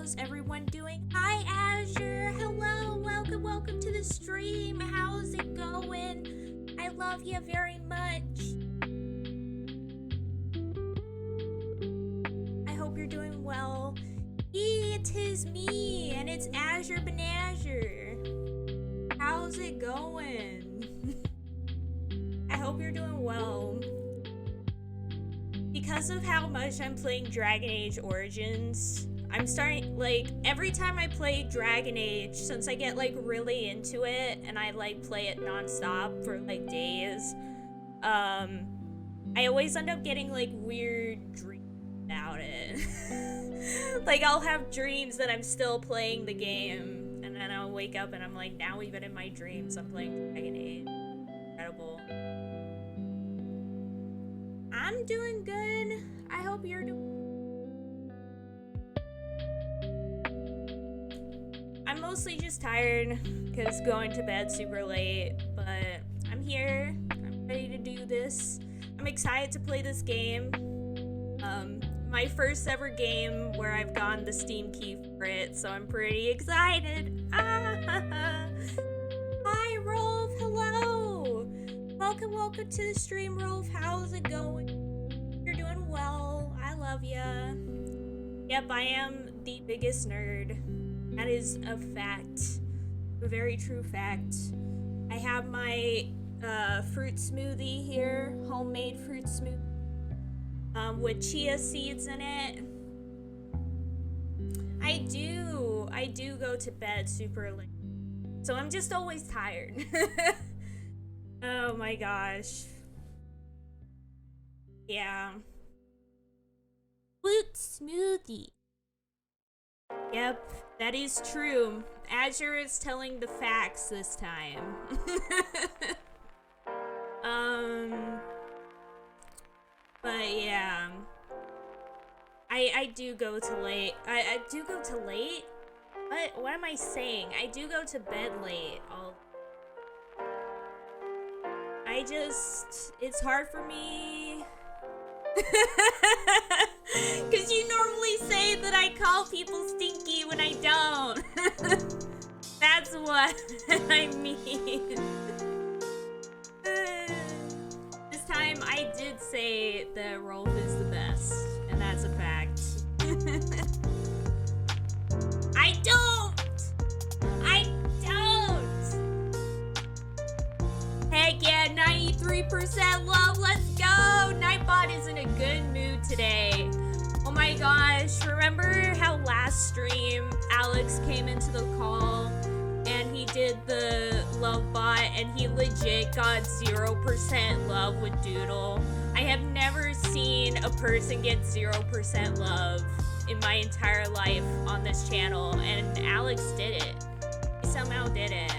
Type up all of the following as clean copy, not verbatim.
how's everyone doing? Hi, Azure. Hello, welcome to the stream. How's it going? I love you very much. I hope you're doing well. It is me, and it's Azure Banazure. How's it going? I hope you're doing well. Because of how much I'm playing Dragon Age Origins, I'm starting, like, every time I play Dragon Age, since I get, like, really into it, and I, like, play it non-stop for, like, days, I always end up getting, like, weird dreams about it. Like, I'll have dreams that I'm still playing the game, and then I'll wake up and I'm like, now even in my dreams, I'm playing Dragon Age. Incredible. I'm doing good. I hope you're doing. I'm mostly just tired because going to bed super late, but I'm here. I'm ready to do this. I'm excited to play this game. My first ever game where I've gotten the Steam key for it, so I'm pretty excited. Hi, Rolf. Hello. Welcome to the stream, Rolf. How's it going? You're doing well. I love ya. Yep, I am the biggest nerd. That is a fact. A very true fact. I have my fruit smoothie here. Homemade fruit smoothie. With chia seeds in it. I do go to bed super late. So I'm just always tired. Oh my gosh. Yeah. Fruit smoothie. Yep, that is true. Azure is telling the facts this time. But yeah. I do go to late. I do go to late? What am I saying? I do go to bed late. It's hard for me. Cause you normally say that I call people stinky when I don't. That's what I mean. This time I did say that Rolf is the best, and that's a fact. I don't! Heck yeah, 93% love, let's go! Nightbot is in a good mood today. Oh my gosh, remember how last stream Alex came into the call and he did the love bot and he legit got 0% love with Doodle? I have never seen a person get 0% love in my entire life on this channel, and Alex did it. He somehow did it.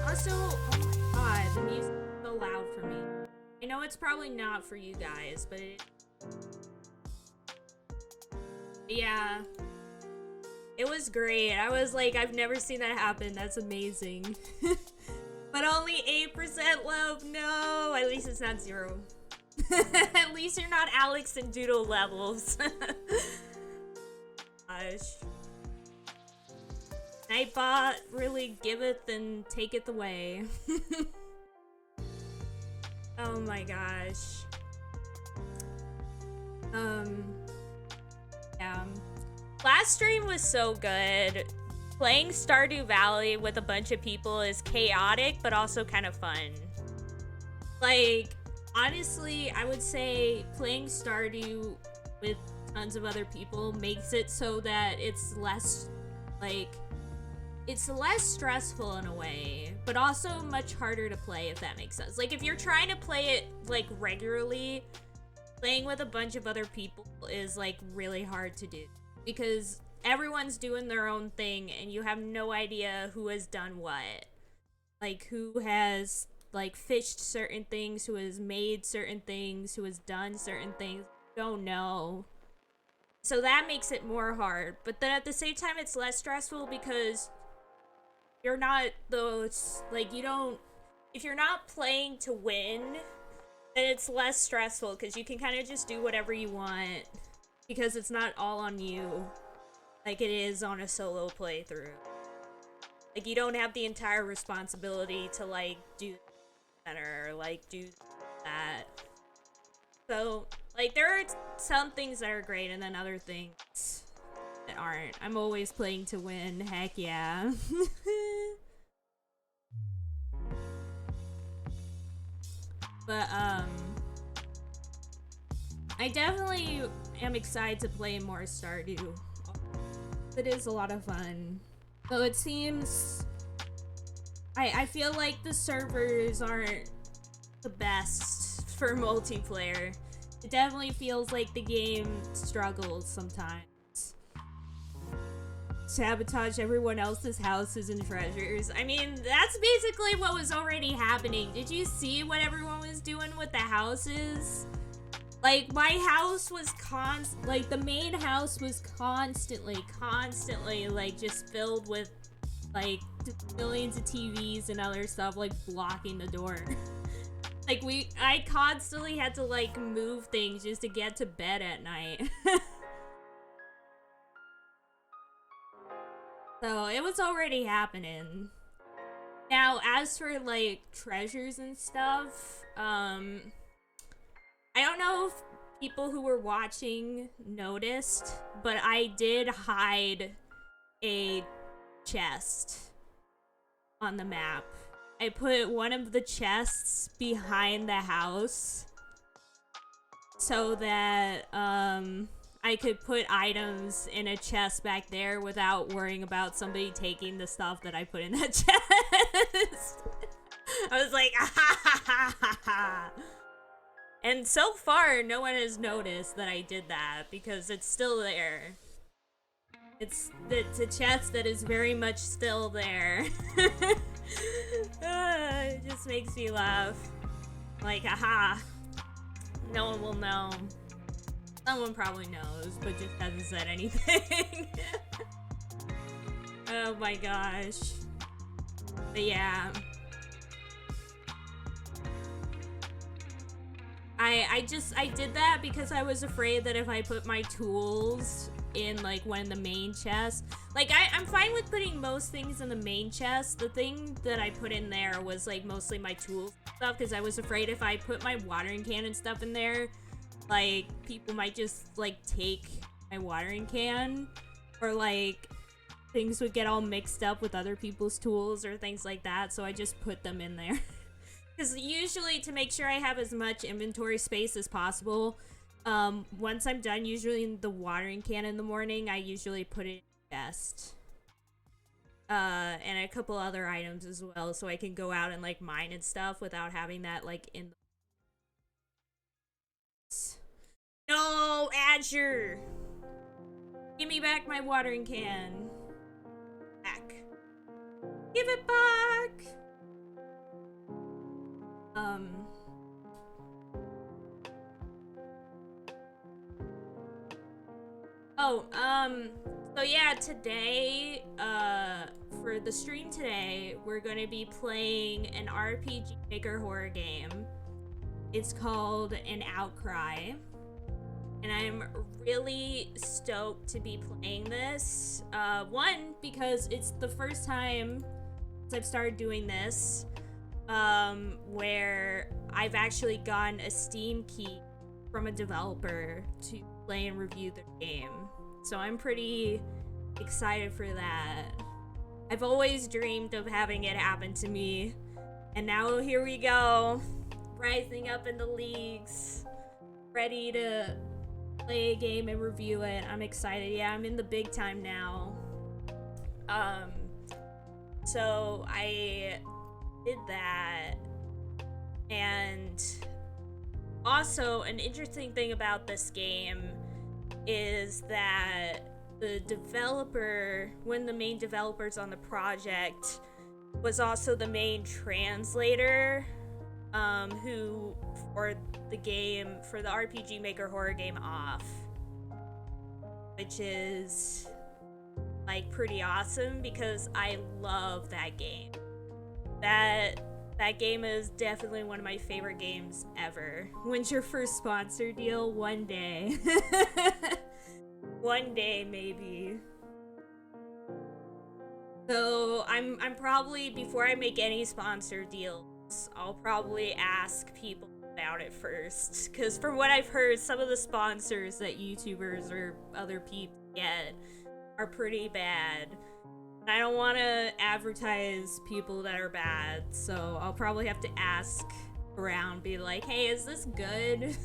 Also, oh my god, the music is so loud for me. I know it's probably not for you guys, but yeah. It was great. I was like, I've never seen that happen. That's amazing. But only 8% love. No, at least it's not 0. At least you're not Alex and Doodle levels. Gosh. Nightbot really giveth and taketh away. Oh my gosh. Yeah. Last stream was so good. Playing Stardew Valley with a bunch of people is chaotic, but also kind of fun. Like, honestly, I would say playing Stardew with tons of other people makes it so that it's less, like, it's less stressful in a way, but also much harder to play, if that makes sense. Like, if you're trying to play it, like, regularly, playing with a bunch of other people is, like, really hard to do. Because everyone's doing their own thing, and you have no idea who has done what. Like, who has, like, fished certain things, who has made certain things, who has done certain things. You don't know. So that makes it more hard. But then at the same time, it's less stressful because you're not those, like, you don't, if you're not playing to win, then it's less stressful because you can kind of just do whatever you want because it's not all on you. like it is on a solo playthrough. Like, you don't have the entire responsibility to, like, do that or, like, do that. So, like, there are some things that are great and then other things that aren't. I'm always playing to win. Heck yeah. But, I definitely am excited to play more Stardew. It is a lot of fun. Though it seems... I feel like the servers aren't the best for multiplayer. It definitely feels like the game struggles sometimes. Sabotage everyone else's houses and treasures. I mean, that's basically what was already happening. Did you see what everyone was doing with the houses? Like, my house was like, the main house was constantly, like, just filled with, like, millions of TVs and other stuff, like, blocking the door. Like, I constantly had to, like, move things just to get to bed at night. So, it was already happening. Now, as for, like, treasures and stuff, I don't know if people who were watching noticed, but I did hide a chest on the map. I put one of the chests behind the house so that I could put items in a chest back there without worrying about somebody taking the stuff that I put in that chest. I was like, ah, ha, ha, ha, ha, ha. And so far, no one has noticed that I did that because it's still there. It's a chest that is very much still there. It just makes me laugh. Like, aha. No one will know. Someone probably knows, but just hasn't said anything. Oh my gosh. But yeah. I did that because I was afraid that if I put my tools in, like, one of the main chests, like, I'm fine with putting most things in the main chest. The thing that I put in there was, like, mostly my tools stuff, because I was afraid if I put my watering can and stuff in there, like, people might just, like, take my watering can, or, like, things would get all mixed up with other people's tools or things like that, so I just put them in there. Because usually, to make sure I have as much inventory space as possible, once I'm done usually in the watering can in the morning, I usually put it in the chest. And a couple other items as well, so I can go out and, like, mine and stuff without having that, like, in the... No, Azure! Give me back my watering can. Back. Give it back! So yeah, today, for the stream today, we're gonna be playing an RPG Maker horror game. It's called an Outcry. And I'm really stoked to be playing this. One, because it's the first time since I've started doing this, where I've actually gotten a Steam key from a developer to play and review their game. So I'm pretty excited for that. I've always dreamed of having it happen to me, and now here we go, rising up in the leagues, ready to play a game and review it. I'm excited. Yeah, I'm in the big time now. So I did that, and also an interesting thing about this game is that the developer, one of the main developers on the project, was also the main translator, who for the game, for the RPG Maker horror game Off, which is, like, pretty awesome because I love that game. That game is definitely one of my favorite games ever. When's your first sponsor deal? One day. One day, maybe. So I'm probably, before I make any sponsor deals, I'll probably ask people about it first. Because from what I've heard, some of the sponsors that YouTubers or other people get are pretty bad. I don't want to advertise people that are bad, so I'll probably have to ask around, be like, hey, is this good?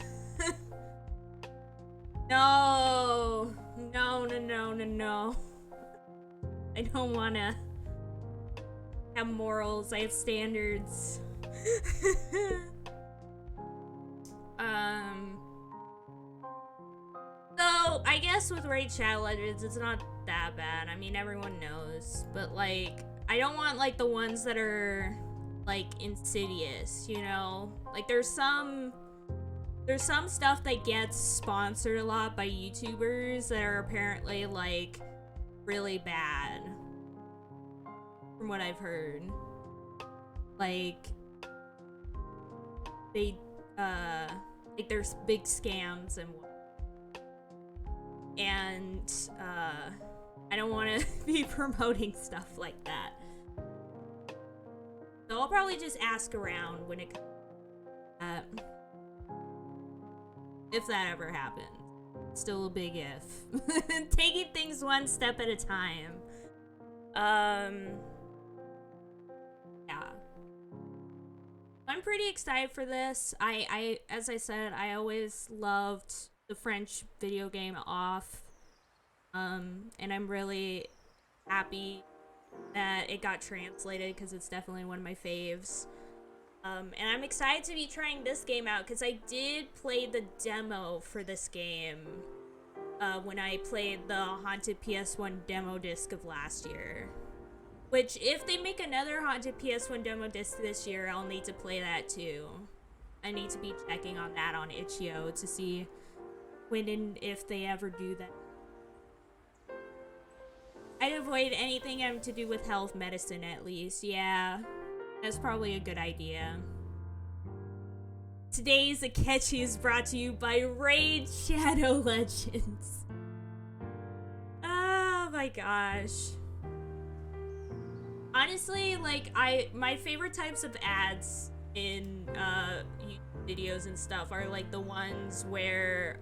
No. No, no, no, no, no. I don't want to have morals. I have standards. So, I guess with Raid Shadow Legends, it's not that bad. I mean, everyone knows. But, like, I don't want, like, the ones that are, like, insidious, you know? Like, there's some stuff that gets sponsored a lot by YouTubers that are apparently, like, really bad. From what I've heard. Like, they, like, there's big scams and whatnot. And I don't want to be promoting stuff like that. So I'll probably just ask around when it comes to that. If that ever happens. Still a big if. Taking things one step at a time. Yeah. I'm pretty excited for this. I as I said, I always loved the French video game Off, and I'm really happy that it got translated because it's definitely one of my faves. And I'm excited to be trying this game out because I did play the demo for this game when I played the Haunted PS1 demo disc of last year. Which, if they make another Haunted PS1 demo disc this year, I'll need to play that too. I need to be checking on that on itch.io to see when and if they ever do that. I'd avoid anything having to do with health medicine at least. Yeah, that's probably a good idea. Today's Akechi is brought to you by Raid Shadow Legends. Oh my gosh. Honestly, like, my favorite types of ads in YouTube videos and stuff are like the ones where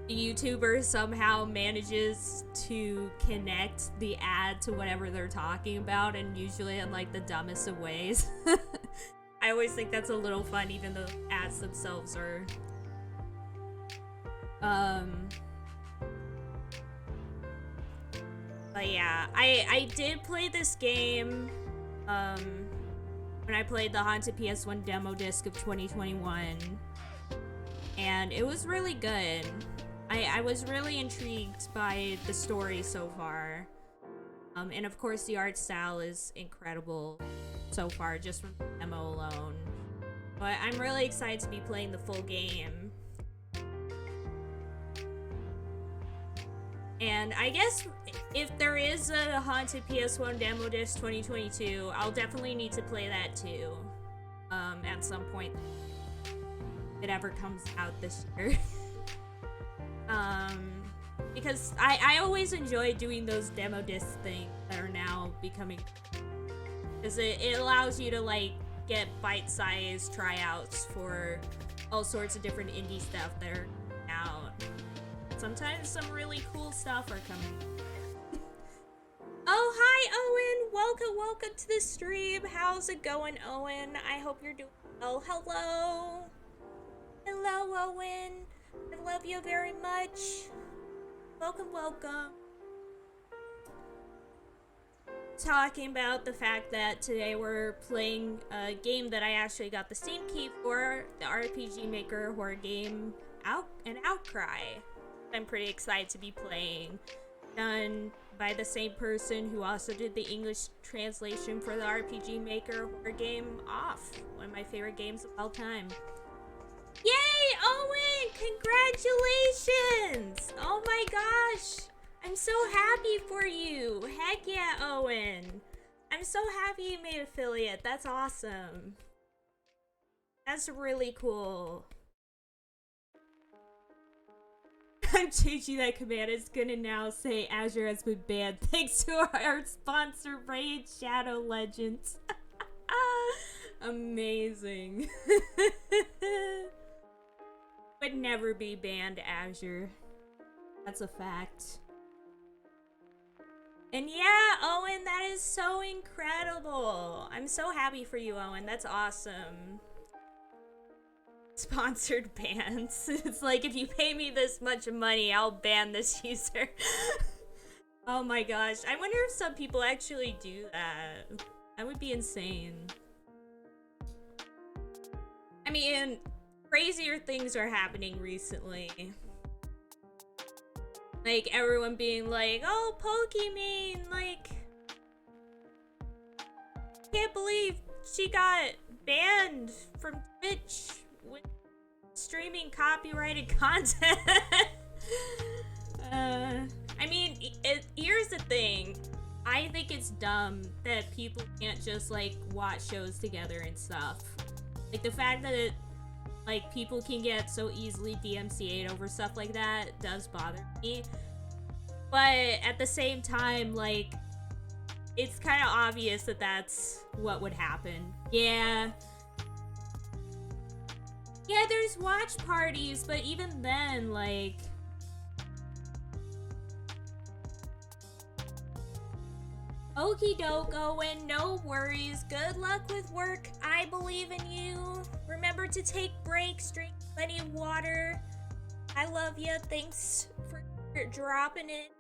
the YouTuber somehow manages to connect the ad to whatever they're talking about, and usually in like the dumbest of ways. I always think that's a little fun, even though the ads themselves are but yeah, I did play this game when I played the Haunted PS1 demo disc of 2021, and it was really good. I was really intrigued by the story so far, and of course the art style is incredible so far just from the demo alone, but I'm really excited to be playing the full game. And I guess if there is a Haunted PS1 demo disc 2022, I'll definitely need to play that too, at some point if it ever comes out this year. Because I always enjoy doing those demo disc things that are now becoming, because it allows you to like get bite-sized tryouts for all sorts of different indie stuff that are out. Sometimes some really cool stuff are coming. Oh, hi, Owen! Welcome to the stream. How's it going, Owen? I hope you're doing well. Hello! Hello, Owen! I love you very much. Welcome. Talking about the fact that today we're playing a game that I actually got the Steam key for, the RPG Maker horror game, Outcry. I'm pretty excited to be playing. Done by the same person who also did the English translation for the RPG Maker horror game Off, one of my favorite games of all time. Yay, Owen! Congratulations! Oh my gosh! I'm so happy for you! Heck yeah, Owen! I'm so happy you made affiliate. That's awesome. That's really cool. I'm changing that command. It's gonna now say Azure has been banned thanks to our sponsor, Raid Shadow Legends. Amazing. Would never be banned, Azure. That's a fact. And yeah, Owen, that is so incredible. I'm so happy for you, Owen. That's awesome. Sponsored bans. It's like, if you pay me this much money, I'll ban this user. Oh my gosh. I wonder if some people actually do that. That would be insane. I mean, crazier things are happening recently. Like, everyone being like, oh, Pokimane, like, can't believe she got banned from Twitch with streaming copyrighted content. I mean, here's the thing. I think it's dumb that people can't just, like, watch shows together and stuff. Like, the fact that like, people can get so easily DMCA'd over stuff like that does bother me. But at the same time, like, it's kind of obvious that that's what would happen. Yeah. Yeah, there's watch parties, but even then, like... Okie doke, Owen, no worries. Good luck with work. I believe in you. Remember to take breaks, drink plenty of water. I love you. Thanks for dropping it.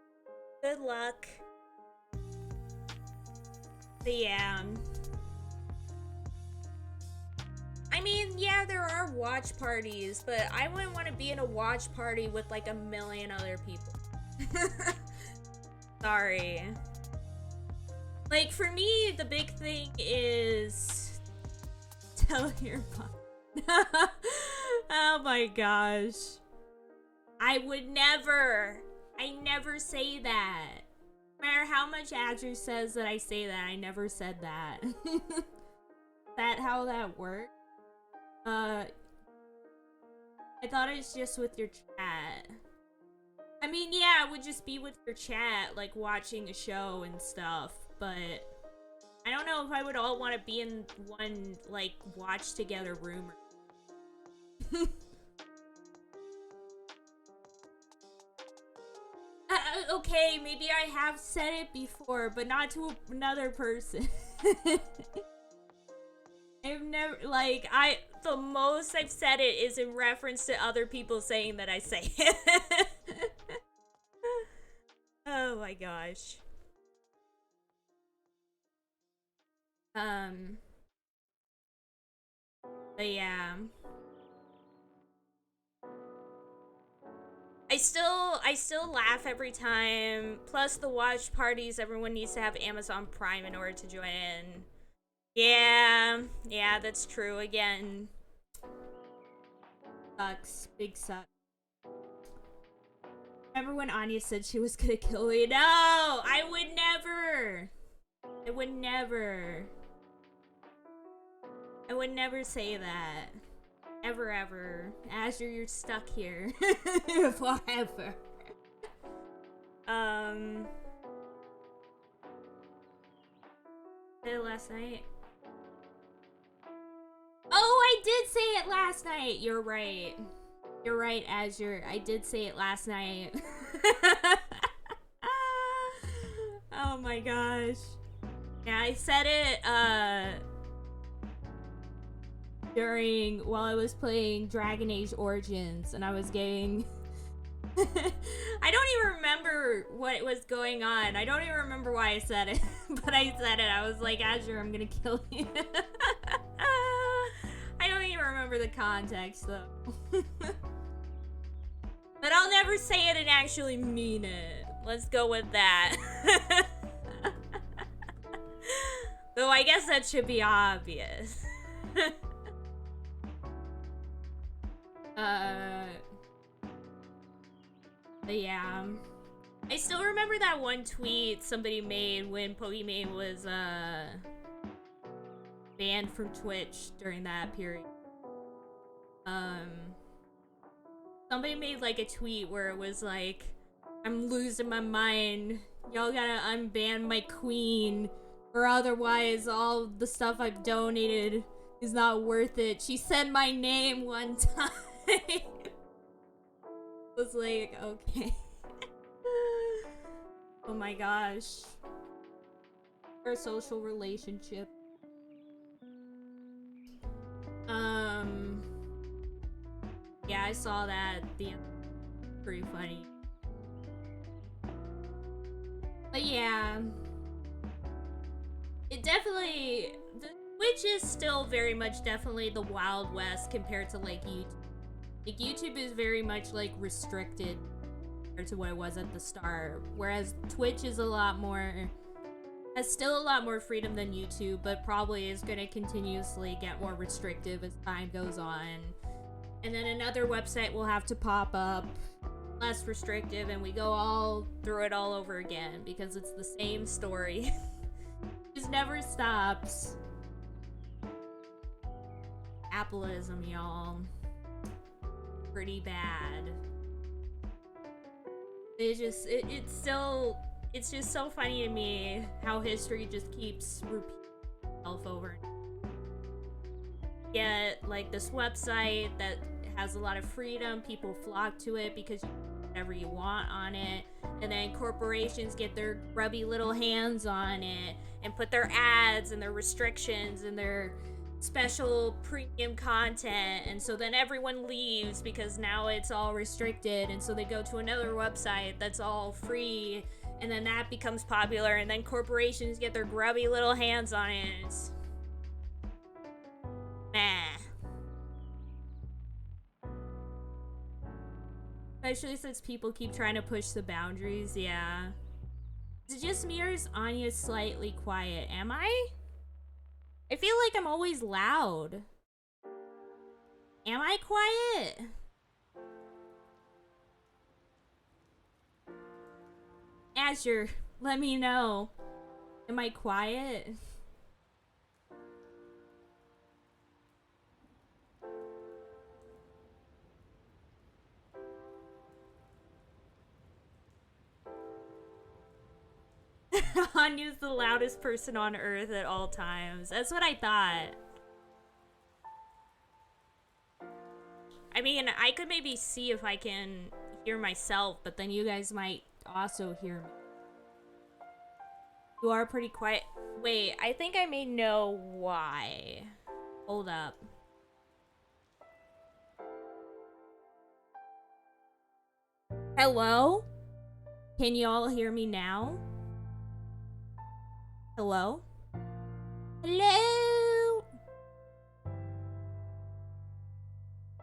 Good luck. But yeah. I mean, yeah, there are watch parties, but I wouldn't want to be in a watch party with like a million other people. Sorry. Like, for me, the big thing is... Tell your mom. Oh my gosh. I would never. I never say that. No matter how much Azure says that I say that, I never said that. Is that how that works? I thought it's just with your chat. I mean, yeah, it would just be with your chat, like watching a show and stuff. But I don't know if I would all want to be in one, like, watch together room. Okay, maybe I have said it before, but not to another person. I've never, like, the most I've said it is in reference to other people saying that I say it. Oh my gosh. But yeah. I still laugh every time. Plus the watch parties, everyone needs to have Amazon Prime in order to join in. Yeah, that's true again. Sucks. Big suck. Remember when Anya said she was gonna kill me? No! I would never! I would never. I would never say that. Ever, ever. Azure, you're stuck here. Forever. Did it last night? Oh, I did say it last night! You're right. You're right, Azure. I did say it last night. Oh my gosh. Yeah, I said it, while I was playing Dragon Age Origins, and I was getting... I don't even remember what was going on. I don't even remember why I said it, but I said it. I was like, Azure, I'm gonna kill you. I don't even remember the context, though. But I'll never say it and actually mean it. Let's go with that. Though I guess that should be obvious. But yeah. I still remember that one tweet somebody made when Pokimane was, banned from Twitch during that period. Somebody made like a tweet where it was like, I'm losing my mind. Y'all gotta unban my queen, or otherwise all the stuff I've donated is not worth it. She said my name one time. Was like, okay. Oh my gosh. Our social relationship. Yeah, I saw that. Pretty funny. But yeah. It definitely... Twitch is still very much definitely the Wild West compared to like YouTube. Like YouTube is very much like restricted compared to what it was at the start. Whereas Twitch is a lot more... has still a lot more freedom than YouTube, but probably is gonna continuously get more restrictive as time goes on. And then another website will have to pop up, less restrictive, and we go all through it all over again because it's the same story. It just never stops. Appleism, y'all. Pretty bad. It's just so funny to me how history just keeps repeating itself over. Get like this website that has a lot of freedom, people flock to it because you can do whatever you want on it, and then corporations get their grubby little hands on it and put their ads and their restrictions and their special premium content, and so then everyone leaves because now it's all restricted, and so they go to another website that's all free, and then that becomes popular, and then corporations get their grubby little hands on it. It's... meh. Especially since people keep trying to push the boundaries, yeah. Is it just me or is Anya slightly quiet? Am I? I feel like I'm always loud. Am I quiet? Azure, let me know. Am I quiet? Anya's the loudest person on Earth at all times. That's what I thought. I mean, I could maybe see if I can hear myself, but then you guys might also hear me. You are pretty quiet. Wait, I think I may know why. Hold up. Hello? Can you all hear me now? Hello? Hello?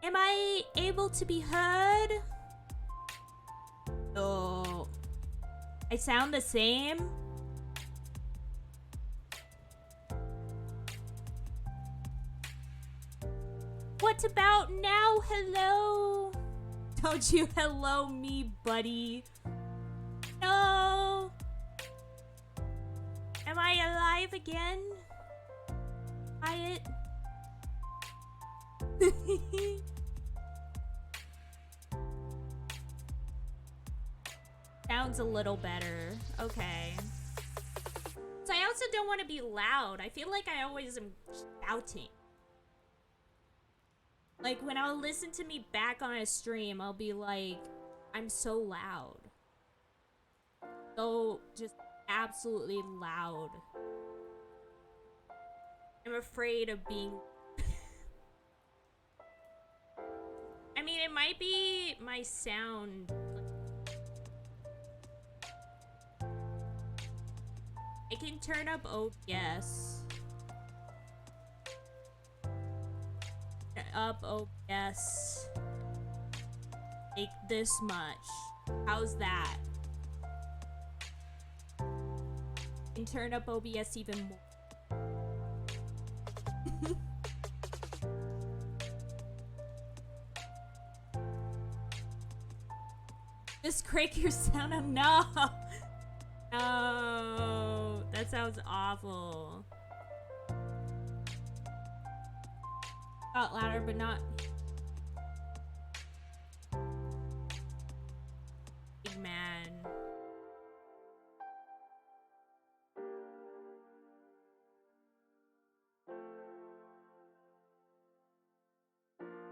Am I able to be heard? Oh. I sound the same? What about now? Hello? Don't you hello me, buddy. No. Am I alive again? Quiet. Sounds a little better. Okay. So I also don't want to be loud. I feel like I always am shouting. Like when I'll listen to me back on a stream, I'll be like, I'm so loud. So just absolutely loud. I'm afraid of being... I mean, it might be my sound. I can turn up OBS. Up OBS. Like this much. How's that? Can turn up OBS even more. Just crank your sound up. No! No! That sounds awful. Got louder, but not...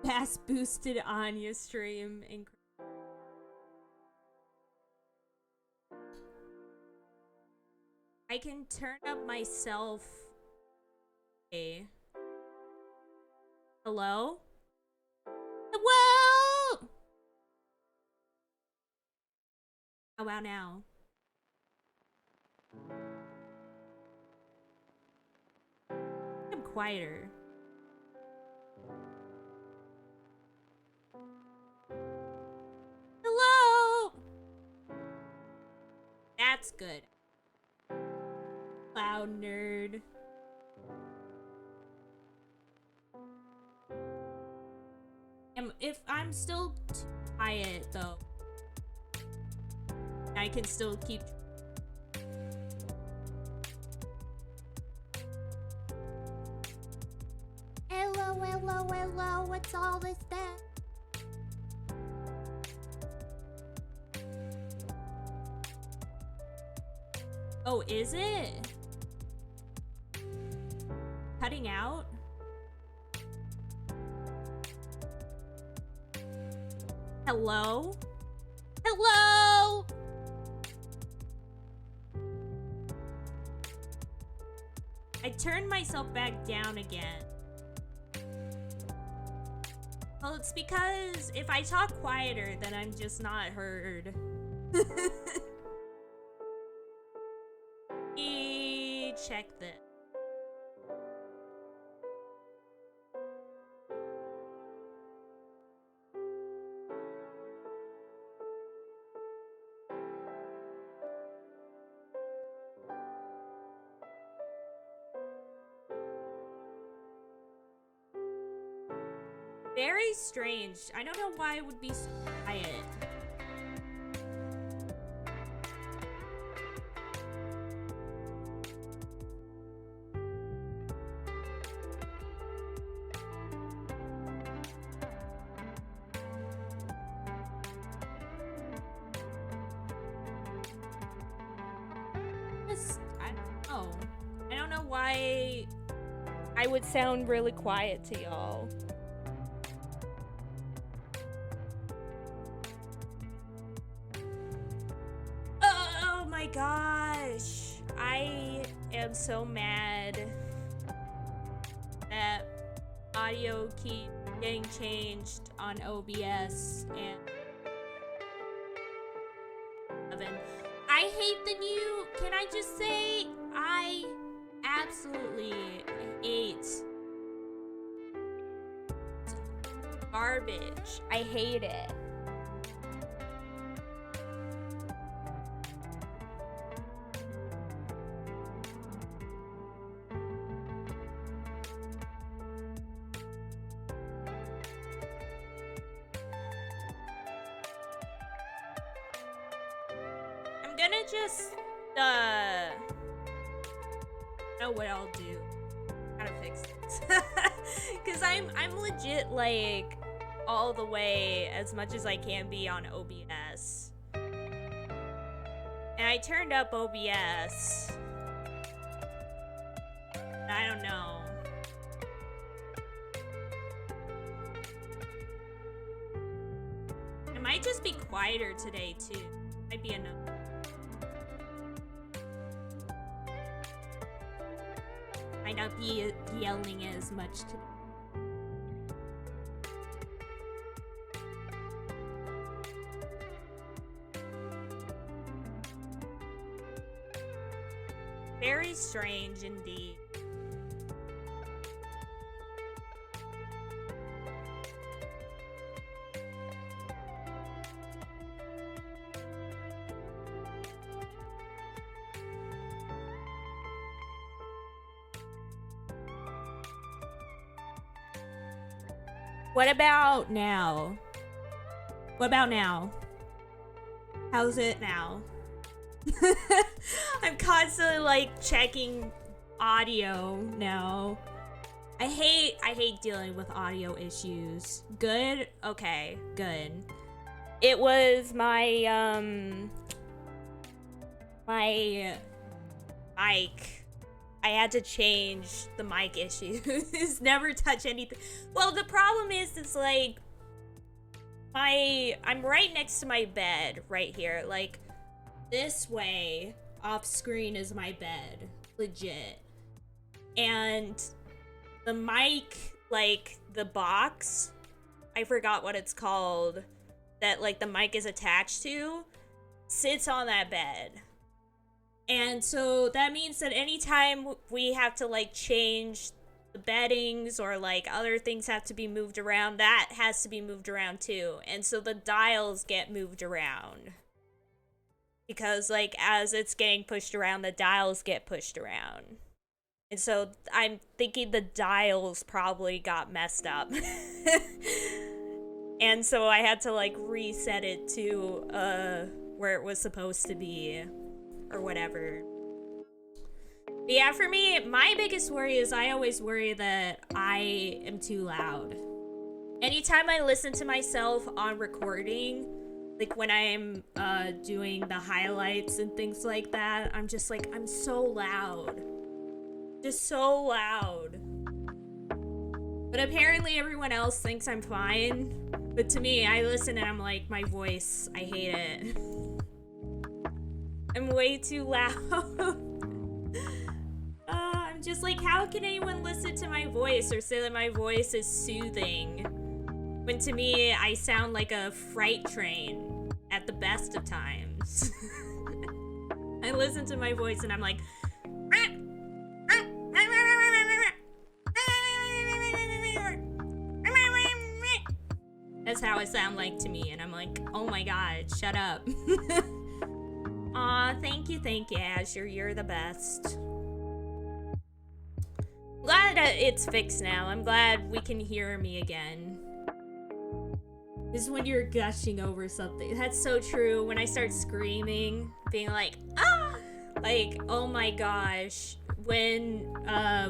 Fast boosted Anya stream. I can turn up myself. Okay. Hello? Hello? How about now? I'm quieter. Hello? That's good. Loud nerd. If I'm still too quiet though, I can still keep. Hello, hello, hello. What's all this that? Oh, is it? Cutting out? Hello? Hello? I turned myself back down again. Well, it's because if I talk quieter, then I'm just not heard. Check this. Very strange. I don't know why it would be so quiet. I don't know. I don't know why I would sound really quiet to y'all. Oh my gosh. I am so mad that audio keeps getting changed on OBS and I hate the new. Can I just say I absolutely hate garbage. I hate it. I'm gonna just know what I'll do. Gotta fix this. Cause I'm legit like all the way as much as I can be on OBS. And I turned up OBS. I don't know. It might just be quieter today too. Might be enough. Might not be yelling as much today. Very strange indeed. What about now? What about now? How's it now? I'm constantly like checking audio now. I hate dealing with audio issues. Good? Okay, good. It was my my mic. I had to change the mic issues. Never touch anything. Well, the problem is like I'm right next to my bed right here. Like this way off screen is my bed, legit. And the mic, like the box, I forgot what it's called, that like the mic is attached to, sits on that bed. And so that means that anytime we have to like change the beddings or like other things have to be moved around, that has to be moved around too. And so the dials get moved around. Because like as it's getting pushed around, the dials get pushed around. And so I'm thinking the dials probably got messed up. And so I had to like reset it to where it was supposed to be. Or whatever. But yeah, for me, my biggest worry is I always worry that I am too loud. Anytime I listen to myself on recording, like when I'm doing the highlights and things like that, I'm just like, I'm so loud. Just so loud. But apparently everyone else thinks I'm fine. But to me, I listen and I'm like, my voice, I hate it. I'm way too loud. I'm just like, how can anyone listen to my voice or say that my voice is soothing? When to me, I sound like a freight train at the best of times. I listen to my voice and I'm like, that's how it sounds like to me. And I'm like, oh my god, shut up. Aw, thank you, Azure. You're the best. Glad it's fixed now. I'm glad we can hear me again. This is when you're gushing over something. That's so true. When I start screaming, being like, ah! Like, oh my gosh. When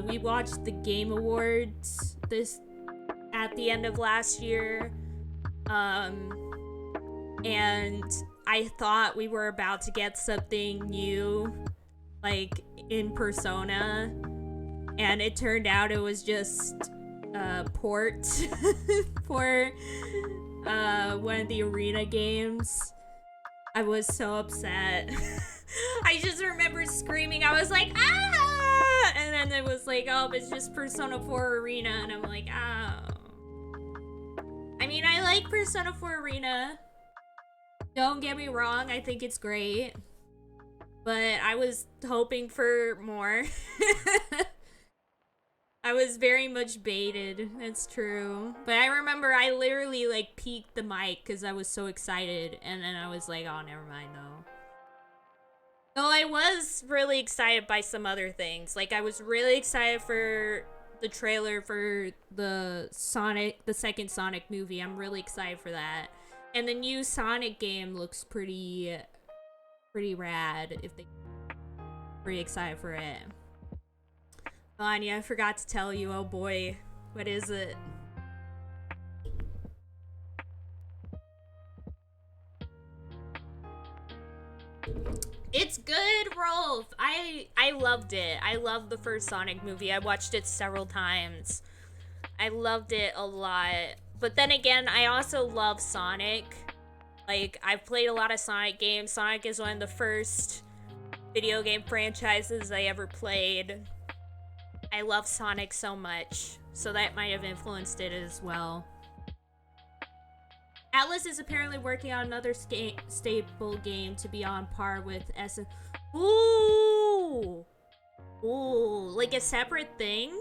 we watched the Game Awards at the end of last year, and I thought we were about to get something new, like, in Persona, and it turned out it was just a port for one of the arena games. I was so upset. I just remember screaming. I was like, ah! And then it was like, oh, it's just Persona 4 Arena, and I'm like, oh. I mean, I like Persona 4 Arena. Don't get me wrong, I think it's great. But I was hoping for more. I was very much baited, it's true. But I remember I literally like peeked the mic because I was so excited. And then I was like, oh, never mind though. Though I was really excited by some other things. Like I was really excited for the trailer for the second Sonic movie. I'm really excited for that. And the new Sonic game looks pretty rad. Pretty excited for it. Anya, I forgot to tell you. Oh boy, what is it? It's good, Rolf. I loved it. I loved the first Sonic movie. I watched it several times. I loved it a lot. But then again, I also love Sonic. Like, I've played a lot of Sonic games. Sonic is one of the first video game franchises I ever played. I love Sonic so much. So that might have influenced it as well. Atlas is apparently working on another stable game to be on par with SM. Ooh! Ooh, like a separate thing?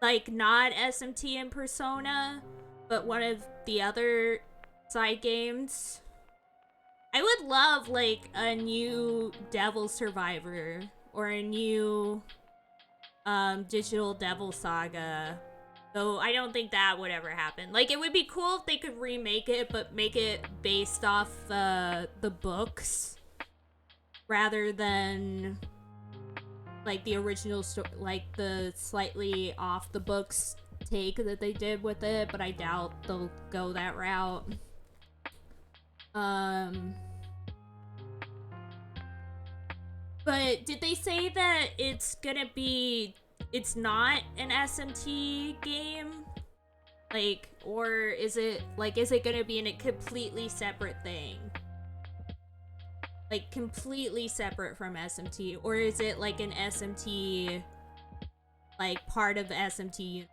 Like, not SMT and Persona, but one of the other side games. I would love, like, a new Devil Survivor, or a new, Digital Devil Saga. Though I don't think that would ever happen. Like, it would be cool if they could remake it, but make it based off, the books. Rather than like the original story, like the slightly off the books take that they did with it, but I doubt they'll go that route. But But did they say that it's not an SMT game? Like, or is it gonna be a completely separate thing? Like, completely separate from SMT? Or is it like an SMT, like, part of the SMT?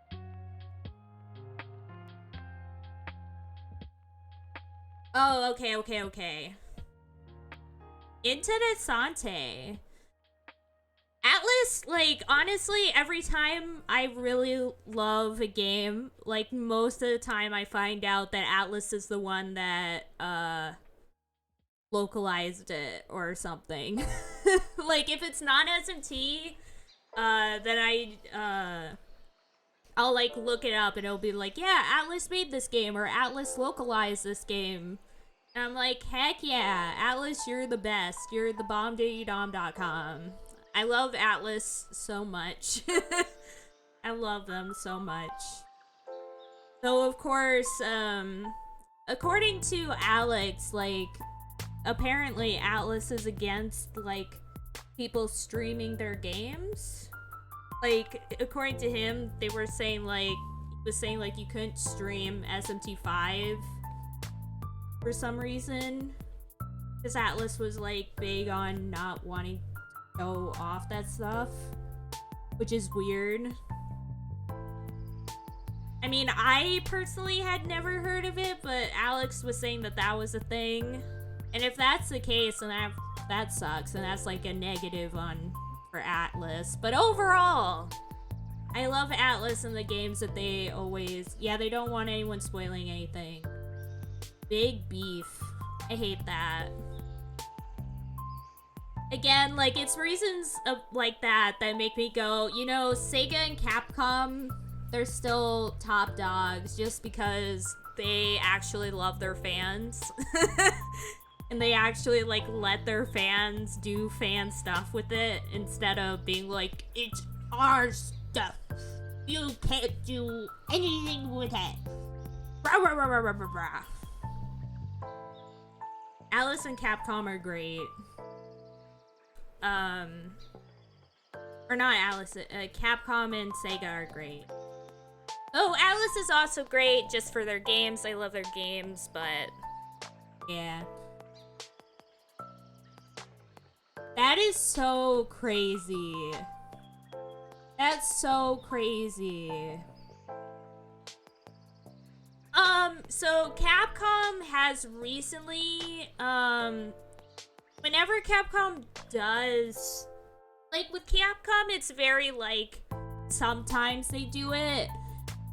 Oh, okay. Interessante. Atlas, like, honestly, every time I really love a game, like, most of the time I find out that Atlas is the one that, localized it or something. Like, if it's not SMT, then I'll, like, look it up and it'll be like, yeah, Atlas made this game, or Atlas localized this game. And I'm like, heck yeah, Atlas, you're the best. You're the bombdiggydom.com. I love Atlas so much. I love them so much. So, of course, according to Alex, like, apparently Atlas is against, like, people streaming their games. Like, according to him, they were saying, like, you couldn't stream SMT5 for some reason. Because Atlas was, like, big on not wanting go off that stuff, which is weird. I mean, I personally had never heard of it, but Alex was saying that was a thing. And if that's the case, then that sucks, and that's like a negative for Atlas. But overall, I love Atlas and the games that they always, they don't want anyone spoiling anything. Big beef. I hate that. Again, like, it's reasons like that make me go, you know, Sega and Capcom, they're still top dogs just because they actually love their fans. And they actually, like, let their fans do fan stuff with it instead of being like, it's our stuff. You can't do anything with it. Rah, rah, rah, rah, rah, rah, rah. Alice and Capcom are great. Or not Alice, Capcom and Sega are great. Oh, Alice is also great just for their games. I love their games, but yeah. That is so crazy. That's so crazy. So Capcom has recently, whenever Capcom does, like, with Capcom, it's very, like, sometimes they do it,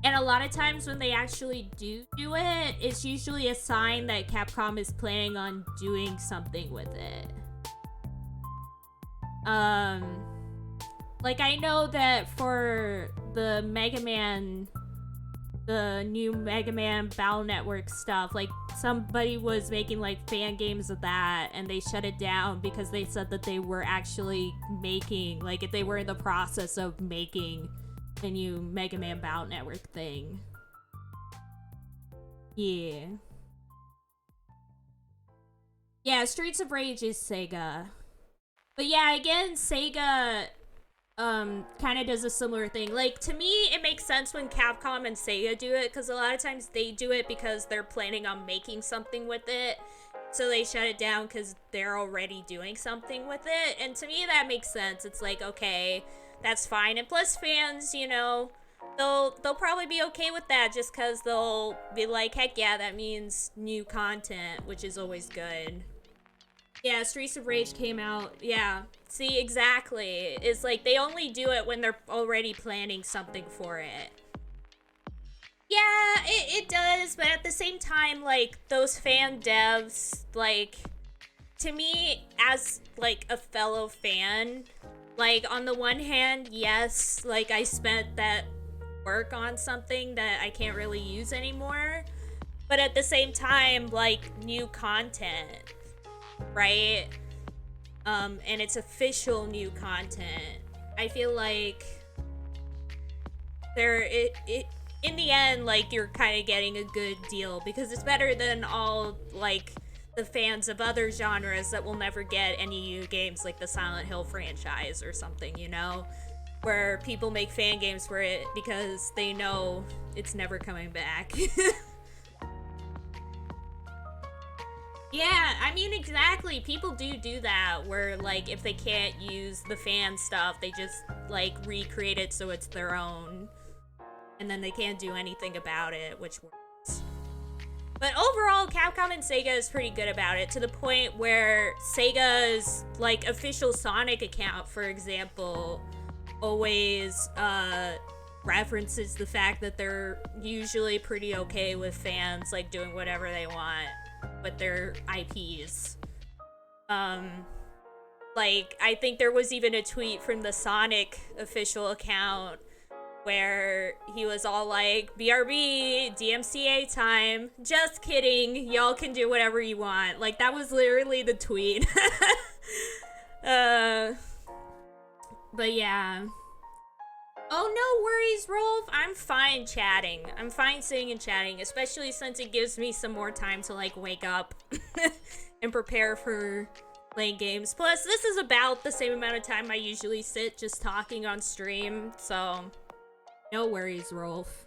and a lot of times when they actually do it, it's usually a sign that Capcom is planning on doing something with it. Like, I know that for the new Mega Man Battle Network stuff, like, somebody was making, like, fan games of that, and they shut it down because they said that they were actually making, like, if they were in the process of making a new Mega Man Battle Network thing. Yeah. Yeah, Streets of Rage is Sega. But yeah, again, Sega kind of does a similar thing. Like, to me, it makes sense when Capcom and Sega do it, because a lot of times they do it because they're planning on making something with it, so they shut it down because they're already doing something with it, and to me, that makes sense. It's like, okay, that's fine, and plus fans, you know, they'll probably be okay with that, just because they'll be like, heck yeah, that means new content, which is always good. Yeah, Streets of Rage came out. Yeah, see, exactly. It's like they only do it when they're already planning something for it. Yeah, it does, but at the same time, like, those fan devs, like, to me, as, like, a fellow fan, like, on the one hand, yes, like, I spent that work on something that I can't really use anymore, but at the same time, like, new content, right? And it's official new content. I feel like in the end, like, you're kind of getting a good deal, because it's better than all, like, the fans of other genres that will never get any new games like the Silent Hill franchise or something, you know? Where people make fan games for it because they know it's never coming back. Yeah, I mean, exactly. People do that, where, like, if they can't use the fan stuff, they just, like, recreate it so it's their own. And then they can't do anything about it, which works. But overall, Capcom and Sega is pretty good about it, to the point where Sega's, like, official Sonic account, for example, always, references the fact that they're usually pretty okay with fans, like, doing whatever they want with their IPs. Like, I think there was even a tweet from the Sonic official account where he was all like, BRB, DMCA time, just kidding, y'all can do whatever you want. Like, that was literally the tweet. But yeah. Oh, no worries, Rolf. I'm fine chatting. I'm fine sitting and chatting, especially since it gives me some more time to, like, wake up and prepare for playing games. Plus, this is about the same amount of time I usually sit just talking on stream, so no worries, Rolf.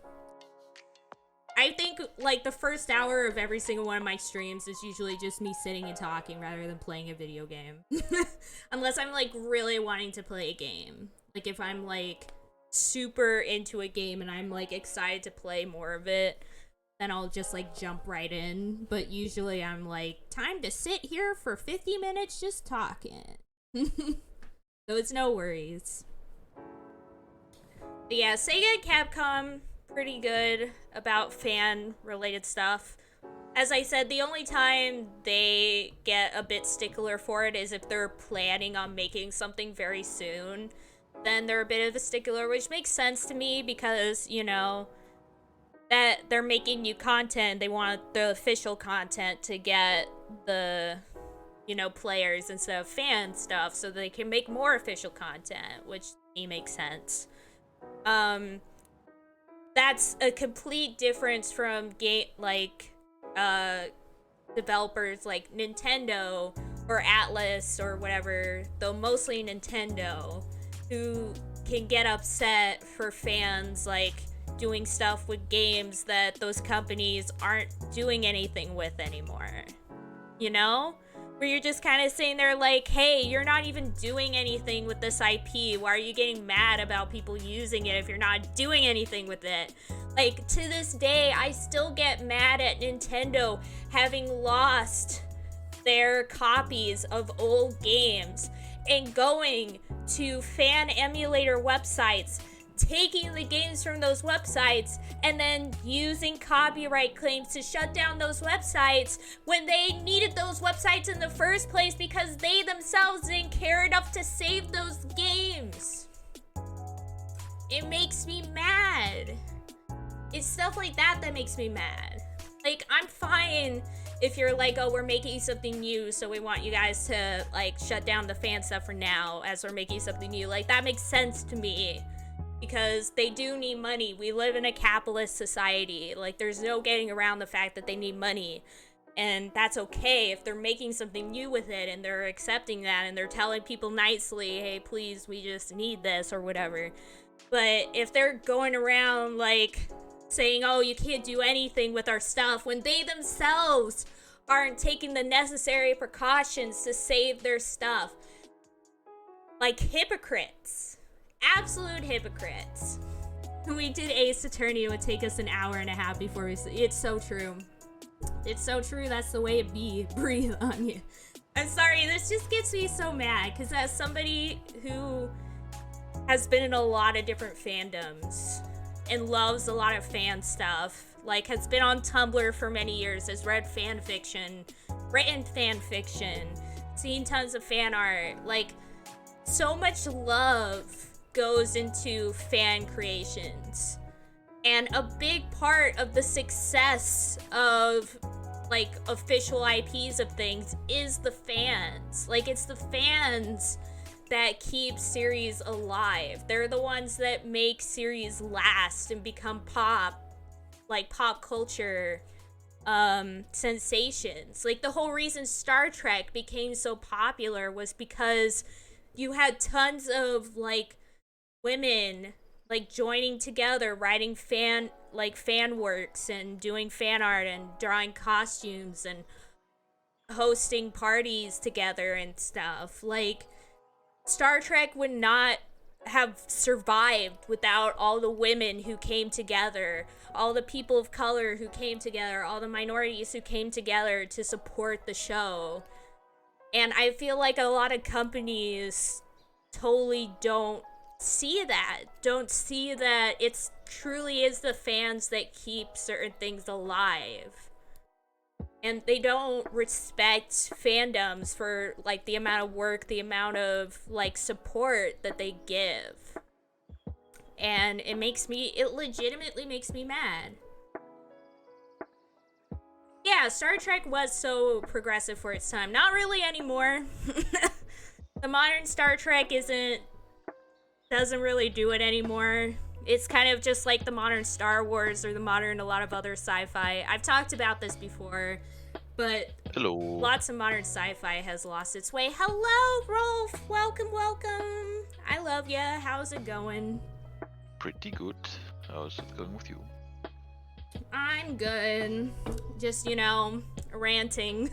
I think, like, the first hour of every single one of my streams is usually just me sitting and talking rather than playing a video game. Unless I'm, like, really wanting to play a game. Like, if I'm, like, super into a game and I'm, like, excited to play more of it, then I'll just, like, jump right in. But usually I'm like, time to sit here for 50 minutes just talking. So it's no worries. But yeah, Sega and Capcom, pretty good about fan-related stuff. As I said, the only time they get a bit stickler for it is if they're planning on making something very soon. Then they're a bit of a stickler, which makes sense to me because, you know, that they're making new content. They want the official content to get the, you know, players instead of fan stuff so they can make more official content, which to me makes sense. That's a complete difference from developers like Nintendo or Atlas or whatever, though mostly Nintendo, who can get upset for fans, like, doing stuff with games that those companies aren't doing anything with anymore. You know? Where you're just kind of sitting there like, hey, you're not even doing anything with this IP. Why are you getting mad about people using it if you're not doing anything with it? Like, to this day, I still get mad at Nintendo having lost their copies of old games and going to fan emulator websites, taking the games from those websites, and then using copyright claims to shut down those websites when they needed those websites in the first place because they themselves didn't care enough to save those games. It makes me mad. It's stuff like that that makes me mad. Like, I'm fine if you're like, oh, we're making something new, so we want you guys to, like, shut down the fan stuff for now as we're making something new. Like, that makes sense to me. Because they do need money. We live in a capitalist society. Like, there's no getting around the fact that they need money. And that's okay if they're making something new with it and they're accepting that and they're telling people nicely, hey, please, we just need this or whatever. But if they're going around, like, saying, oh, you can't do anything with our stuff when they themselves aren't taking the necessary precautions to save their stuff. Like, hypocrites. Absolute hypocrites. We did Ace Attorney, it would take us an hour and a half before we... It's so true. It's so true, that's the way it be. Breathe, Anya. I'm sorry, this just gets me so mad, because as somebody who has been in a lot of different fandoms and loves a lot of fan stuff, like, has been on Tumblr for many years, has read fan fiction, written fan fiction, seen tons of fan art, like, so much love goes into fan creations. And a big part of the success of, like, official IPs of things is the fans. Like, it's the fans that keep series alive. They're the ones that make series last and become pop culture sensations. Like the whole reason Star Trek became so popular was because you had tons of like women like joining together, writing fan works and doing fan art and drawing costumes and hosting parties together and stuff. Like Star Trek would not have survived without all the women who came together, all the people of color who came together, all the minorities who came together to support the show. And I feel like a lot of companies totally don't see that it's truly is the fans that keep certain things alive, and they don't respect fandoms for like the amount of work, the amount of like support that they give. And it legitimately makes me mad. Yeah, Star Trek was so progressive for its time. Not really anymore. The modern Star Trek doesn't really do it anymore. It's kind of just like the modern Star Wars or the modern a lot of other sci-fi. I've talked about this before, but Hello. lots of modern sci-fi has lost its way. Hello, Rolf. Welcome, welcome. I love ya. How's it going? Pretty good. How's it going with you? I'm good. Just, ranting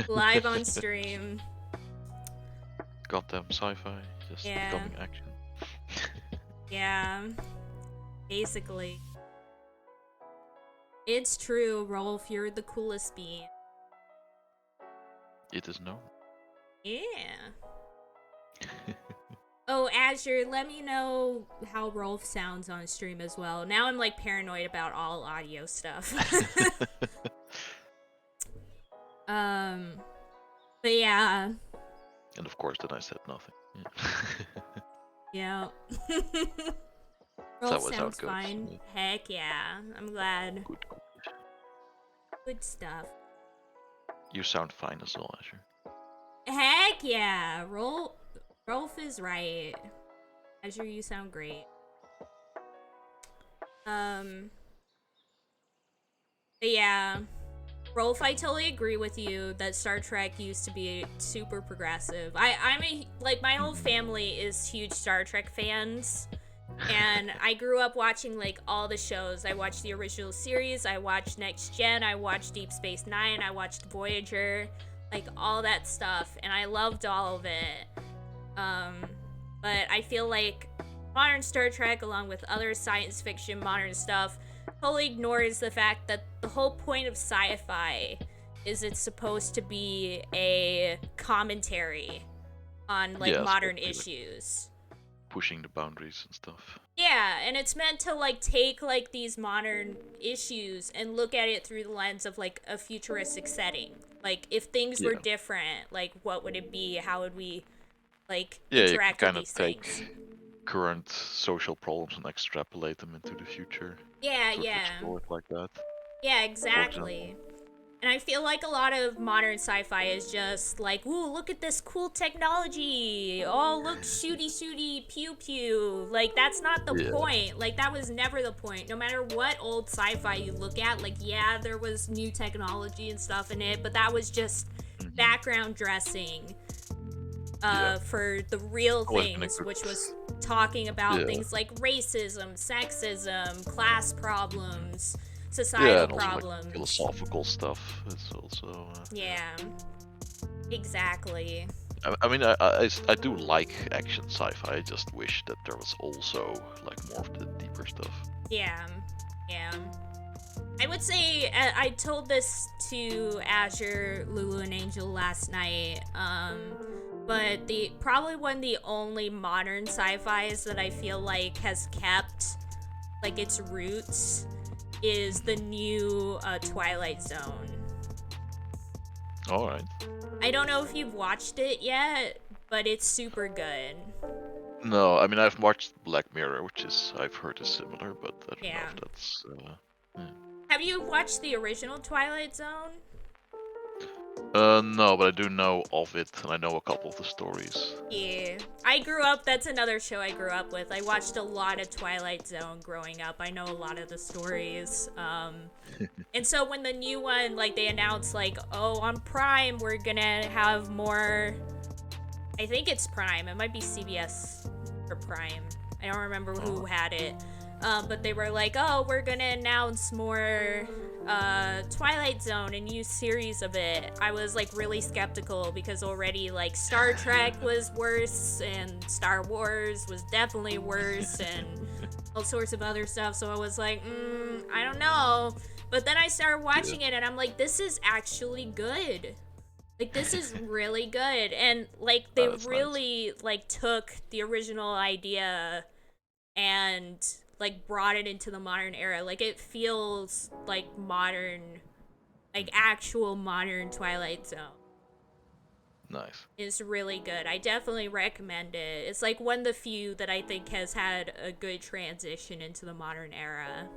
live on stream. Goddamn sci-fi, just Yeah. becoming action. Yeah. Basically. It's true, Rolf. You're the coolest bee. It is known. Yeah. Oh, Azure, let me know how Rolf sounds on stream as well. Now I'm like paranoid about all audio stuff. But yeah. And of course, then I said nothing. Yeah. That Rolf was how sounds it goes. fine. Yeah. Heck yeah. I'm glad. Good. Good stuff. You sound fine as well, Asher. Heck yeah. Rolf is right. Azure, you sound great. But yeah. Rolf, I totally agree with you that Star Trek used to be super progressive. My whole family is huge Star Trek fans. And I grew up watching like all the shows. I watched the original series, I watched Next Gen, I watched Deep Space Nine, I watched Voyager, like all that stuff, and I loved all of it. But I feel like modern Star Trek, along with other science fiction modern stuff, totally ignores the fact that the whole point of sci-fi is it's supposed to be a commentary on like modern issues. Pushing the boundaries and stuff. Yeah, and it's meant to like take like these modern issues and look at it through the lens of like a futuristic setting. Like if things were different, like what would it be? How would we like interact with these things? Take current social problems and extrapolate them into the future. Yeah, sort of explore it like that. Yeah, exactly. And I feel like a lot of modern sci-fi is just like, ooh, look at this cool technology. Oh, look, shooty, shooty, pew, pew. Like, that's not the point. Like, that was never the point. No matter what old sci-fi you look at, like, yeah, there was new technology and stuff in it, but that was just background dressing for the real things, which was talking about things like racism, sexism, class problems, societal problems, like philosophical stuff. It's also exactly. I mean, I do like action sci-fi. I just wish that there was also like more of the deeper stuff. Yeah. I would say I told this to Azure, Lulu, and Angel last night. But probably one of the only modern sci-fis that I feel like has kept like its roots is the new Twilight Zone. Alright. I don't know if you've watched it yet, but it's super good. No, I mean I've watched Black Mirror, which I've heard is similar, but I don't know if that's. Have you watched the original Twilight Zone? No, but I do know of it, and I know a couple of the stories. Yeah. I grew up, that's another show I grew up with. I watched a lot of Twilight Zone growing up. I know a lot of the stories. And so when the new one, like, they announced, like, oh, on Prime, we're gonna have more. I think it's Prime. It might be CBS or Prime. I don't remember who had it. But they were like, oh, we're gonna announce more Twilight Zone, a new series of it. I was like really skeptical because already like Star Trek was worse and Star Wars was definitely worse and all sorts of other stuff. So I was like, I don't know. But then I started watching it and I'm like, this is actually good. Like, this is really good. And like they really nice. like took the original idea and like brought it into the modern era. Like, it feels like modern, like actual modern Twilight Zone. Nice. It's really good. I definitely recommend it. It's like one of the few that I think has had a good transition into the modern era.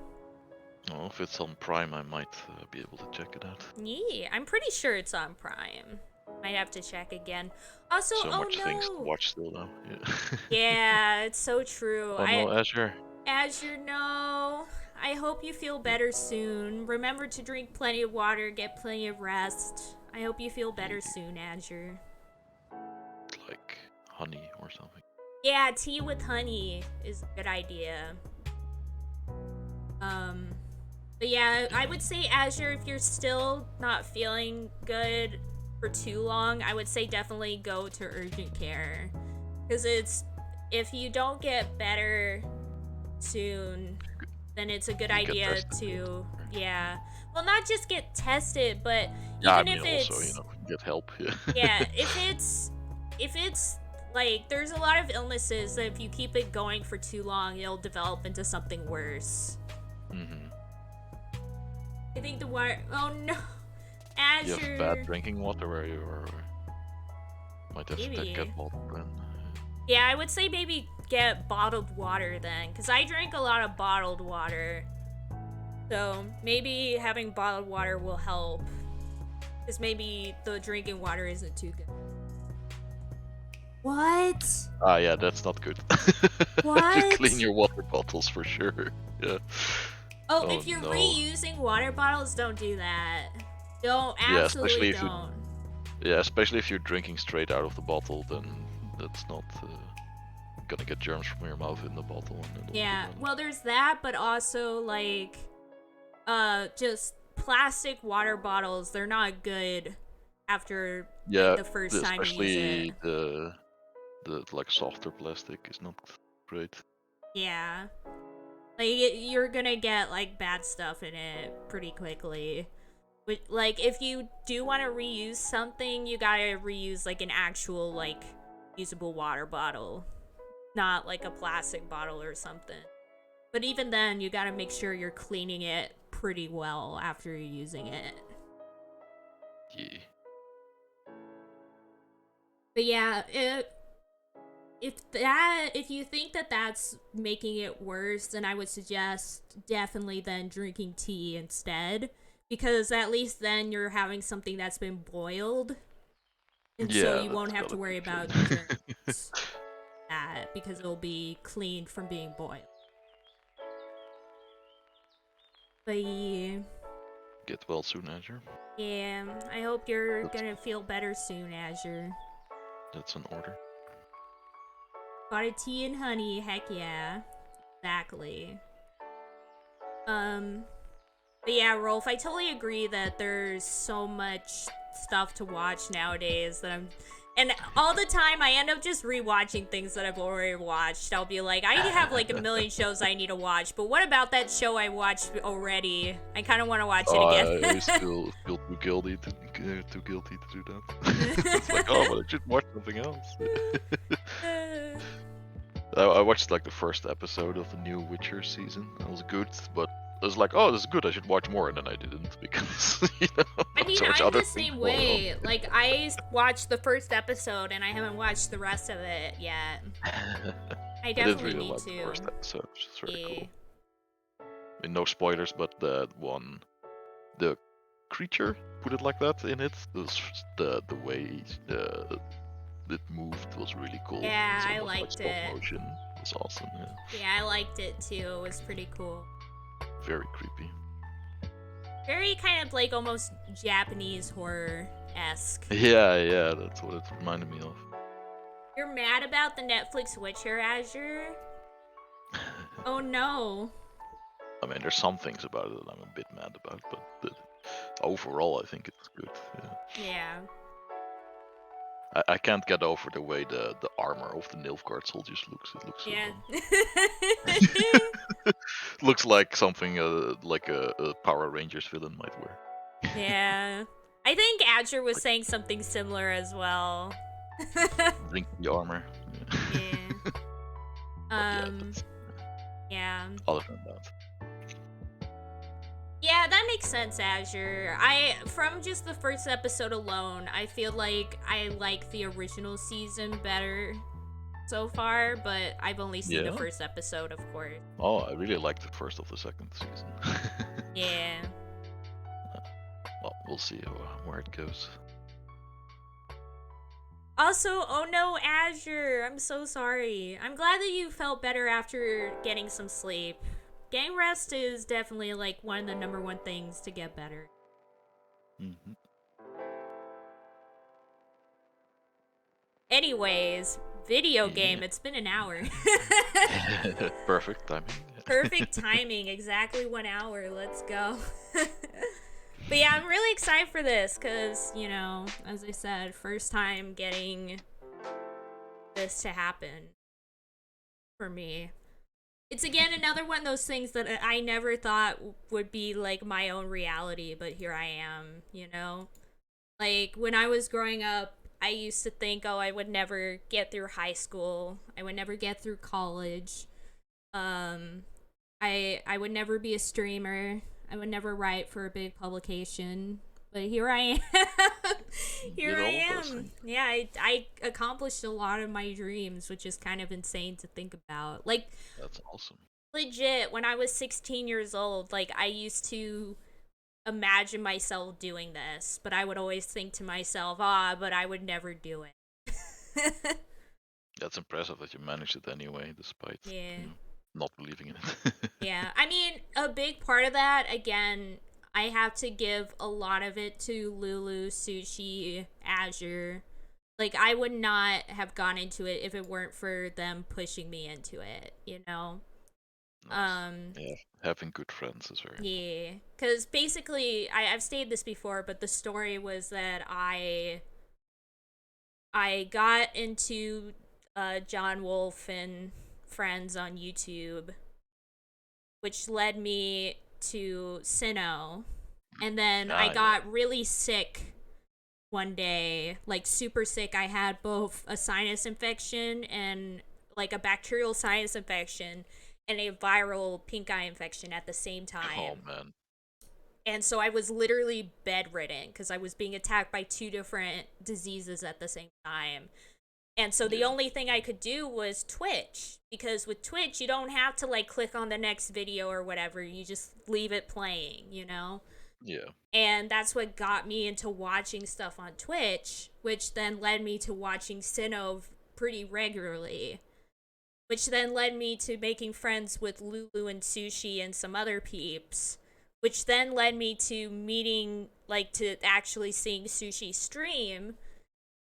Oh, if it's on Prime, I might be able to check it out. Yeah, I'm pretty sure it's on Prime. Might have to check again. Also, So oh much things to no. watch still now. Yeah. Yeah, it's so true. Oh no, Azure. Azure, no. I hope you feel better soon. Remember to drink plenty of water, get plenty of rest. I hope you feel better soon, Azure. Like honey or something. Yeah, tea with honey is a good idea. But yeah, I would say Azure, if you're still not feeling good for too long, I would say definitely go to urgent care. Because if you don't get better soon, then it's a good idea to, yeah. Well, not just get tested, but Yeah, even I mean if also, it's, get help. Yeah. yeah, if it's like, there's a lot of illnesses that if you keep it going for too long, it'll develop into something worse. I think the water. Oh no, Azure. You have bad drinking water where you might have to get bottled then. Yeah, I would say maybe get bottled water then, because I drink a lot of bottled water. So maybe having bottled water will help, because maybe the drinking water isn't too good. What? Ah, yeah, that's not good. What? To clean your water bottles for sure. Yeah. Oh, if you're reusing water bottles, don't do that. Don't, Yeah, absolutely don't. Especially if you're drinking straight out of the bottle, then that's not gonna get germs from your mouth in the bottle. And yeah, well, there's that, but also like, just plastic water bottles. They're not good after like, the first time you use it. Especially the like softer plastic is not great. Yeah. Like, you're gonna get, like, bad stuff in it pretty quickly. But, like, if you do want to reuse something, you gotta reuse, like, an actual, like, usable water bottle. Not, like, a plastic bottle or something. But even then, you gotta make sure you're cleaning it pretty well after you're using it. Yeah. But yeah, if you think that that's making it worse, then I would suggest definitely then drinking tea instead, because at least then you're having something that's been boiled, and so you won't have to worry about germs that, because it'll be cleaned from being boiled. But yeah. Get well soon, Azure. Yeah, I hope you're gonna feel better soon, Azure. That's an order. Got a tea and honey, heck yeah. Exactly. But yeah, Rolf, I totally agree that there's so much stuff to watch nowadays that and all the time I end up just rewatching things that I've already watched. I'll be like, I have like a million shows I need to watch, but what about that show I watched already? I kind of want to watch it again. I always feel too guilty to do that. It's like, oh, but I should watch something else. I watched like the first episode of the new Witcher season. It was good, but I was like, oh, this is good. I should watch more, and then I didn't because I mean, I'm the same way. Like, I watched the first episode, and I haven't watched the rest of it yet. I definitely really need to. The first episode, which is really cool. I mean, no spoilers, but that one, the creature, put it like that, in it. The way it moved was really cool. Yeah, It's I almost like liked stop it. motion. It was awesome. Yeah, Yeah, I liked it too. It was pretty cool. very creepy. Very kind of like almost Japanese horror-esque. Yeah, that's what it reminded me of. You're mad about the Netflix Witcher, Azure? Oh no. I mean, there's some things about it that I'm a bit mad about, but overall, I think it's good. Yeah. Yeah. I can't get over the way the armor of the Nilfgaard soldiers looks. It looks so Yeah. looks like something like a Power Rangers villain might wear. Yeah. I think Azure was saying something similar as well. Blinky armor. Yeah. But Yeah. other than that. Yeah, that makes sense, Azure. From just the first episode alone, I feel like I like the original season better so far, but I've only seen the Yeah. first episode, of course. Oh, I really liked the first of the second season. Yeah. Well, we'll see where it goes. Also, oh no, Azure, I'm so sorry. I'm glad that you felt better after getting some sleep. Getting rest is definitely like one of the number one things to get better. Mm-hmm. Anyways, video game, it's been an hour. Perfect timing. Perfect timing, exactly 1 hour. Let's go. But yeah, I'm really excited for this because, you know, as I said, first time getting this to happen for me. It's again another one of those things that I never thought would be like my own reality, but here I am, you know? Like when I was growing up, I used to think, oh, I would never get through high school. I would never get through college. I would never be a streamer. I would never write for a big publication. But here I am. Here I am. Yeah, I accomplished a lot of my dreams, which is kind of insane to think about. Like, That's awesome. legit, when I was 16 years old, like, I used to imagine myself doing this, but I would always think to myself, but I would never do it. That's impressive that you managed it anyway, despite not believing in it. Yeah, I mean, a big part of that, again, I have to give a lot of it to Lulu, Sushi, Azure. Like, I would not have gone into it if it weren't for them pushing me into it, you know? Nice. Yeah, having good friends is very important. Yeah, because basically, I've stated this before, but the story was that I got into John Wolf and friends on YouTube, which led me to Sinnoh. And then I got really sick one day, like super sick. I had both a sinus infection and like a bacterial sinus infection and a viral pink eye infection at the same time. Oh, man. And so I was literally bedridden because I was being attacked by two different diseases at the same time. And so the only thing I could do was Twitch, because with Twitch, you don't have to like click on the next video or whatever. You just leave it playing, you know? Yeah. And that's what got me into watching stuff on Twitch, which then led me to watching Sinnoh pretty regularly, which then led me to making friends with Lulu and Sushi and some other peeps, which then led me to meeting, like, to actually seeing Sushi stream,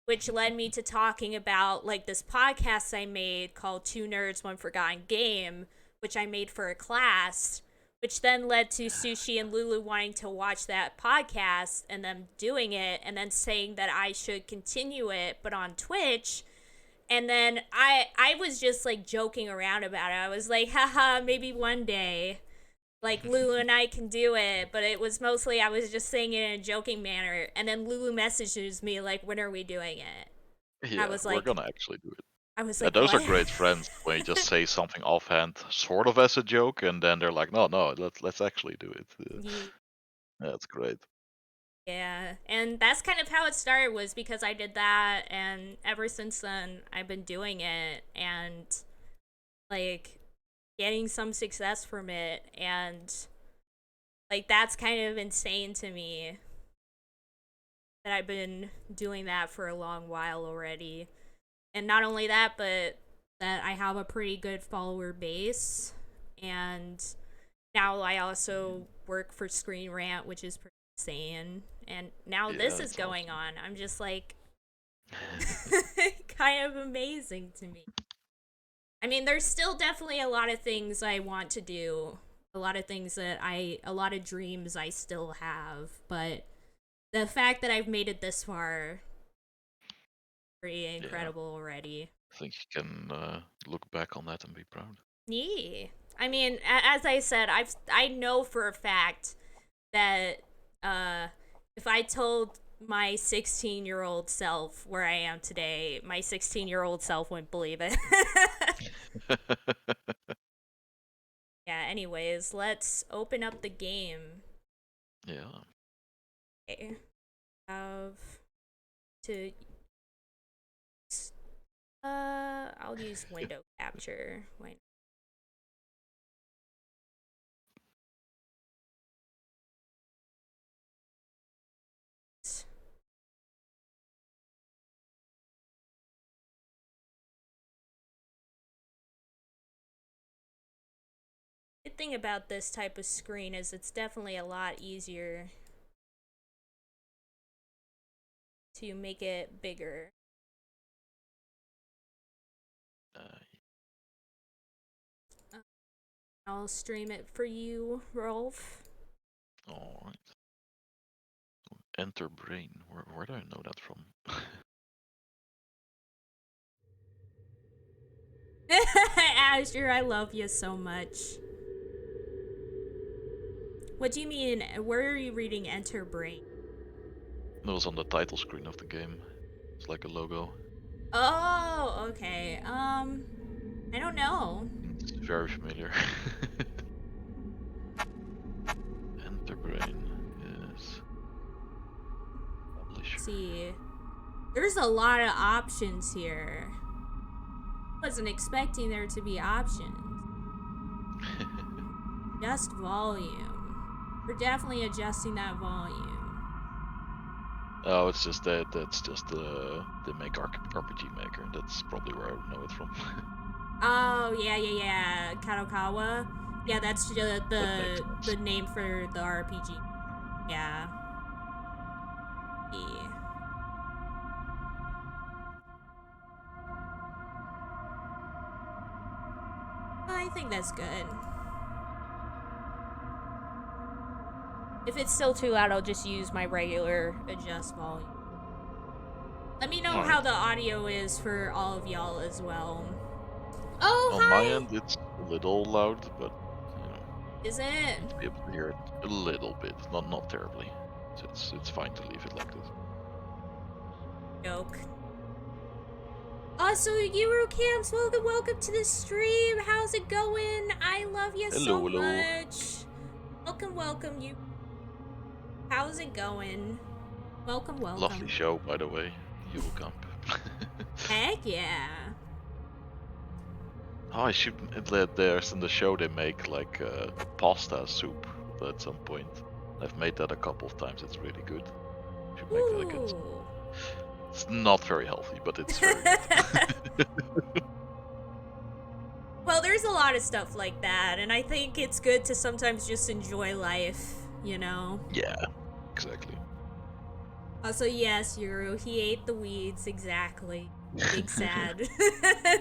which led me to talking about like this podcast I made called Two Nerds, One Forgotten Game, which I made for a class, which then led to Sushi and Lulu wanting to watch that podcast and them doing it and then saying that I should continue it, but on Twitch. And then I was just like joking around about it. I was like, haha, maybe one day. Like, Lulu and I can do it, but it was mostly I was just saying it in a joking manner. And then Lulu messages me, like, when are we doing it? Yeah, I was we're like, gonna actually do it. I was Yeah, like, those what? are great friends when you just say something offhand, sort of as a joke, and then they're like, no, let's actually do it. Ye- That's great. Yeah, and that's kind of how it started, was because I did that, and ever since then, I've been doing it, and, like, getting some success from it, and, like, that's kind of insane to me. that I've been doing that for a long while already. And not only that, but that I have a pretty good follower base. And now I also work for Screen Rant, which is pretty insane. And now Yeah, this is that's going awesome. on. I'm just like, kind of amazing to me. I mean, there's still definitely a lot of things I want to do, a lot of things a lot of dreams I still have, but the fact that I've made it this far, pretty Yeah, incredible already. I think you can look back on that and be proud. Yeah. I mean, as I said, I know for a fact that uh, if I told my 16-year-old self where I am today, my 16-year-old self wouldn't believe it. Yeah, anyways, let's open up the game. Yeah. Okay. Have to I'll use window capture. Why not? Good thing about this type of screen is it's definitely a lot easier to make it bigger. Uh, Uh, I'll stream it for you, Rolf. all right. Enter brain. Where do I know that from? Azure, I love you so much. What do you mean? Where are you reading Enter Brain? That was on the title screen of the game. It's like a logo. Oh, okay. I don't know. It's very familiar. Enter brain. Yes. Let's Publisher. see. There's a lot of options here. Wasn't expecting there to be options. Adjust volume. We're definitely adjusting that volume. Oh, it's just that. That's just the make RPG Maker. That's probably where I know it from. Oh, yeah. Kadokawa. Yeah, that's That makes sense. the name for the RPG. Yeah. Yeah. I think that's good. If it's still too loud, I'll just use my regular adjust volume. Let me know how Alright. the audio is for all of y'all as well. Oh, On my hi! end, it's a little loud, but you know, Is it? need to be able to hear it a little bit, not terribly. So it's fine to leave it like this. Joke. Also, Euro Camps, welcome to the stream. How's it going? I love you Hello, so hello. much. Welcome, you. How's it going? Lovely Welcome. show, by the way. Eurocamp. Heck yeah. Oh, I should. There's in the show they make like pasta soup at some point. I've made that a couple of times. It's really good. Should make that again. Ooh. It's not very healthy, but it's very good. Well, there's a lot of stuff like that, and I think it's good to sometimes just enjoy life, you know? Yeah, exactly. Also, yes, Euro, he ate the weeds, exactly. Big sad.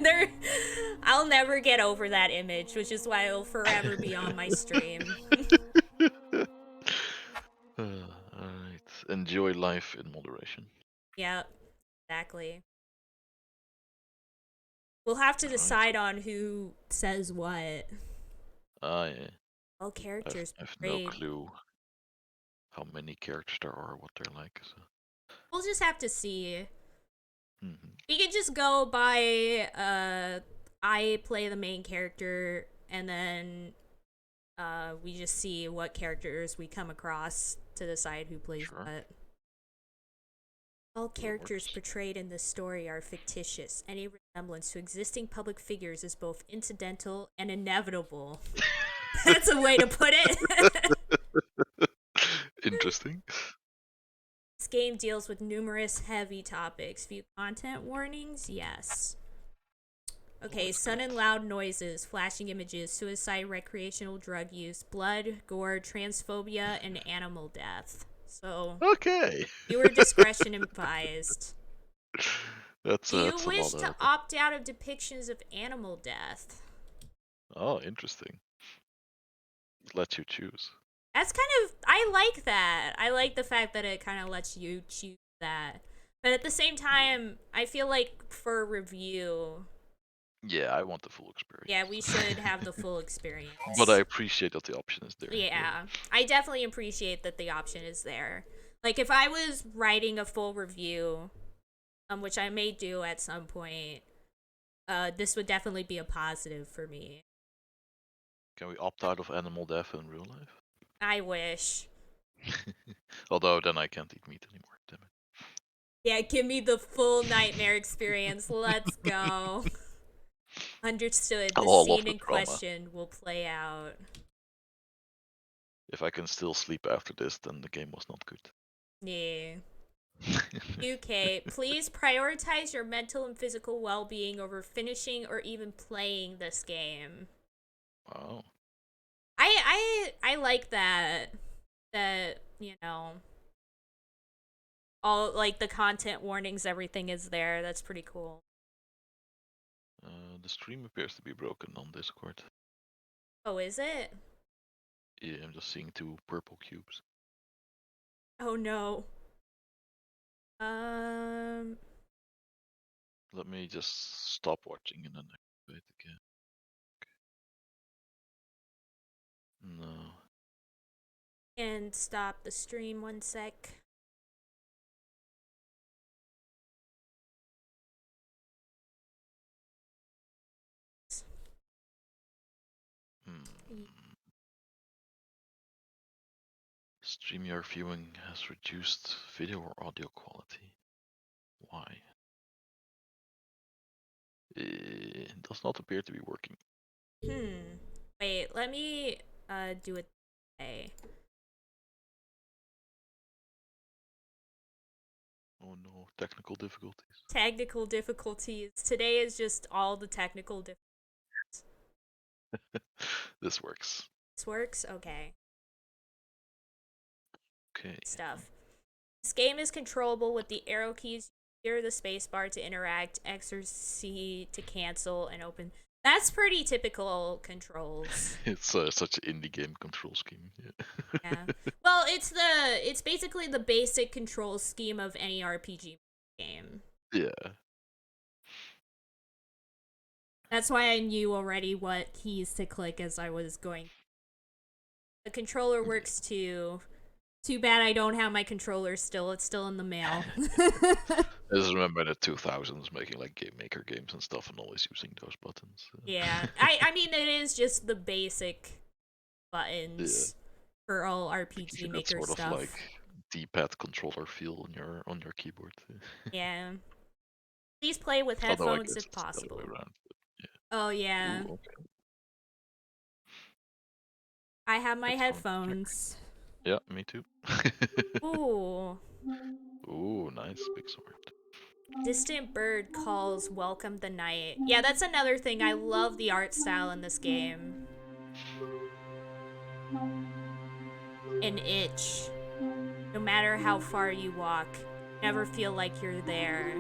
there, I'll never get over that image, which is why it'll forever be on my stream. Alright. Enjoy life in moderation. Yep, exactly. We'll have to Alright. decide on who says what. Yeah. All characters I've no portrayed. clue how many characters there are, what they're like. So. We'll just have to see. Mm-hmm. We can just go by I play the main character and then we just see what characters we come across to decide who plays Sure. what. All characters Works. portrayed in this story are fictitious. Any resemblance to existing public figures is both incidental and inevitable. That's a way to put it. Interesting. This game deals with numerous heavy topics. View content warnings? Yes. Okay, sudden loud noises, flashing images, suicide, recreational drug use, blood, gore, transphobia, and animal death. So, Okay. viewer discretion advised. Do you That's a wish lot to of. opt out of depictions of animal death? Oh, interesting. Let you choose. That's kind of, I like that. I like the fact that it kind of lets you choose that. But at the same time, I feel like for review, Yeah, I want the full experience. yeah, we should have the full experience. But I appreciate that the option is there. Yeah, I definitely appreciate that the option is there. Like, if I was writing a full review, which I may do at some point, this would definitely be a positive for me. Can we opt out of animal death in real life? I wish. Although then I can't eat meat anymore. Damn it. Yeah, give me the full nightmare experience. Let's go. Understood. The All of scene the in trauma. question will play out. If I can still sleep after this, then the game was not good. Yeah. UK, please prioritize your mental and physical well-being over finishing or even playing this game. Wow. I like that you know, all like the content warnings, everything is there. That's pretty cool. The stream appears to be broken on Discord. Oh, is it? Yeah, I'm just seeing 2 purple cubes. Oh no. Let me just stop watching and then activate again. Okay. No. And stop the stream 1 sec. StreamYard viewing has reduced video or audio quality. Why? It does not appear to be working. Wait, let me do it today. Oh no, technical difficulties. Technical difficulties. Today is just all the technical difficulties. This works. This works? Okay. Okay. Stuff. This game is controllable with the arrow keys, here the spacebar to interact, X or C to cancel and open. That's pretty typical controls. It's such an indie game control scheme. Yeah. Well, it's basically the basic control scheme of any RPG game. Yeah. That's why I knew already what keys to click as I was going. The controller works too. Too bad I don't have my controller still. It's still in the mail. I just remember in the 2000s making like Game Maker games and stuff and always using those buttons. Yeah. I mean, it is just the basic buttons for all RPG Maker sort stuff. Of like D-pad controller feel on your keyboard. Yeah. Please play with headphones if possible. Yeah. Oh yeah. Ooh, okay. I have my headphones. Yeah, me too. Ooh. Ooh, nice big sword. Distant bird calls welcome the night. Yeah, that's another thing. I love the art style in this game. An itch. No matter how far you walk, never feel like you're there.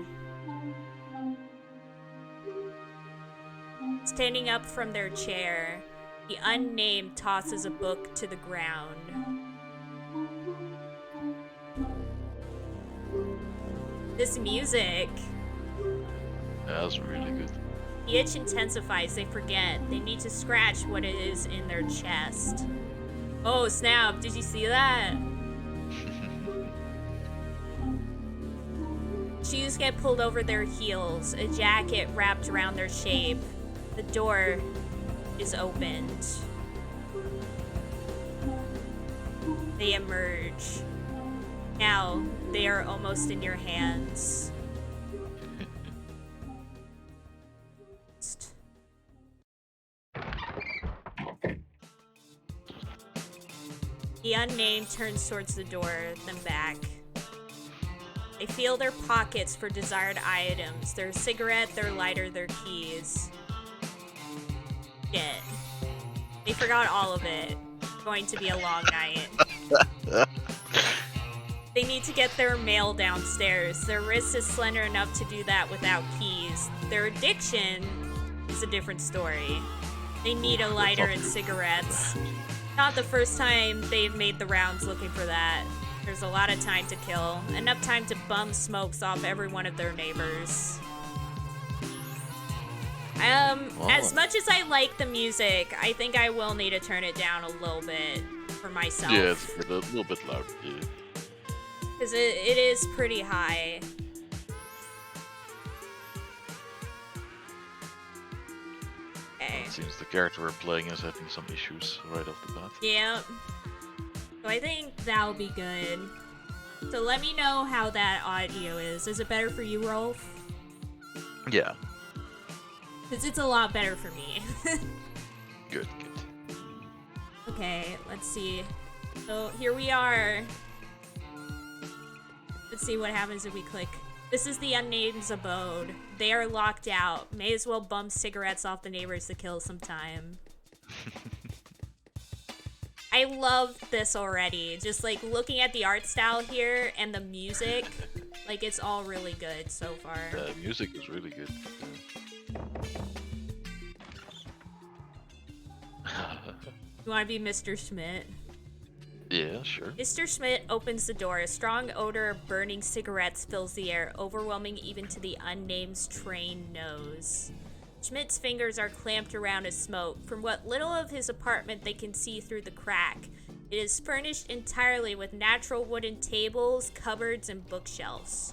Standing up from their chair, the unnamed tosses a book to the ground. This music. That's really good. The itch intensifies, they forget. They need to scratch what it is in their chest. Oh snap, did you see that? Shoes get pulled over their heels, a jacket wrapped around their shape. The door is opened. They emerge. Now, they are almost in your hands. The unnamed turns towards the door, then back. They feel their pockets for desired items. Their cigarette, their lighter, their keys. Shit. They forgot all of it. Going to be a long night. They need to get their mail downstairs. Their wrist is slender enough to do that without keys. Their addiction is a different story. They need a lighter and cigarettes. Not the first time they've made the rounds looking for that. There's a lot of time to kill. Enough time to bum smokes off every one of their neighbors. As much as I like the music, I think I will need to turn it down a little bit for myself. Yeah, it's a little bit loud. Yeah. Because it is pretty high. Okay. It seems the character we're playing is having some issues right off the bat. Yeah. So I think that'll be good. So let me know how that audio is. Is it better for you, Rolf? Yeah. Because it's a lot better for me. Good. Okay, let's see. So here we are. Let's see what happens if we click. This is the Unnamed's abode. They are locked out. May as well bum cigarettes off the neighbors to kill some time. I love this already. Just like looking at the art style here and the music, like it's all really good so far. The music is really good. You want to be Mr. Schmidt? Yeah, sure. Mr. Schmidt opens the door. A strong odor of burning cigarettes fills the air, overwhelming even to the Unnamed's trained nose. Schmidt's fingers are clamped around his smoke. From what little of his apartment they can see through the crack, it is furnished entirely with natural wooden tables, cupboards, and bookshelves.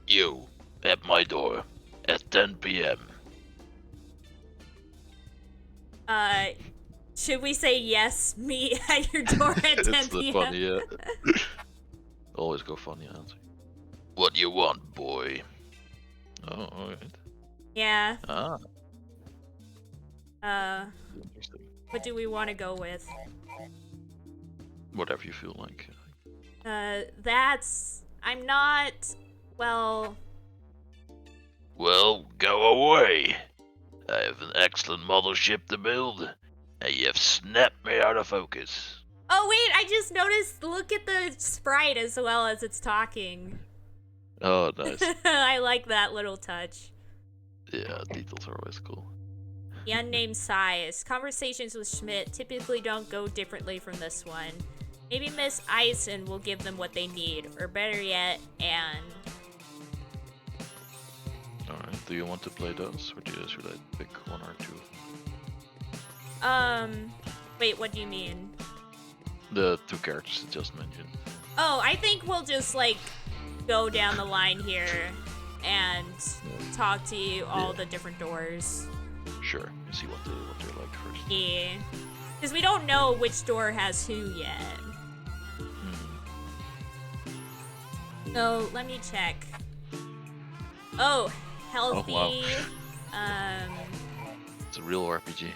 You, at my door, at 10 p.m. Should we say yes, me at your door at 10 It's p.m.? funny, yeah. Always go funny answer. What do you want, boy? Oh, alright. Yeah. Interesting. What do we want to go with? Whatever you feel like. I'm not, well, go away. I have an excellent model ship to build, and you have snapped me out of focus. oh wait, I just noticed, look at the sprite as well as it's talking. Oh, nice. I like that little touch. Yeah, details are always cool. The Unnamed sighs. Conversations with Schmidt typically don't go differently from this one. Maybe Miss Eisen will give them what they need, or better yet, Anne. Alright, do you want to play those, or should I pick one or two? Wait, what do you mean? The two characters I just mentioned. Oh, I think we'll just, like, go down the line here and talk to you all the different doors. Sure, you see what they're like first. Yeah. Because we don't know which door has who yet. So, let me check. Oh, healthy. Oh, wow. It's a real RPG.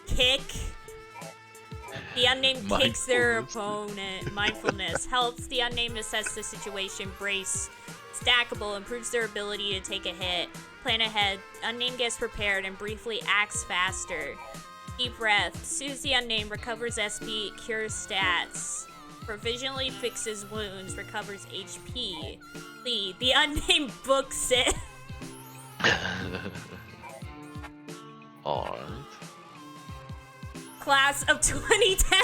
Kick. The Unnamed kicks their opponent. Mindfulness. Helps the Unnamed assess the situation. Brace. Stackable. Improves their ability to take a hit. Plan ahead. Unnamed gets prepared and briefly acts faster. Deep breath. Soothes the Unnamed. Recovers SP. Cures stats. Provisionally fixes wounds. Recovers HP. Lead. The Unnamed books it. Alright. Class of 2010.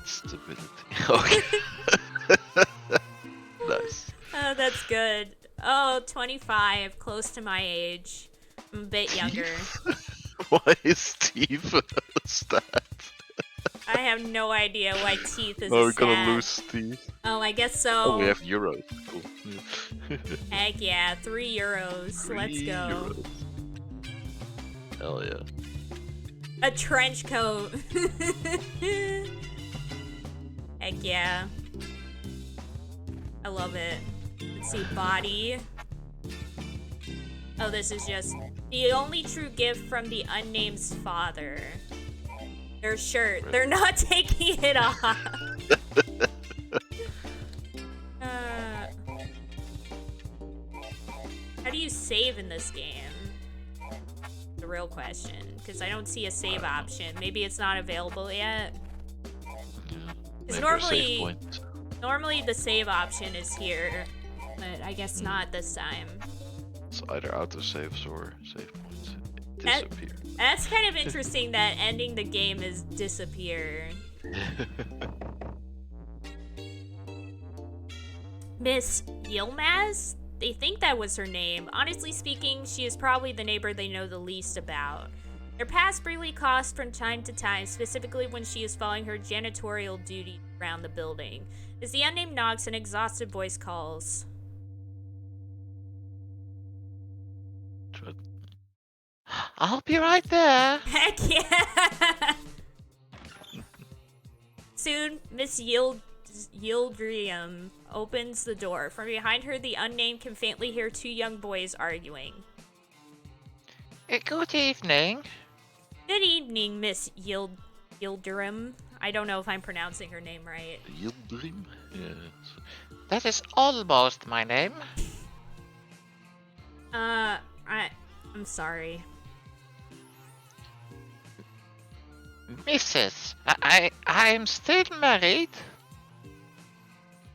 Stupidity. Okay. Nice. Oh, that's good. Oh, 25. Close to my age. I'm a bit younger. Why is Steve a stat? I have no idea why teeth is Oh, a we're stat. gonna lose Steve. Oh, I guess so. Oh, we have euros. Cool. Heck yeah, 3 euros. Let's go. Euros. Hell yeah. A trench coat. Heck yeah. I love it. Let's see, body. Oh, this is just the only true gift from the Unnamed's father. Their shirt. They're not taking it off. How do you save in this game? The real question, because I don't see a save option. Maybe it's not available yet. Because normally the save option is here, but I guess not this time. It's either autosaves or save points disappear. That's kind of interesting that ending the game is disappear. Miss Yilmaz? They think that was her name. Honestly speaking, she is probably the neighbor they know the least about. Their past briefly crossed from time to time, specifically when she is following her janitorial duty around the building. As the unnamed knocks, an exhausted voice calls. I'll be right there. Heck yeah! Soon, Miss Yildrium opens the door. From behind her, the unnamed can faintly hear two young boys arguing. Good evening. Good evening, Miss Yildirim. I don't know if I'm pronouncing her name right. Yildirim? Yes. That is almost my name. I'm sorry. Mrs. I'm still married.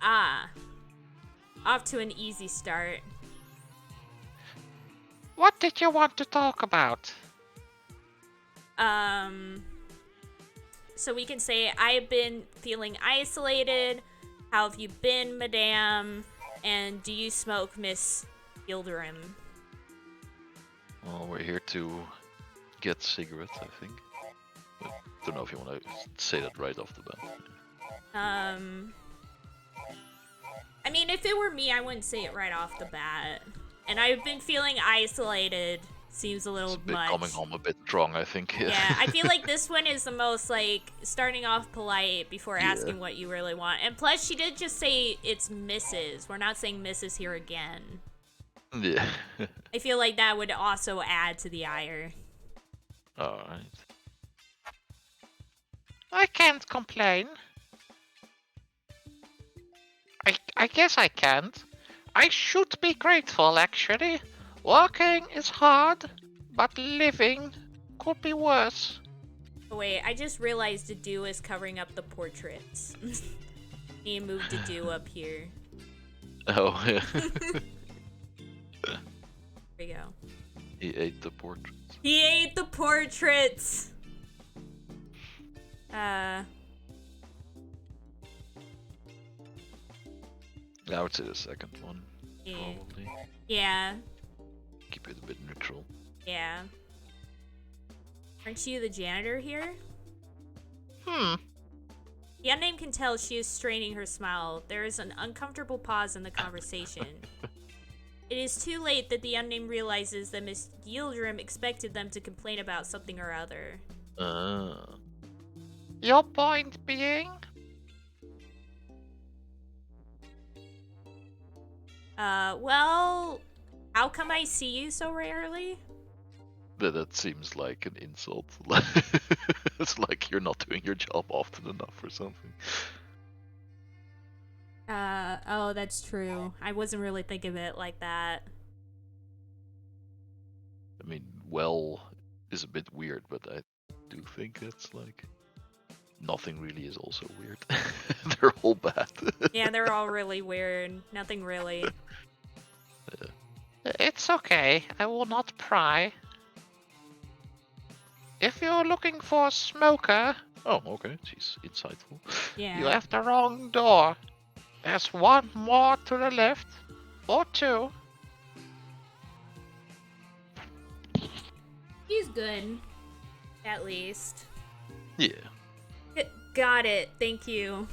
Ah. Off to an easy start. What did you want to talk about? So we can say, I've been feeling isolated. How have you been, madame? And do you smoke, Miss Yildirim? Well, we're here to get cigarettes, I think. But don't know if you want to say that right off the bat. I mean, if it were me, I wouldn't say it right off the bat. And I've been feeling isolated. Seems a little much. Coming home a bit strong, I think. Yeah, I feel like this one is the most, like, starting off polite before asking what you really want. And plus, she did just say it's Mrs. We're not saying Mrs. here again. Yeah. I feel like that would also add to the ire. Alright. I can't complain. I guess I can't. I should be grateful, actually. Working is hard, but living could be worse. Oh, wait, I just realized Dedu is covering up the portraits. He moved Dedu up here. Oh, yeah. There we go. He ate the portraits. He ate the portraits! I would say the second one, Yeah. probably. Yeah. Keep it a bit neutral. Yeah. Aren't you the janitor here? The unnamed can tell she is straining her smile. There is an uncomfortable pause in the conversation. It is too late that the unnamed realizes that Miss Yildirim expected them to complain about something or other. Your point being? Well, how come I see you so rarely? That seems like an insult. It's like you're not doing your job often enough or something. Oh, that's true. I wasn't really thinking of it like that. I mean, well is a bit weird, but I do think it's like nothing really is also weird. They're all bad. Yeah, they're all really weird. Nothing really. It's okay. I will not pry. If you're looking for a smoker, Oh, okay. She's insightful. Yeah. you have the wrong door. There's one more to the left, or two. He's good. At least. Yeah. Got it. Thank you.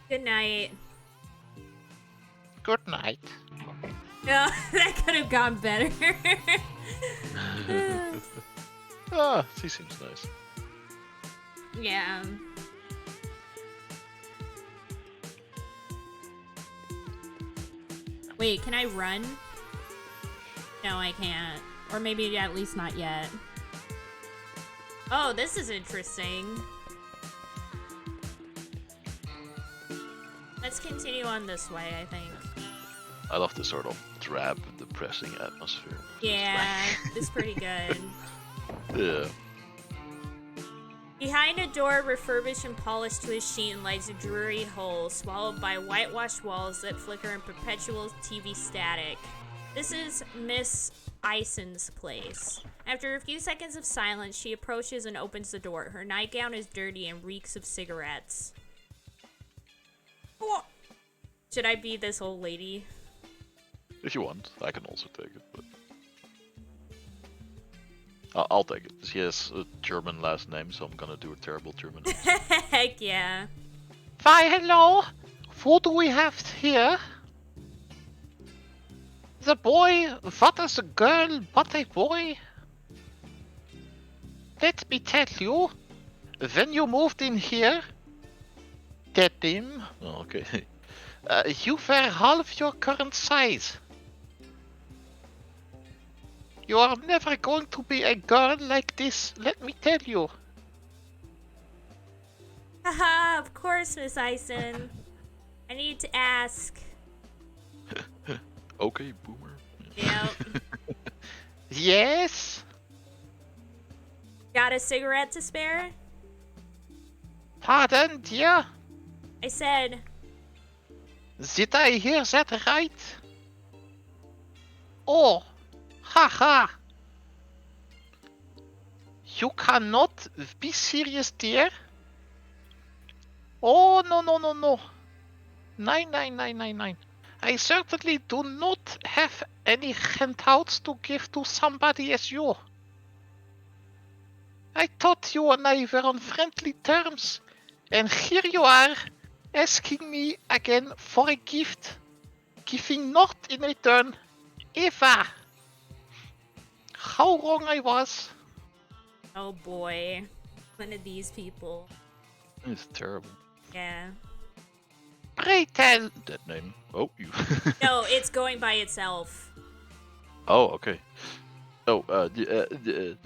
Good night. Good night. No, that could have gone better. Ah, she seems nice. Yeah. Wait, can I run? No, I can't. Or maybe at least not yet. Oh, this is interesting. let's continue on this way, I think. I love the sort of drab, depressing atmosphere. Yeah, it's pretty good. Yeah. Behind a door refurbished and polished to a sheen lies a dreary hole, swallowed by whitewashed walls that flicker in perpetual TV static. This is Miss Ison's place. After a few seconds of silence, she approaches and opens the door. Her nightgown is dirty and reeks of cigarettes. Oh. Should I be this old lady? If you want, I can also take it, but... I'll take it. She has a German last name, so I'm gonna do a terrible German accent. Heck yeah. Why, hello. What do we have here? The boy, what is a girl but a boy? Let me tell you, when you moved in here, that him, Oh, okay. you were half your current size. You are never going to be a girl like this, let me tell you. Haha, of course, Miss Ison. I need to ask. Okay, boomer. Yep. Yes? Got a cigarette to spare? Pardon, dear? I said, Did I hear that right? Oh, haha. You cannot be serious, dear. Oh, no, no, no, no. Nine. I certainly do not have any handouts to give to somebody as you. I thought you and I were on friendly terms, and here you are, asking me again for a gift, giving not in return, Eva. How wrong I was. oh boy. One of these people. It's terrible. Yeah. Pray tell. That name. Oh, you. No, it's going by itself. Oh, okay. Oh,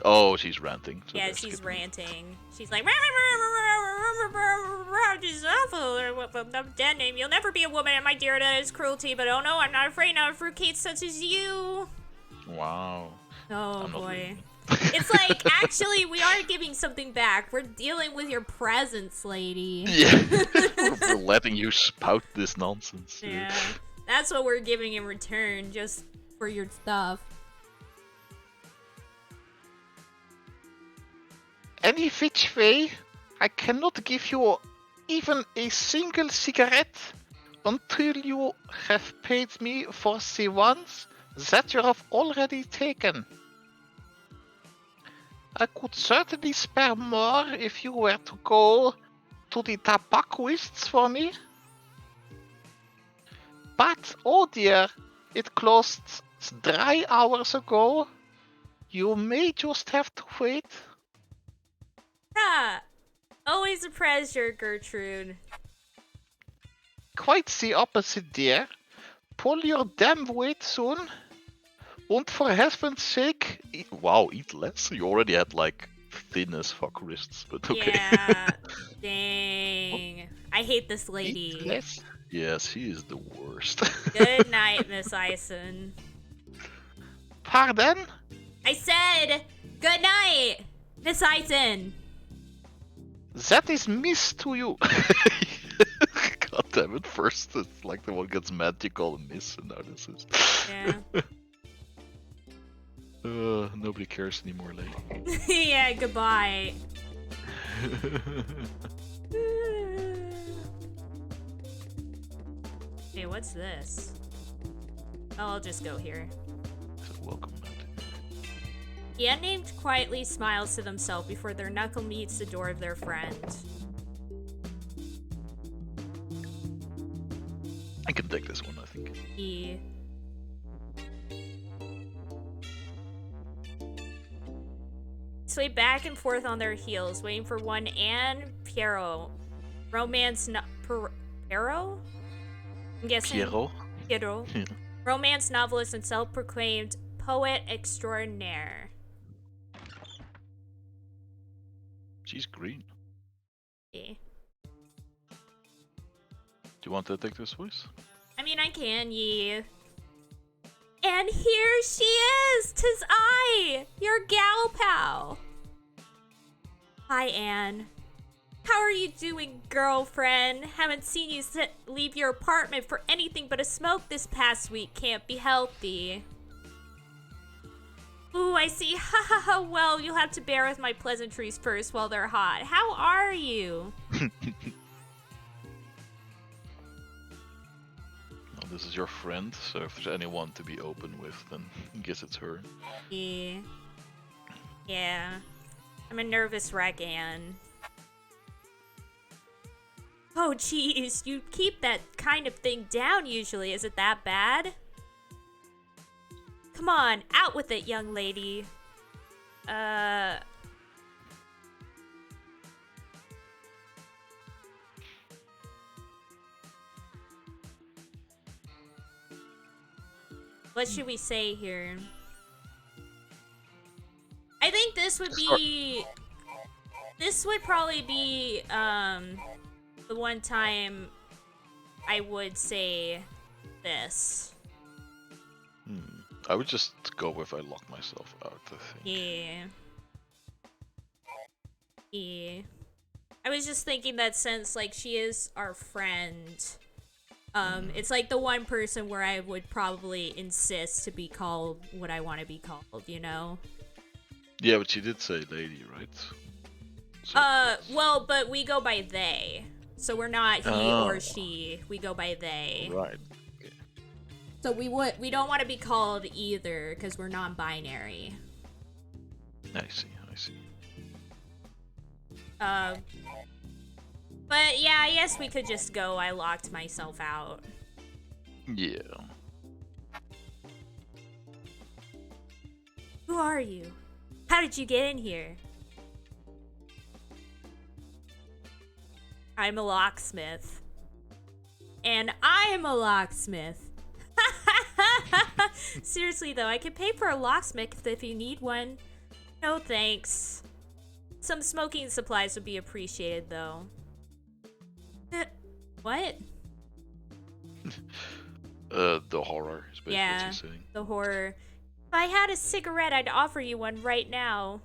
oh, she's ranting. So Yeah, they're she's skipping. ranting. She's like, this is awful. Dead name. You'll never be a woman, and my dear, that is cruelty. But oh no, I'm not afraid now of fruitcake such as you. Wow. Oh I'm not boy. reading It's like, actually, we are giving something back. We're dealing with your presence, lady. Yeah. We're letting you spout this nonsense. Yeah. That's what we're giving in return, just for your stuff. Any which way, I cannot give you even a single cigarette until you have paid me for the ones that you have already taken. I could certainly spare more if you were to go to the tobaccoists for me. But, oh dear, it closed 3 hours ago. You may just have to wait. Ah, always a pleasure, Gertrude. Quite the opposite, dear. Pull your damn weight soon. And for heaven's sake, Wow, eat less. You already had like thin as fuck wrists, but okay. Yeah. Dang. I hate this eat lady. less. Yes, he is the worst. Good night, Miss Ison. Pardon? I said, good night, Miss Ison. That is miss to you. God damn it! First, it's like the one gets mad, you call him miss, and now this is. Yeah. Nobody cares anymore, lady. Yeah, goodbye. Hey, what's this? Oh, I'll just go here. So welcome, Matt. The unnamed quietly smiles to themselves before their knuckle meets the door of their friend. I can take this one, I think. He... sway back and forth on their heels, waiting for one Anne Piero. Piero? I'm guessing. Piero? Piero. Yeah. Romance novelist and self-proclaimed poet extraordinaire. She's green. Yeah. you want detective's voice? I mean, I can, ye. And here she is! 'Tis I, your gal pal. Hi, Anne. How are you doing, girlfriend? Haven't seen you leave your apartment for anything but a smoke this past week. Can't be healthy. Ooh, I see. Ha ha ha. Well, you'll have to bear with my pleasantries first while they're hot. How are you? Well, this is your friend, so if there's anyone to be open with, then I guess it's her. Yeah. Yeah. I'm a nervous wreck, Anne. Oh, jeez, you keep that kind of thing down usually. Is it that bad? Come on, out with it, young lady. What should we say here? I think this would be... This would probably be, the one time I would say this. I would just go with I lock myself out, I think. Yeah. Yeah. I was just thinking that since, like, she is our friend, it's like the one person where I would probably insist to be called what I want to be called, you know? Yeah, but she did say lady, right? So Well, but we go by they. So we're not he or she. We go by they. right. So we don't want to be called either because we're non-binary. I see, I see. But yeah, I guess we could just go I locked myself out. Yeah. Who are you? How did you get in here? I'm a locksmith. And I am a locksmith. Seriously though, I can pay for a locksmith if you need one. No thanks. Some smoking supplies would be appreciated though. What? The horror is basically Yeah, what she's saying. the horror. If I had a cigarette, I'd offer you one right now.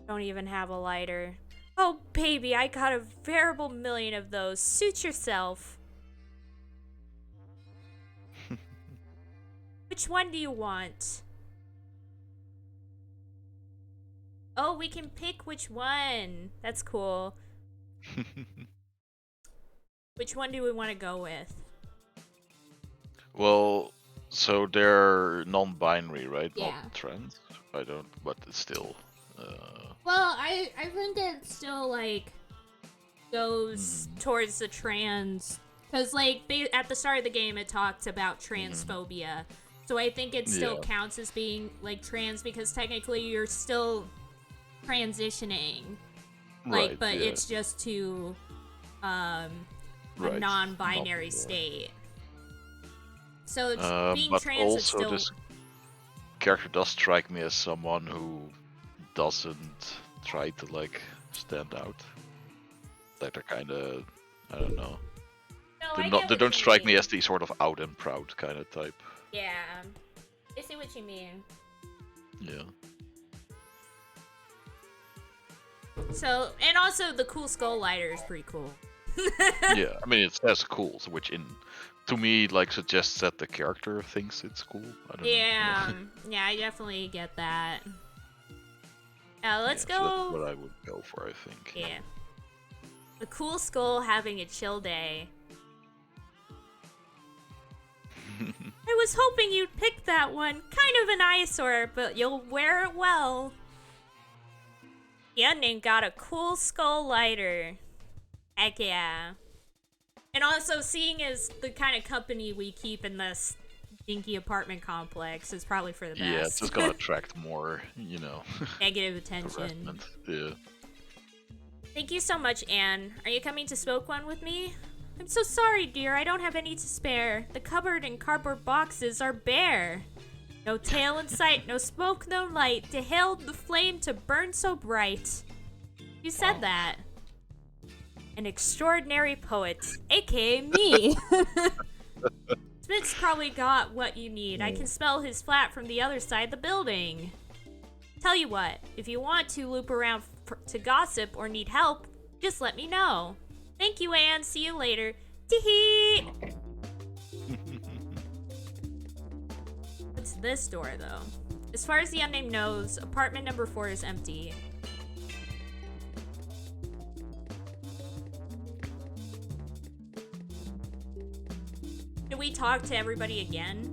Don't even have a lighter. Oh, baby, I got a veritable million of those. Suit yourself. Which one do you want? Oh, we can pick which one. That's cool. Which one do we want to go with? Well, so they're non-binary, right? Yeah. Not trans. I don't, but it's still. Well, I think it still, like, goes towards the trans... Because, like, at the start of the game, it talked about transphobia. So I think it still counts as being, like, trans because technically you're still transitioning. Like, Right, but yeah. it's just to a Right, non-binary not, state. So it's, being but trans is also still... this character does strike me as someone who doesn't try to like stand out. Like they're kind of, I don't know. No, They're I not, get they what don't you strike me mean. as the sort of out and proud kind of type. Yeah. I see what you mean. Yeah. So, and also the cool skull lighter is pretty cool. Yeah, I mean it says cool, so which to me like suggests that the character thinks it's cool. I don't Yeah, know. yeah, I definitely get that. Let's Yeah, so go. that's what I would go for, I think. Yeah. The cool skull having a chill day. I was hoping you'd pick that one. Kind of an eyesore, but you'll wear it well. The unnamed got a cool skull lighter. Heck yeah. And also, seeing as the kind of company we keep in this dinky apartment complex is probably for the best. Yeah, it's just gonna attract more, Negative attention. harassment. Yeah. Thank you so much, Anne. Are you coming to smoke one with me? I'm so sorry, dear. I don't have any to spare. The cupboard and cardboard boxes are bare. No tail in sight, no smoke, no light. To hail the flame to burn so bright. You said Wow. that. An extraordinary poet, aka me. Smith's probably got what you need. I can smell his flat from the other side of the building. Tell you what, if you want to loop around to gossip or need help, just let me know. Thank you, Anne. See you later. Tee-hee! What's this door, though? As far as the unnamed knows, apartment number 4 is empty. Did we talk to everybody again?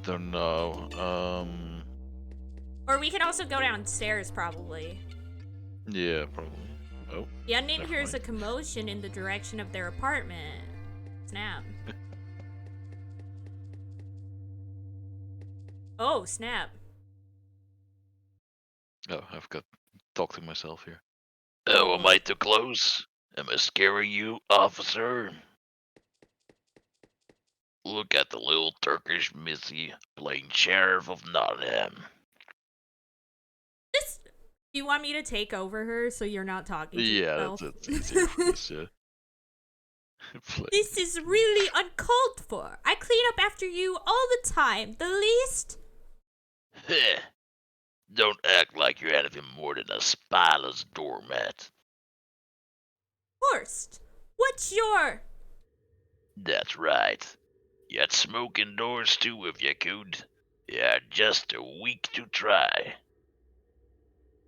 Don't know. Or we can also go downstairs, probably. Yeah, probably. Oh. The unnamed never hears a mind. commotion in the direction of their apartment. Snap. Oh, snap. Oh, I've got to talk to myself here. Oh, am I too close? Am I scaring you, officer? Look at the little Turkish missy playing Sheriff of Nottingham. This. Do you want me to take over her so you're not talking to Yeah, yourself? that's easier for this, yeah. This is really uncalled for. I clean up after you all the time. The least. Heh. Don't act like you're anything more than a spineless doormat. Worst. What's your. That's right. You'd smoke indoors too if you could. You're just a week to try.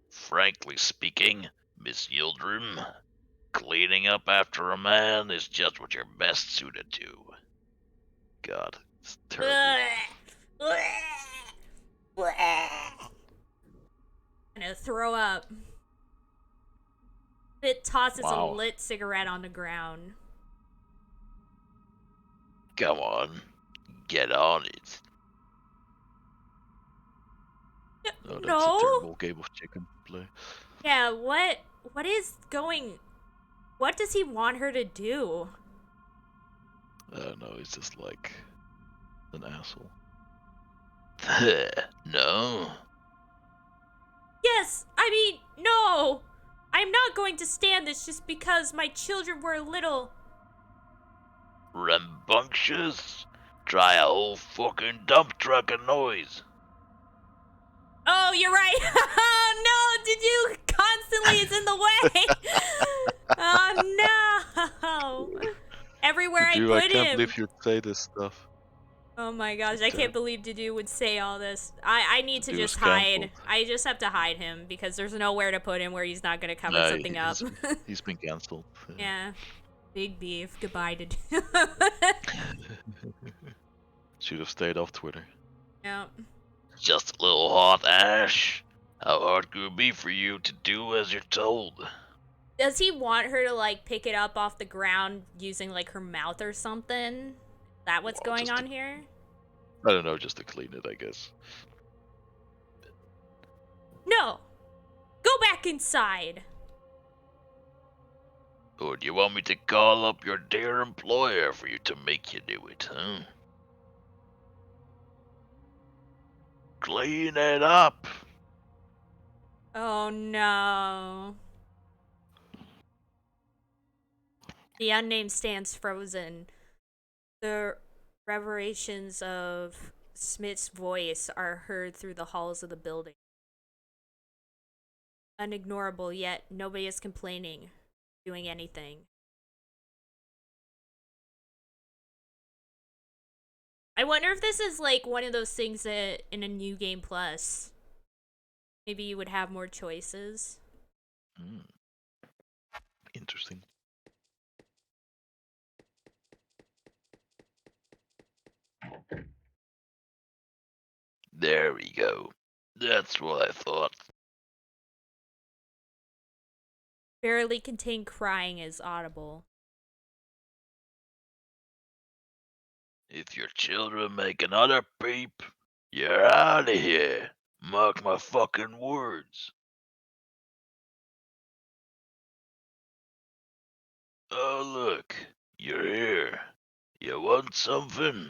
Frankly speaking, Miss Yildirim, cleaning up after a man is just what you're best suited to. God, it's terrible. I'm gonna throw up. It tosses Wow. a lit cigarette on the ground. Come on, get on it. Oh, that's No. a terrible game of chicken to play. Yeah, what is going. What does he want her to do? I don't know, he's just like an asshole. No? Yes, I mean, no! I'm not going to stand this just because my children were little. Rambunctious? Try a whole fucking dump truck of noise. Oh, you're right. Oh, no, did you constantly is in the way. Oh, no. Everywhere Dude, I I put can't him. believe you'd say this stuff. Oh my gosh, I can't believe Dudu would say all this. I need to Dudu just is hide. cancelled. I just have to hide him because there's nowhere to put him where he's not going to cover Nah, something up. he's been cancelled. Yeah. Big beef. Goodbye, Dudu. Should have stayed off Twitter. Yeah. Just a little hot ash. How hard could it be for you to do as you're told? Does he want her to, like, pick it up off the ground using, like, her mouth or something? Is that what's Well, going just on here? I don't know, just to clean it, I guess. No! Go back inside! Or do you want me to call up your dear employer for you to make you do it, huh? Clean it up. Oh no. The unnamed stands frozen. The reverberations of Smith's voice are heard through the halls of the building. Unignorable, yet nobody is complaining, doing anything. I wonder if this is like one of those things that in a new game plus, maybe you would have more choices. Interesting. There we go. That's what I thought. Barely contained crying is audible. If your children make another peep, you're out of here. Mark my fucking words. Oh, look. You're here. You want something?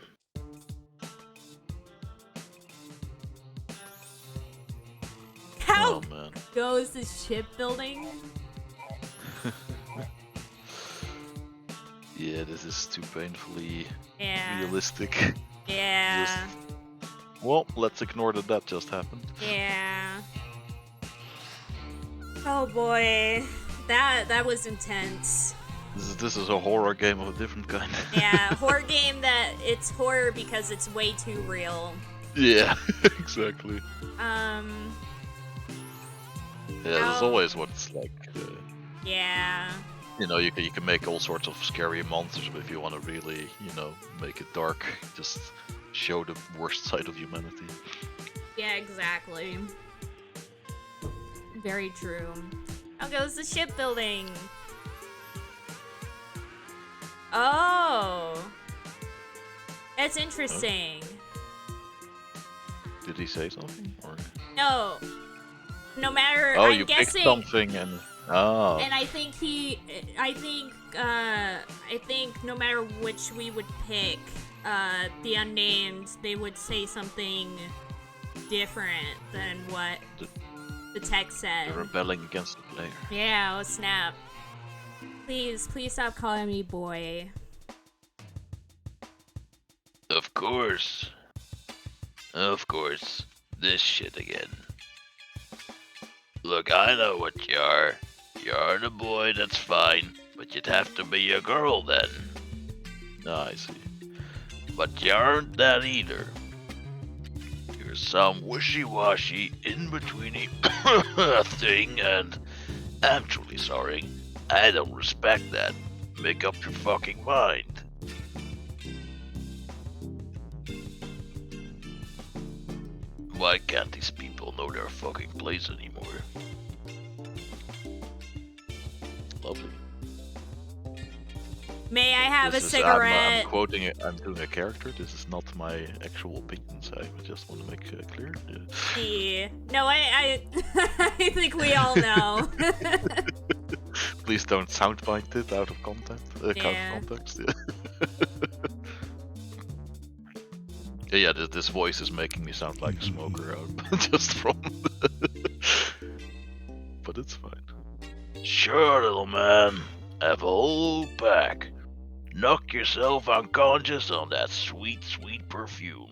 Oh man. goes the shipbuilding. Yeah, this is too painfully Yeah. realistic. Yeah. Well, let's ignore that just happened. Yeah. Oh boy. That was intense. This is a horror game of a different kind. Yeah, horror game that it's horror because it's way too real. Yeah, exactly. Yeah, Yeah, that's Oh. always what it's like. Yeah. You know, you can make all sorts of scary monsters, but if you want to really, make it dark, just show the worst side of humanity. Yeah, exactly. Very true. How goes the shipbuilding? Oh. That's interesting. Did he say something? Or... No. No matter, Oh, I'm you guessing. picked something and... Oh. And I think no matter which we would pick, the unnamed, they would say something different than what the text said. You're rebelling against the player. Yeah, oh snap. Please stop calling me boy. Of course. Of course. This shit again. Look, I know what you are. You aren't a boy, that's fine. But you'd have to be a girl then. Ah, I see. But you aren't that either. You're some wishy-washy, in-betweeny thing, and I'm truly sorry. I don't respect that. Make up your fucking mind. Why can't these people know their fucking place anymore? Lovely. May I have This a is- cigarette? I'm quoting it. I'm doing a character. This is not my actual opinions. I just want to make clear. Yeah. Yeah. No, I I think we all know. Please don't soundbite it out of content. Out Yeah. of context. Yeah, this voice is making me sound like a smoker out just from. But it's fine. Sure, little man. Have a whole pack. Knock yourself unconscious on that sweet, sweet perfume.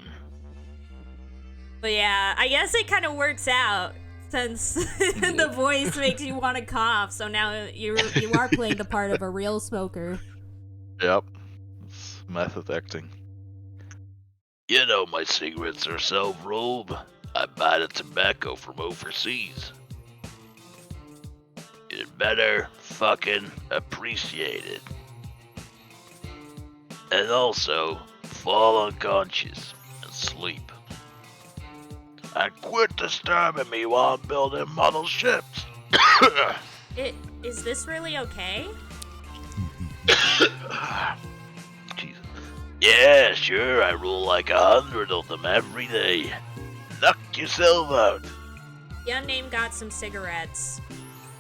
But yeah, I guess it kind of works out since the voice makes you want to cough. So now you are playing the part of a real smoker. Yep. It's method acting. You know my cigarettes are self-rolled. I buy the tobacco from overseas. You better fucking appreciate it. And also, fall unconscious and sleep. And quit disturbing me while I'm building model ships. Is this really okay? Jesus. Yeah, sure, I roll like 100 of them every day. Knock yourself out. The unnamed got some cigarettes.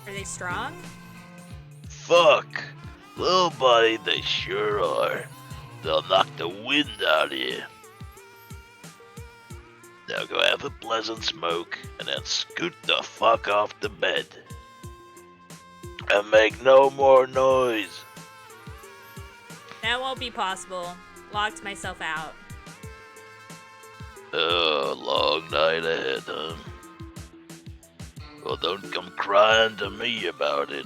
Are they strong? Fuck. Little buddy, they sure are. They'll knock the wind out of you. Now go have a pleasant smoke, and then scoot the fuck off the bed. And make no more noise. That won't be possible. Locked myself out. Oh, long night ahead, huh? Well, don't come crying to me about it.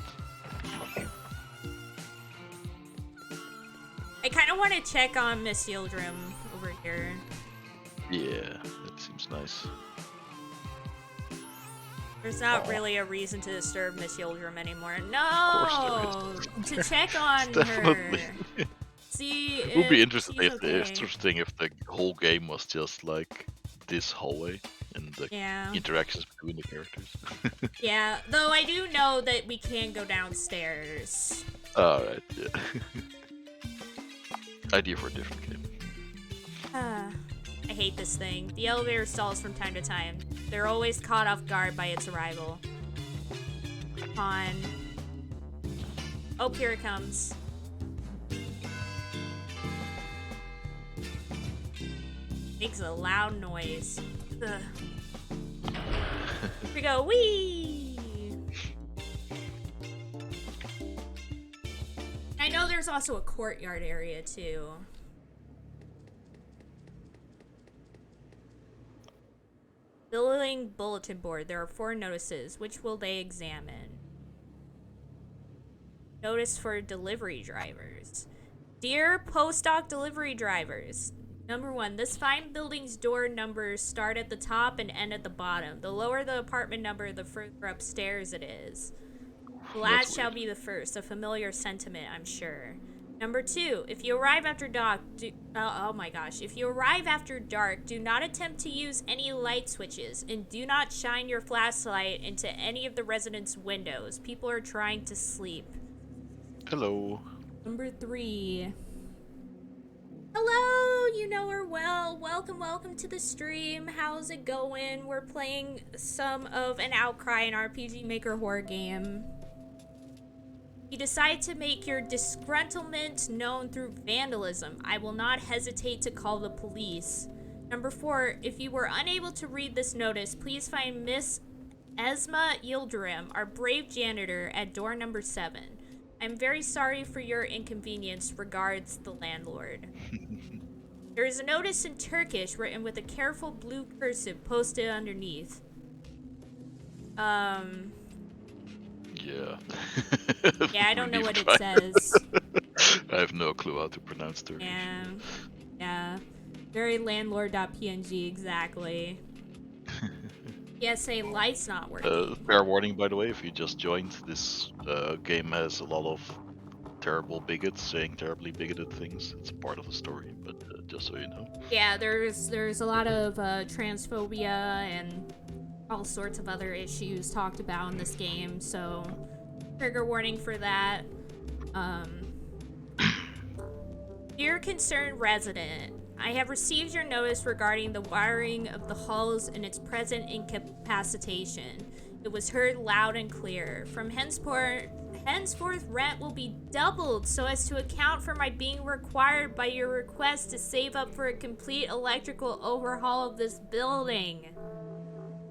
I kind of want to check on Miss Yildirim over here. Yeah, that seems nice. There's not really a reason to disturb Miss Yildirim anymore. course No! To check on her. Definitely. See, It would be if interesting she's if okay. the whole game was just like this hallway and the Yeah. interactions between the characters. Yeah, though I do know that we can go downstairs. Alright, yeah. Idea for a different game. I hate this thing. The elevator stalls from time to time. They're always caught off guard by its arrival. Come on. Oh, here it comes. Makes a loud noise. Ugh. Here we go. Whee! I know there's also a courtyard area too. Building bulletin board. There are 4 notices. Which will they examine? Notice for delivery drivers. Dear postdoc delivery drivers. Number 1, this fine building's door numbers start at the top and end at the bottom. The lower the apartment number, the further upstairs it is. The last shall be the first. A familiar sentiment, I'm sure. Number 2, if you arrive after dark, if you arrive after dark, do not attempt to use any light switches and do not shine your flashlight into any of the residents' windows. People are trying to sleep. Hello. Number 3. Hello, you know her well. Welcome to the stream. How's it going? We're playing some of an Outcry, an RPG Maker horror game. You decide to make your disgruntlement known through vandalism. I will not hesitate to call the police. Number 4, if you were unable to read this notice, please find Miss Esma Yildirim, our brave janitor, at door number 7. I'm very sorry for your inconvenience. Regards, the landlord. There is a notice in Turkish written with a careful blue cursive posted underneath. Yeah. Yeah, I don't know what it Try. says. I have no clue how to pronounce Turkish. Yeah. Very landlord.png, exactly. PSA light's not working. Fair warning, by the way, if you just joined, this game has a lot of terrible bigots saying terribly bigoted things. It's part of the story, but just so you know. Yeah, there's a lot of transphobia and all sorts of other issues talked about in this game, so trigger warning for that. Dear concerned resident, I have received your notice regarding the wiring of the halls and its present incapacitation. It was heard loud and clear. From henceforth, rent will be doubled so as to account for my being required by your request to save up for a complete electrical overhaul of this building.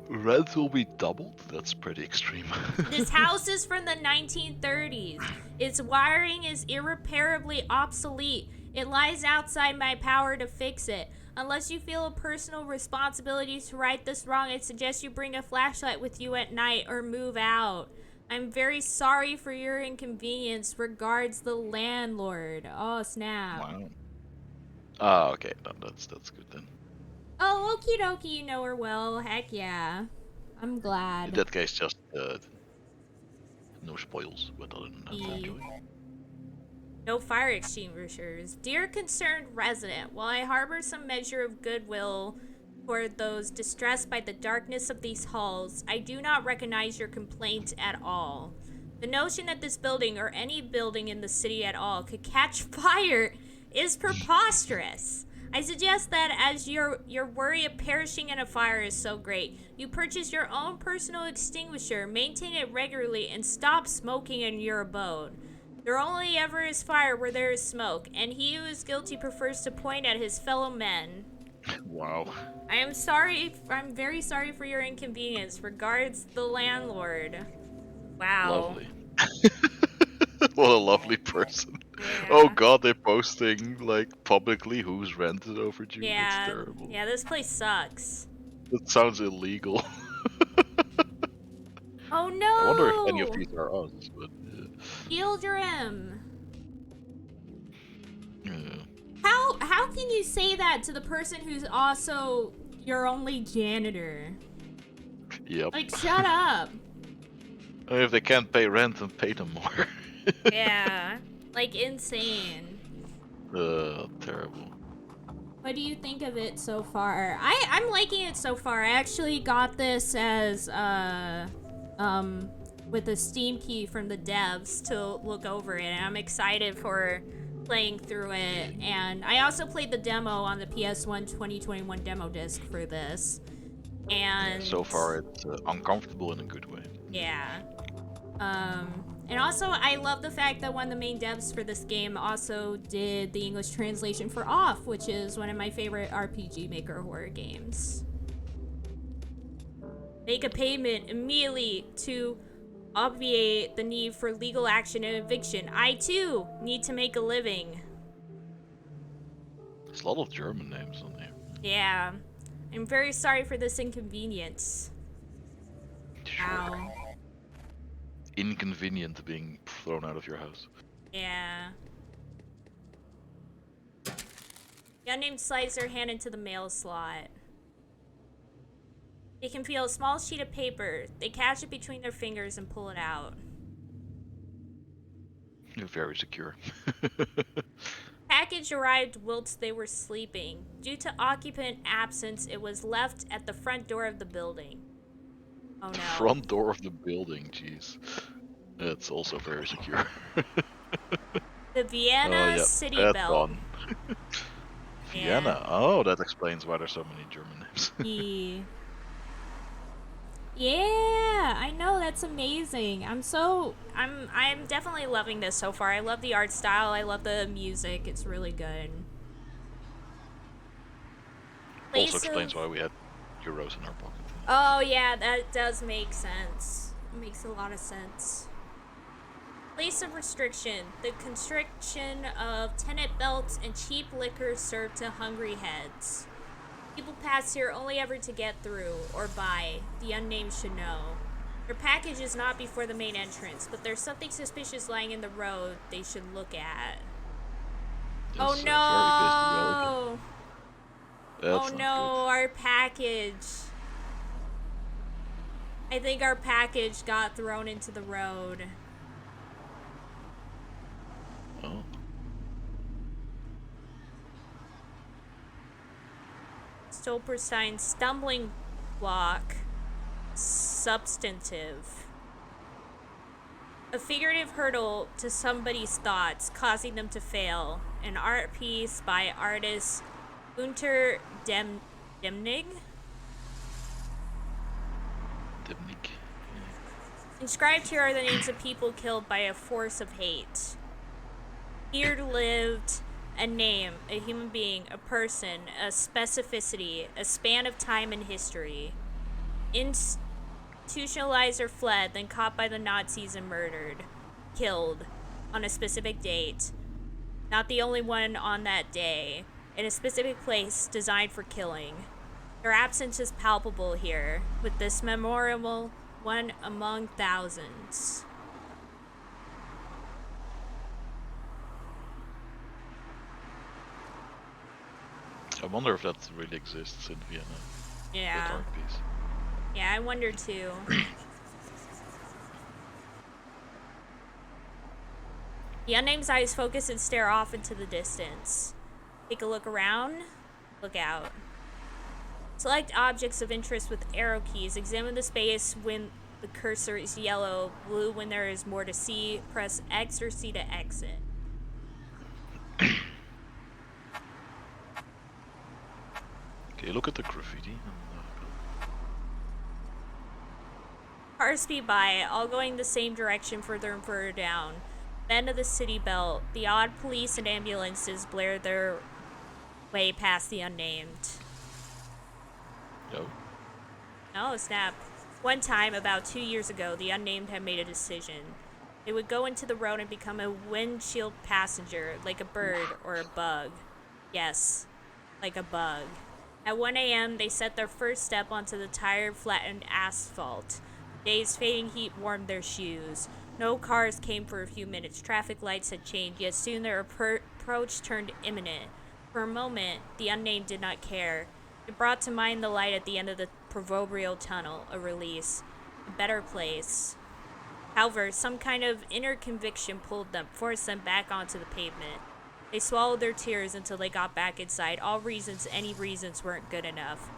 Rent will be doubled? That's pretty extreme. This house is from the 1930s. Its wiring is irreparably obsolete. It lies outside my power to fix it. Unless you feel a personal responsibility to right this wrong, I suggest you bring a flashlight with you at night or move out. I'm very sorry for your inconvenience. Regards, the landlord. Oh, snap. Wow. Ah, okay. No, that's good then. Oh, okie dokie, you know her well. Heck yeah. I'm glad. In that case, just no spoils, but other than that, enjoy. No fire extinguishers. Dear concerned resident, while I harbor some measure of goodwill toward those distressed by the darkness of these halls, I do not recognize your complaint at all. The notion that this building, or any building in the city at all, could catch fire is preposterous. I suggest that as your worry of perishing in a fire is so great, you purchase your own personal extinguisher, maintain it regularly, and stop smoking in your abode. There only ever is fire where there is smoke, and he who is guilty prefers to point at his fellow men. Wow. I'm very sorry for your inconvenience. Regards, the landlord. Wow. Lovely. What a lovely person. Yeah. Oh god, they're posting, like, publicly whose rent is overdue. Yeah. It's terrible. Yeah, this place sucks. That sounds illegal. Oh no! I wonder if any of these are us, but Yildirim. yeah. How can you say that to the person who's also your only janitor? Yep. Like, shut up. If they can't pay rent, then pay them more. Yeah. Like, insane. Terrible. What do you think of it so far? I'm liking it so far. I actually got this as with a Steam key from the devs to look over it, and I'm excited for playing through it. And I also played the demo on the PS1 2021 demo disc for this. And So far, it's uncomfortable in a good way. yeah. And also, I love the fact that one of the main devs for this game also did the English translation for Off, which is one of my favorite RPG Maker horror games. Make a payment immediately to obviate the need for legal action and eviction. I too need to make a living. There's a lot of German names on here. Yeah. I'm very sorry for this inconvenience. Sure. Wow. Inconvenient being thrown out of your house. Yeah. The unnamed slides their hand into the mail slot. They can feel a small sheet of paper. They catch it between their fingers and pull it out. You're very secure. Package arrived whilst they were sleeping. Due to occupant absence, it was left at the front door of the building. Oh no. Front door of the building, jeez. That's also very secure. The Vienna City that's Belt. gone. Vienna. Oh, that explains why there's so many German names. Yeah, I know, that's amazing. I'm definitely loving this so far. I love the art style, I love the music, it's really good. Also explains why we had euros in our pocket. Oh yeah, that does make sense. It makes a lot of sense. Place of restriction. The constriction of tenant belts and cheap liquor served to hungry heads. People pass here only ever to get through, or buy. The unnamed should know. Their package is not before the main entrance, but there's something suspicious lying in the road they should look at. Oh no! Oh no, our package. I think our package got thrown into the road. Oh. Stolperstein stumbling block. Substantive. A figurative hurdle to somebody's thoughts, causing them to fail. An art piece by artist Unter Demnig. Demnig. Inscribed here are the names of people killed by a force of hate. Here lived a name, a human being, a person, a specificity, a span of time and history. Institutionalized or fled, then caught by the Nazis and murdered. Killed on a specific date. Not the only one on that day. In a specific place designed for killing. Their absence is palpable here, with this memorable one among thousands. I wonder if that really exists in Vienna. Yeah. That art piece. Yeah, I wonder too. The unnamed eyes focus and stare off into the distance. Take a look around. Look out. Select objects of interest with arrow keys. Examine the space when the cursor is yellow, blue when there is more to see. Press X or C to exit. Okay, look at the graffiti. Cars speed by, all going the same direction further and further down. Bend of the city belt. The odd police and ambulances blare their way past the unnamed. No. Oh, snap. One time, about 2 years ago, the unnamed had made a decision. They would go into the road and become a windshield passenger, like a bird or a bug. Yes, like a bug. At 1 a.m., they set their first step onto the tired, flattened asphalt. The day's fading heat warmed their shoes. No cars came for a few minutes. Traffic lights had changed, yet soon their approach turned imminent. For a moment, the unnamed did not care. It brought to mind the light at the end of the proverbial tunnel, a release, a better place. However, some kind of inner conviction pulled them, forced them back onto the pavement. They swallowed their tears until they got back inside. All reasons, any reasons aren't good enough.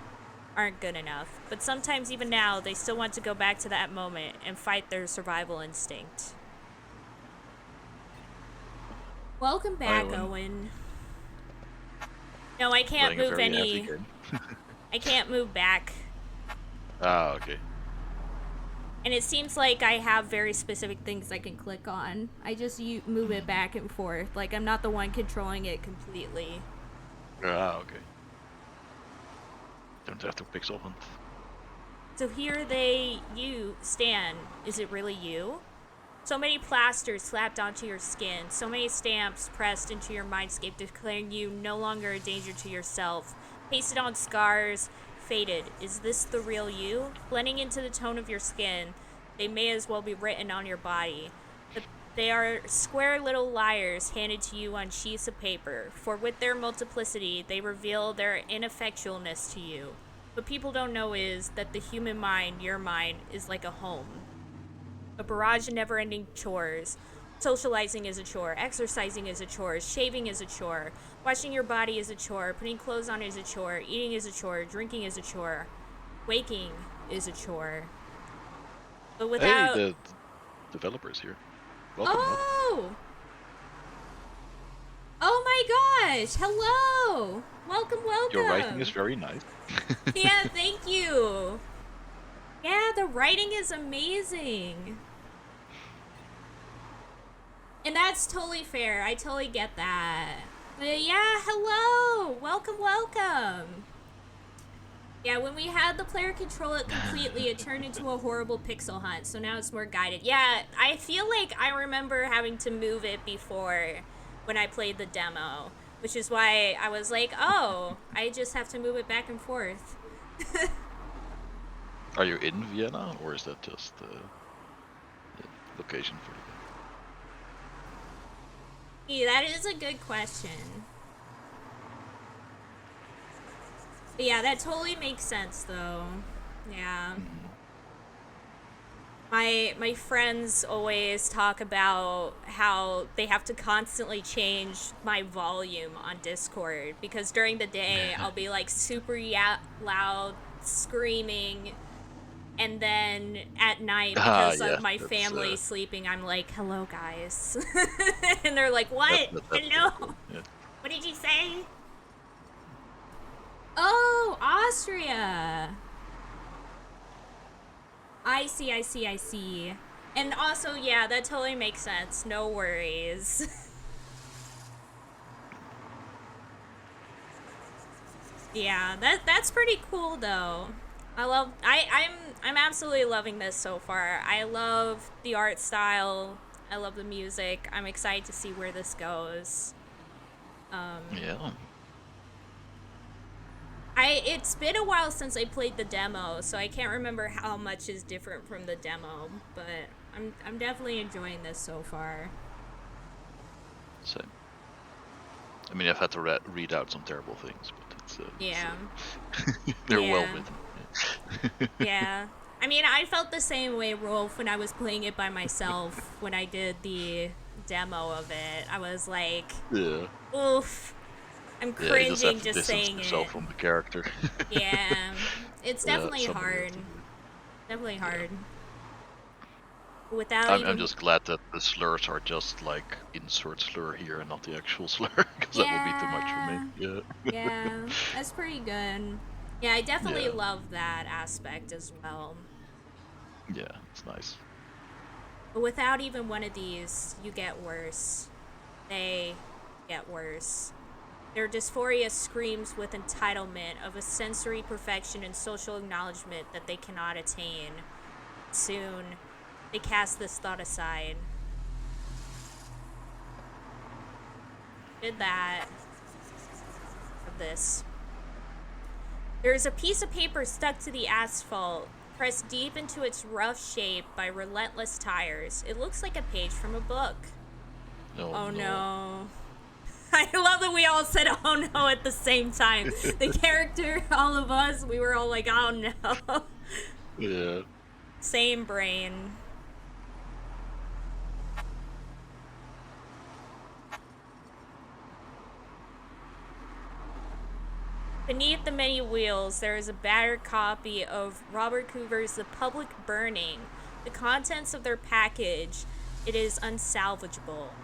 But sometimes even now, they still want to go back to that moment and fight their survival instinct. Welcome back, Owen. No, I can't move any. I can't move back. Ah, okay. And it seems like I have very specific things I can click on. I just move it back and forth. Like, I'm not the one controlling it completely. Ah, okay. Don't have to pixel hunt. So here you stand. Is it really you? So many plasters slapped onto your skin, so many stamps pressed into your mindscape declaring you no longer a danger to yourself. Pasted on scars, faded. Is this the real you? Blending into the tone of your skin, they may as well be written on your body. But they are square little liars handed to you on sheets of paper, for with their multiplicity, they reveal their ineffectualness to you. What people don't know is that the human mind, your mind, is like a home. A barrage of never-ending chores. Socializing is a chore. Exercising is a chore. Shaving is a chore. Washing your body is a chore. Putting clothes on is a chore. Eating is a chore. Drinking is a chore. Waking is a chore. But without... Hey, the developers here. Welcome. Oh! Oh my gosh! Hello! Welcome. Your writing is very nice. Yeah, thank you. Yeah, the writing is amazing. And that's totally fair. I totally get that. But yeah, hello. Welcome. Yeah, when we had the player control it completely, it turned into a horrible pixel hunt. So now it's more guided. Yeah, I feel like I remember having to move it before when I played the demo, which is why I was like, oh, I just have to move it back and forth. Are you in Vienna, or is that just the location for the game? Yeah, that is a good question. But yeah, that totally makes sense, though. Yeah. My friends always talk about how they have to constantly change my volume on Discord, because during the day I'll be like super loud, screaming, and then at night, because of my family sleeping, I'm like, hello guys. And they're like, what? Hello? Yeah. What did you say? Oh, Austria. I see. And also, yeah, that totally makes sense. No worries. Yeah, that's pretty cool though. I'm absolutely loving this so far. I love the art style. I love the music. I'm excited to see where this goes. Yeah. It's been a while since I played the demo, so I can't remember how much is different from the demo, but I'm definitely enjoying this so far. Same. I mean, I've had to read out some terrible things, but it's yeah. they're Yeah. well written. Yeah. I mean, I felt the same way, Rolf, when I was playing it by myself when I did the demo of it. I was like, Yeah. oof. I'm Yeah, cringing just saying yourself it. from the character. Yeah. It's definitely somebody hard. has to do it. Definitely hard. Without I'm just glad that the slurs are just like insert slur here and not the actual slur, because that would be too much for me. Yeah. Yeah, that's pretty good. Yeah, I definitely Yeah. love that aspect as well. Yeah, it's nice. But without even one of these, you get worse. They get worse. Their dysphoria screams with entitlement of a sensory perfection and social acknowledgement that they cannot attain. Soon, they cast this thought aside. Did that. Of this. There is a piece of paper stuck to the asphalt, pressed deep into its rough shape by relentless tires. It looks like a page from a book. Oh no. I love that we all said oh no at the same time. The character, all of us, we were all like, oh no. Yeah. Same brain. Beneath the many wheels, there is a battered copy of Robert Coover's The Public Burning. The contents of their package, it is unsalvageable.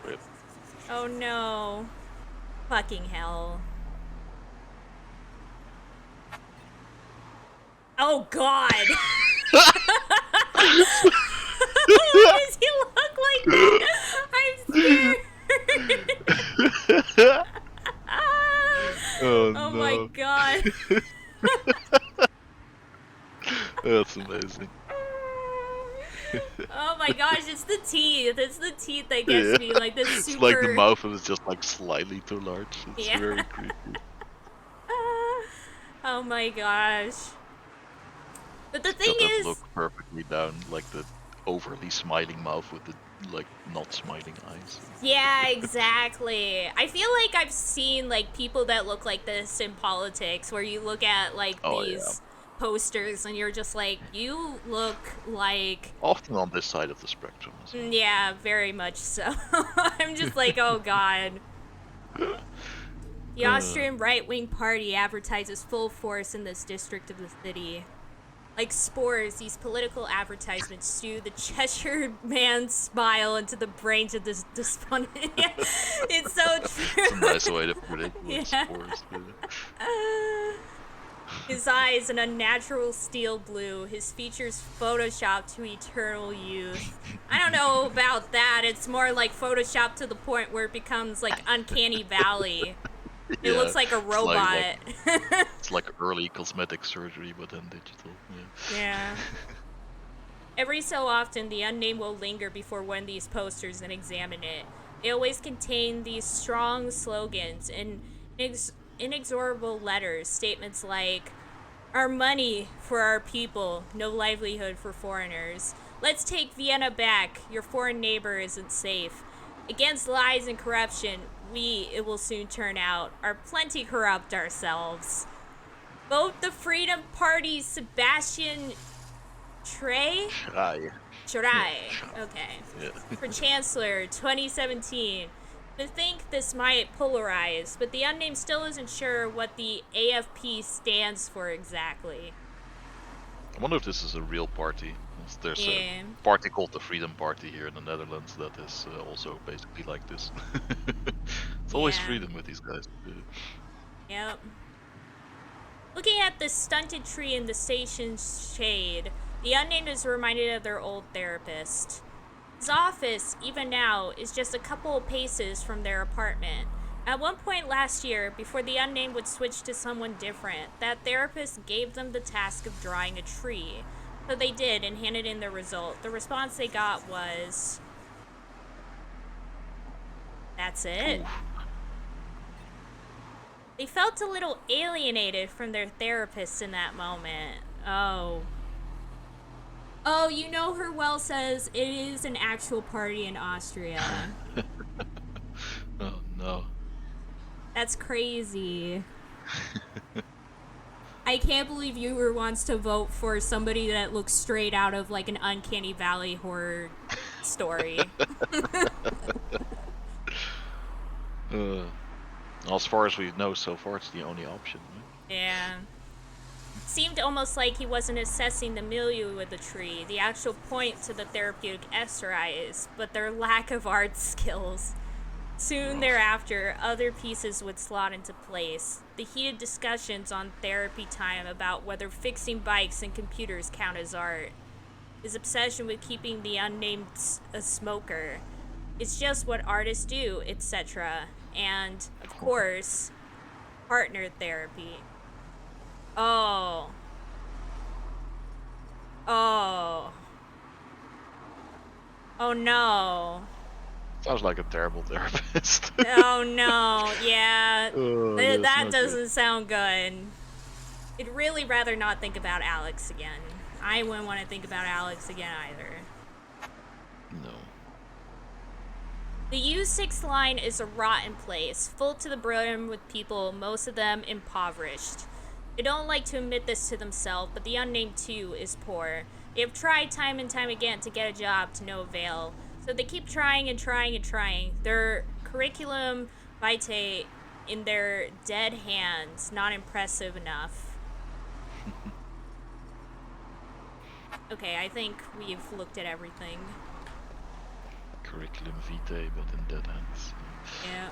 Rip. Oh no. Fucking hell. Oh god! Why does he look like that? I'm scared! Oh Oh no. my god. amazing. Oh my gosh, it's the teeth. It's the teeth that gets me. Like this super. It's like the mouth is just like slightly too large. It's Yeah. very creepy. Oh my gosh. But the It's thing got that is, look perfectly down, like the overly smiling mouth with the like not smiling eyes. yeah, exactly. I feel like I've seen like people that look like this in politics, where you look at like Oh, these posters and you're just like, you look like. Often on this side of the spectrum. As well. Yeah, very much so. I'm just like, oh god. The Austrian right-wing party advertises full force in this district of the city. Like spores, these political advertisements stew the Cheshire man's smile into the brains of this despondent. It's so true. It's a nice way to put it. Like Yeah. spores, His eyes an unnatural steel blue, his features photoshopped to eternal youth. I don't know about that. It's more like photoshopped to the point where it becomes like Uncanny Valley. It looks like a robot. It's like early cosmetic surgery, but then digital. Yeah. Every so often, the unnamed will linger before one of these posters and examine it. They always contain these strong slogans and inexorable letters, statements like, "Our money for our people, no livelihood for foreigners. Let's take Vienna back, your foreign neighbor isn't safe. Against lies and corruption, we, it will soon turn out, are plenty corrupt ourselves. Vote the Freedom Party's Sebastian Trey? Try. Okay. Yeah. For Chancellor 2017. They think this might polarize, but the unnamed still isn't sure what the AFP stands for exactly. I wonder if this is a real party. There's Yeah. a party called the Freedom Party here in the Netherlands that is also basically like this. It's always Yeah. freedom with these guys. Yep. Looking at the stunted tree in the station's shade, the unnamed is reminded of their old therapist. His office, even now, is just a couple of paces from their apartment. At one point last year, before the unnamed would switch to someone different, that therapist gave them the task of drawing a tree. So they did and handed in their result. The response they got was, "That's it." Oof. They felt a little alienated from their therapist in that moment. Oh, you know her well says it is an actual party in Austria. Oh no. That's crazy. I can't believe Uber wants to vote for somebody that looks straight out of like an Uncanny Valley horror story. As far as we know so far, it's the only option. Right? Yeah. Seemed almost like he wasn't assessing the milieu of the tree, the actual point to the therapeutic exercise, but their lack of art skills. Soon thereafter, other pieces would slot into place. The heated discussions on therapy time about whether fixing bikes and computers count as art. His obsession with keeping the unnamed a smoker. It's just what artists do, etc. And, of course, partner therapy. Oh no. Sounds like a terrible therapist. Oh no, yeah. Oh, That that's not doesn't good. sound good. I'd really rather not think about Alex again. I wouldn't want to think about Alex again either. No. The U6 line is a rotten place, full to the brim with people, most of them impoverished. They don't like to admit this to themselves, but the unnamed too is poor. They have tried time and time again to get a job to no avail. So they keep trying and trying and trying. Their curriculum vitae in their dead hands, not impressive enough. Okay, I think we've looked at everything. Curriculum vitae, but in dead hands. Yeah.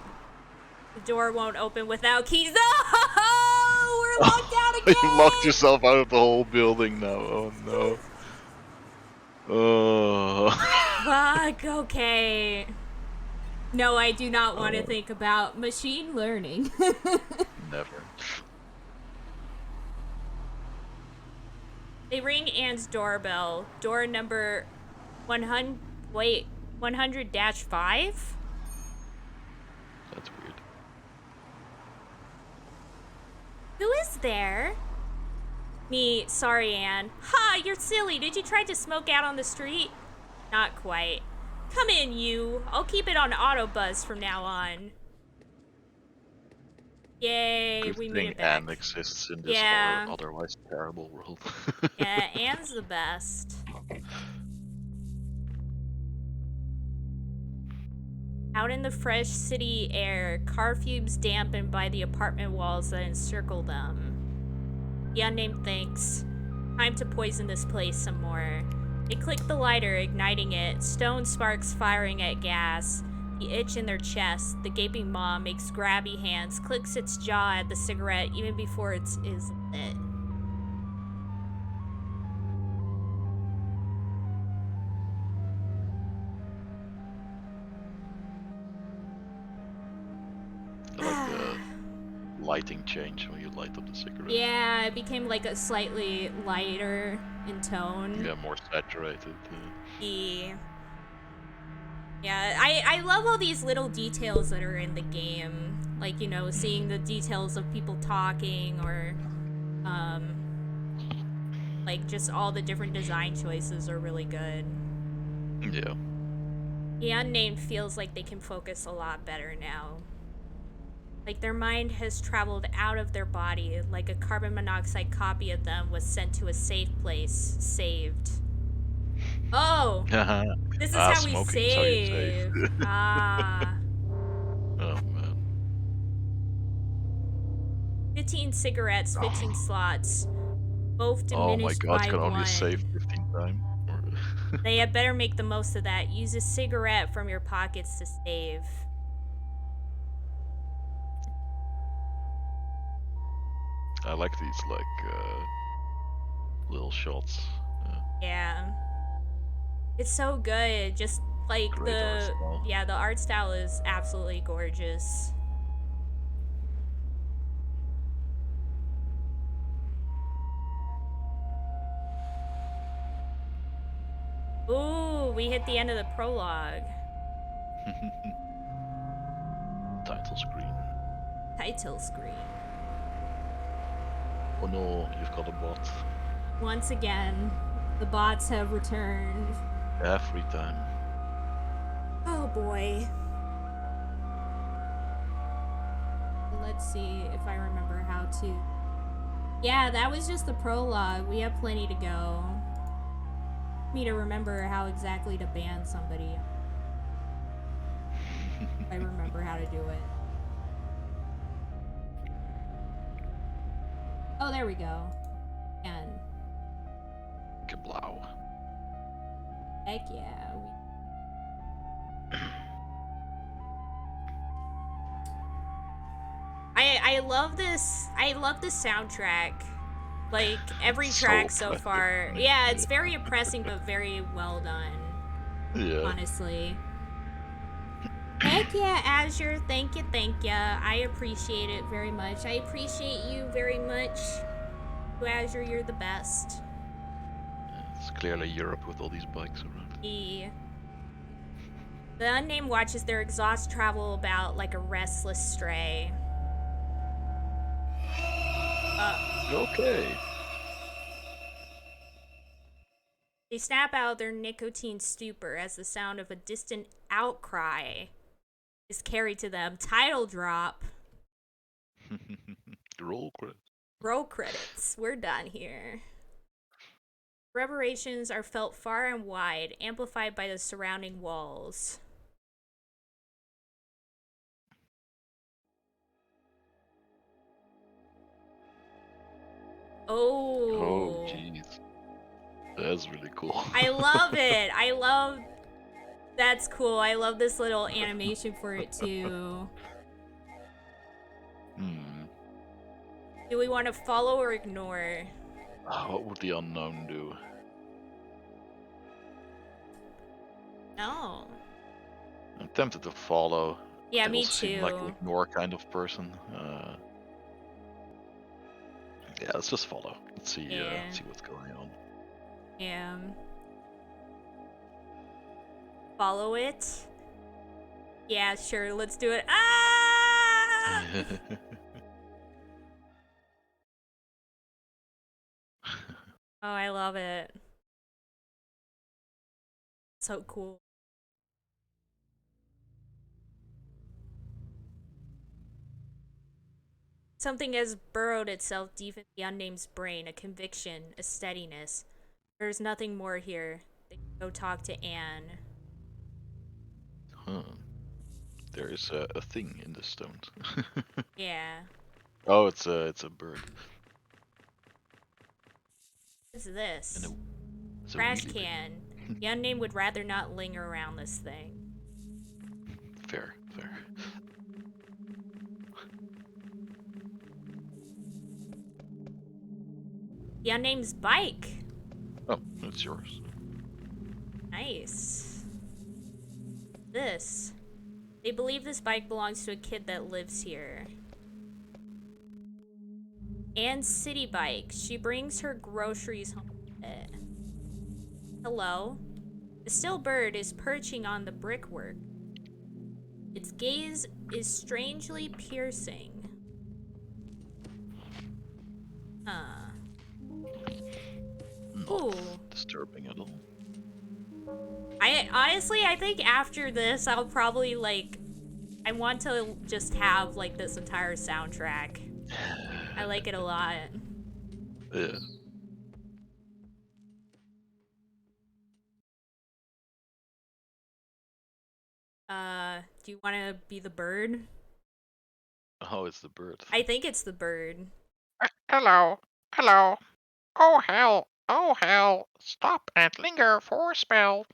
The door won't open without keys. Oh, we're locked out again! You locked yourself out of the whole building now. Oh no. Oh. Fuck, okay. No, I do not want to think about machine learning. Never. They ring Anne's doorbell. Door number 100. Wait, 100-5? That's weird. Who is there? Me, sorry, Anne. Ha, you're silly. Did you try to smoke out on the street? Not quite. Come in, you. I'll keep it on auto buzz from now on. Yay, Good we made thing it back. Anne exists in this Yeah. otherwise terrible world. Yeah, Anne's the best. Out in the fresh city air, car fumes dampened by the apartment walls that encircle them. The unnamed thinks, time to poison this place some more. They click the lighter, igniting it, stone sparks firing at gas. The itch in their chest, the gaping maw makes grabby hands, clicks its jaw at the cigarette even before it is lit. I like the lighting change when you light up the cigarette. Yeah, it became like a slightly lighter in tone. Yeah, more saturated. Yeah, I love all these little details that are in the game. Like, you know, seeing the details of people talking or, like, just all the different design choices are really good. Yeah. The unnamed feels like they can focus a lot better now. Like their mind has traveled out of their body, like a carbon monoxide copy of them was sent to a safe place, saved. Oh! This is how we Smoking is how you save. save. Ah. Oh man. 15 cigarettes, 15 slots. Both Oh my diminished god, by can only one. save 15 times? They had better make the most of that. Use a cigarette from your pockets to save. I like these, like, little shots. Yeah. It's so good. Just like Great art the style. yeah, the art style is absolutely gorgeous. Ooh, we hit the end of the prologue. Title screen. Title screen. Oh no, you've got a bot. Once again, the bots have returned. Every time. Oh boy. Let's see if I remember how to. Yeah, that was just the prologue. We have plenty to go. Me to remember how exactly to ban somebody. I remember how to do it. Oh, there we go. And Kablow. heck yeah. I love this. I love the soundtrack. Like every So track so oppressive. far. Yeah, it's very oppressing but very well done. Yeah. Honestly. Heck yeah, Azure. Thank you, thank you. I appreciate it very much. I appreciate you very much. Azure, you're the best. It's clearly Europe with all these bikes around. The unnamed watches their exhaust travel about like a restless stray. Okay. They snap out of their nicotine stupor as the sound of a distant outcry is carried to them. Title drop. Roll credits. Roll credits. We're done here. Reverberations are felt far and wide, amplified by the surrounding walls. Oh, jeez. That's really cool. I love it. I love... That's cool. I love this little animation for it, too. Do we want to follow or ignore? What would the unknown do? No. I'm tempted to follow. Yeah, They me also seem too. like an ignore kind of person. Yeah, let's just follow. Let's see. Yeah. See what's going on. Yeah. Follow it. Yeah, sure. Let's do it. Ah! Oh, I love it. So cool. Something has burrowed itself deep in the unnamed's brain, a conviction, a steadiness. There's nothing more here. They can go talk to Anne. Huh. There is a thing in the stone. Yeah. Oh, it's a bird. What's And this? it's a Trash really can. The unnamed would rather not linger around this thing. fair. The unnamed's bike. Oh, it's yours. Nice. This. They believe this bike belongs to a kid that lives here. Anne's city bike. She brings her groceries home with it. Hello. The still bird is perching on the brickwork. Its gaze is strangely piercing. Not Ooh. disturbing at all. I think after this, I'll probably I want to just have this entire soundtrack. I like it a lot. Yeah. Do you want to be the bird? Oh, it's the bird. I think it's the bird. Hello. Hello. Oh hell. Oh hell. Stop and linger for a spell.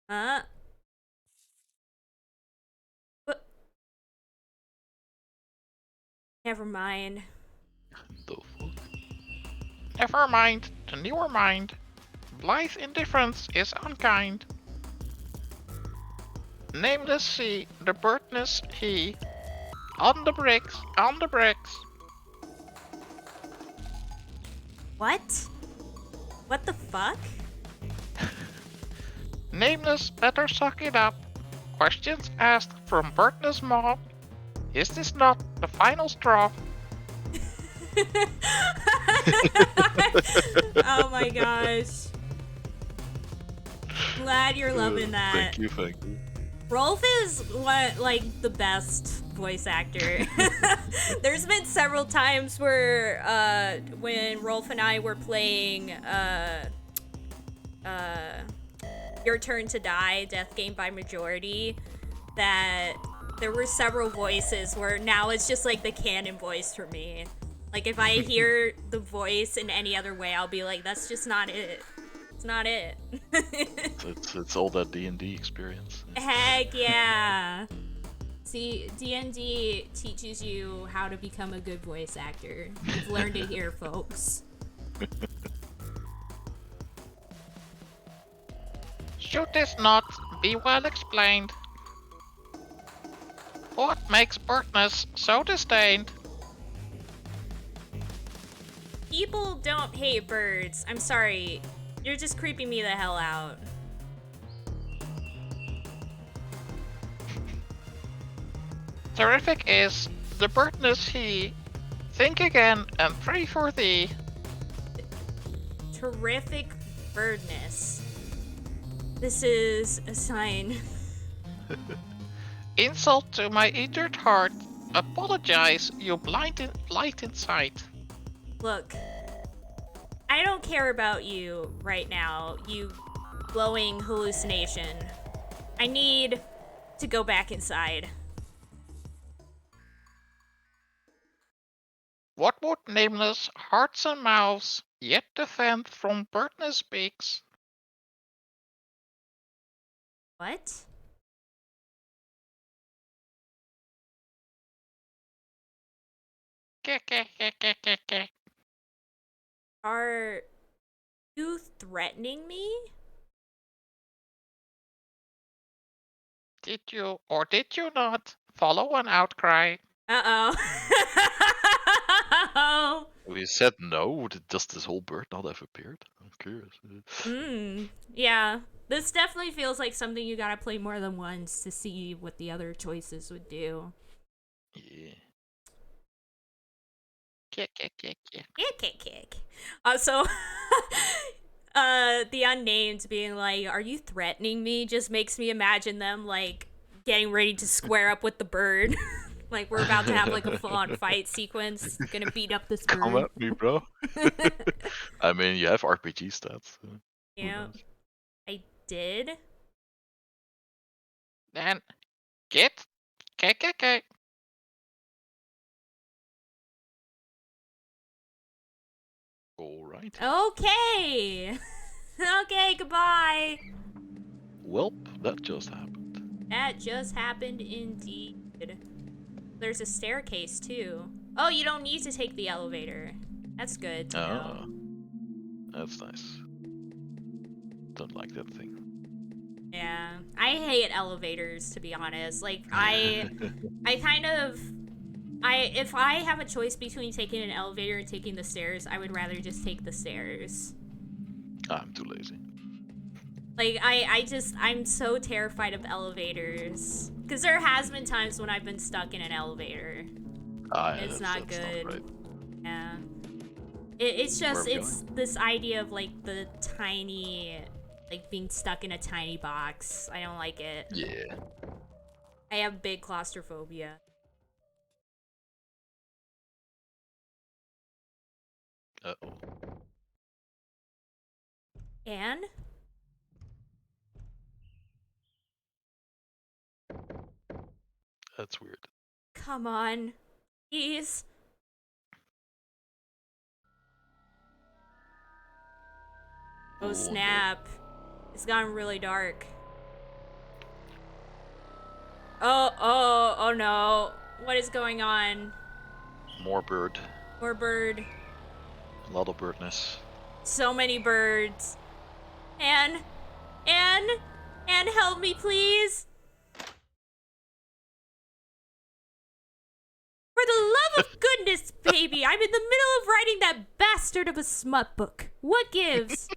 Uh. But never mind. The fuck? Never mind. The newer mind. Blithe indifference is unkind. Nameless she, the birdness he. On the bricks, on the bricks. What? What the fuck? Nameless better suck it up. Questions asked from birdness mob. Is this not the final straw? Oh my gosh. Glad you're loving that. Thank you. Rolf is the best voice actor. There's been several times where when Rolf and I were playing Your Turn to Die, Death Game by Majority, that there were several voices where now it's just the canon voice for me. If I hear the voice in any other way, I'll be like, that's just not it. It's not it. It's all that D&D experience. Heck yeah. See, D&D teaches you how to become a good voice actor. You've learned it here, folks. Should this not be well explained? What makes birdness so disdained? People don't hate birds. I'm sorry. You're just creeping me the hell out. Terrific is the birdness he. Think again and pray for thee. Terrific birdness. This is a sign. Insult to my injured heart. Apologize, you blighted sight. Look, I don't care about you right now, you glowing hallucination. I need to go back inside. What would nameless hearts and mouths yet defend from birdness beaks? What? Kekekekekeke. Are you threatening me? Did you or did you not follow an outcry? Uh-oh. We said no. Does this whole bird not have a beard? I'm curious. Yeah. This definitely feels like something you gotta play more than once to see what the other choices would do. Yeah. Kick. So, the unnamed being like, "Are you threatening me?" just makes me imagine them like getting ready to square up with the bird. Like we're about to have like a full-on fight sequence. Gonna beat up this Come bird. at me, bro. I mean, you have RPG stats. So who Yeah, knows? I did. Then get. Okay. Alright. Okay. Okay, goodbye. Welp, that just happened. That just happened indeed. There's a staircase too. Oh, you don't need to take the elevator. That's good to know. Ah, that's nice. Don't like that thing. Yeah, I hate elevators to be honest. Like I kind of if I have a choice between taking an elevator and taking the stairs, I would rather just take the stairs. I'm too lazy. Like I'm so terrified of elevators because there has been times when I've been stuck in an elevator. It's not That's good. Not right. Yeah. It's Where are just we it's this idea of like the tiny, like being stuck in a tiny box. I don't like it. Yeah. I have big claustrophobia. Uh-oh. And That's weird. come on, please. Oh no. snap! It's gotten really dark. Oh no! What is going on? More bird. More bird. A lot of birdness. So many birds. Anne, help me, please. For the love of goodness, baby, I'm in the middle of writing that bastard of a smut book. What gives?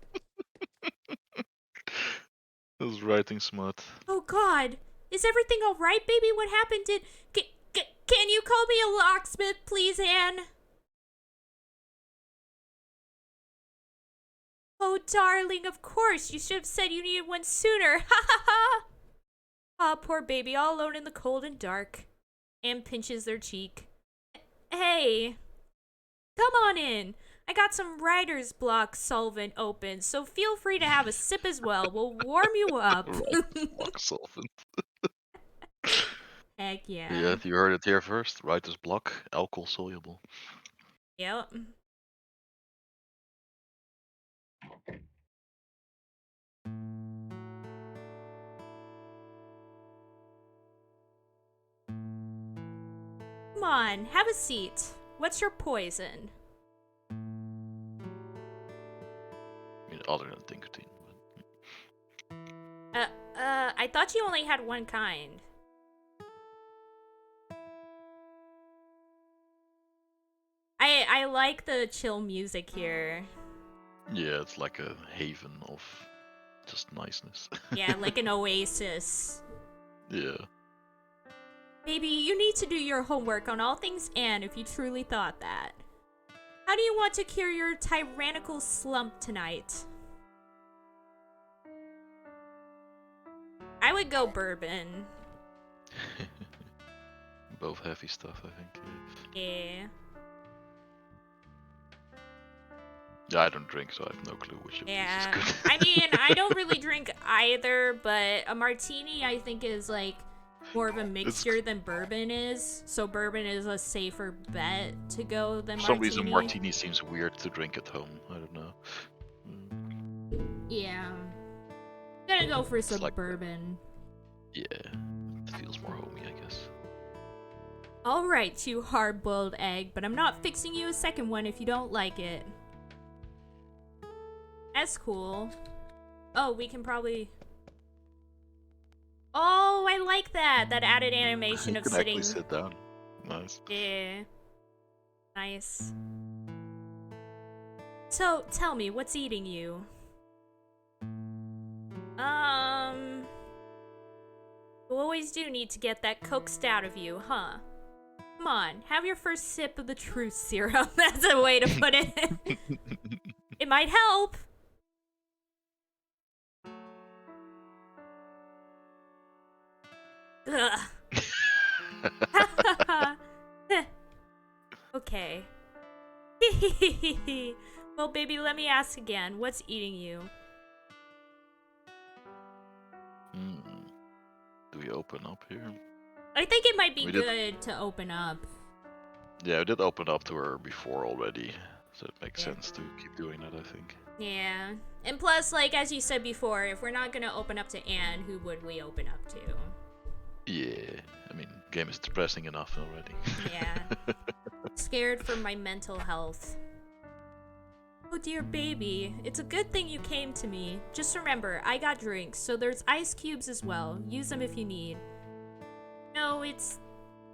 Who's writing smut? Oh God, is everything all right, baby? What happened? Can you call me a locksmith, please, Anne? Oh, darling, of course. You should have said you needed one sooner. Ha ha ha! Ah, poor baby, all alone in the cold and dark. Anne pinches their cheek. Hey, come on in. I got some writer's block solvent open, so feel free to have a sip as well. We'll warm you up. Block solvent. Heck yeah. Yeah, you heard it here first. Writer's block, alcohol soluble. Yep. Come on, have a seat. What's your poison? I mean, other than nicotine. I thought you only had one kind. I like the chill music here. Yeah, it's like a haven of just niceness. Yeah, like an oasis. Yeah. Baby, you need to do your homework on all things Anne if you truly thought that. How do you want to cure your tyrannical slump tonight? I would go bourbon. Both heavy stuff, I think. Yeah. Yeah, I don't drink, so I have no clue which of these Yeah. is good. I mean, I don't really drink either, but a martini I think is like more of a mixture than bourbon is. So bourbon is a safer bet to go than For some martini. reason, martini seems weird to drink at home. I don't know. Yeah. Gonna go for some like bourbon. Yeah, it feels more homey, I guess. Alright, you hard-boiled egg, but I'm not fixing you a second one if you don't like it. That's cool. Oh, we can probably... Oh, I like that! That added animation of You can sitting... actually sit down. Nice. Yeah. Nice. So, tell me, what's eating you? You always do need to get that coaxed out of you, huh? Come on, have your first sip of the truth serum. That's a way to put it. It might help. Ugh. Okay. Well, baby, let me ask again. What's eating you? Do we open up here? I think it might be We did- good to open up. Yeah, I did open up to her before already, so it makes Yeah. sense to keep doing that, I think. Yeah. And plus, like, as you said before, if we're not gonna open up to Anne, who would we open up to? Yeah, I mean, game is depressing enough already. Yeah. Scared for my mental health. Oh dear baby, it's a good thing you came to me. Just remember, I got drinks, so there's ice cubes as well. Use them if you need. No, it's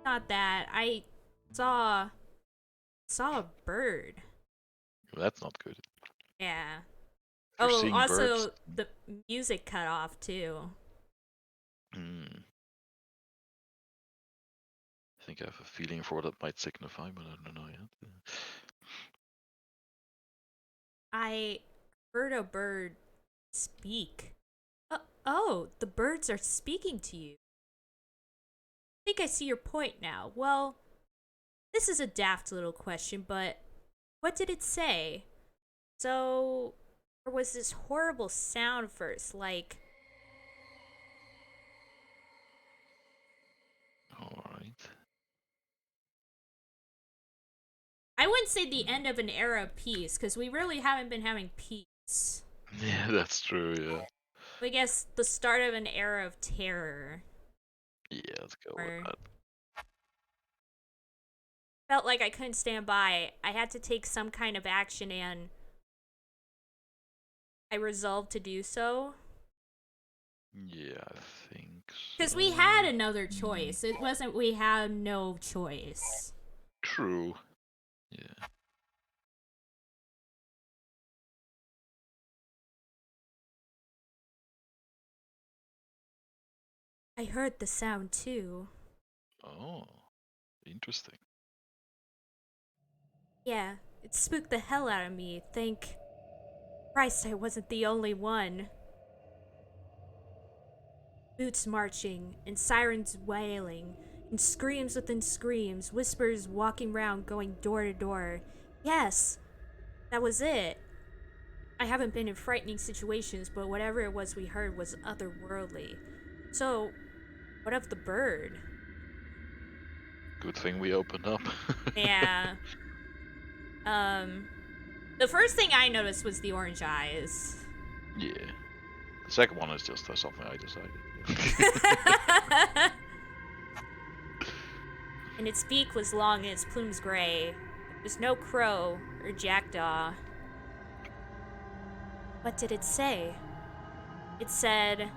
not that. I saw a bird. That's not good. Yeah. If you're Oh, seeing also birds- the music cut off too. I think I have a feeling for what that might signify, but I don't know yet. I heard a bird speak. Oh, the birds are speaking to you. I think I see your point now. Well, this is a daft little question, but what did it say? So, there was this horrible sound first, like, Alright. I wouldn't say the end of an era of peace, because we really haven't been having peace. Yeah, that's true, yeah. I guess the start of an era of terror. Yeah, let's go Or- with that. Felt like I couldn't stand by. I had to take some kind of action, and I resolved to do so. Yeah, I think so. Because we had another choice. It wasn't we had no choice. True. Yeah. I heard the sound too. Oh, interesting. Yeah, it spooked the hell out of me. Thank Christ I wasn't the only one. Boots marching, and sirens wailing, and screams within screams, whispers walking round going door to door. Yes, that was it. I haven't been in frightening situations, but whatever it was we heard was otherworldly. So, what of the bird? Good thing we opened up. Yeah. The first thing I noticed was the orange eyes. Yeah. The second one is just something I decided. And its beak was long and its plumes gray. It was no crow or jackdaw. What did it say? It said,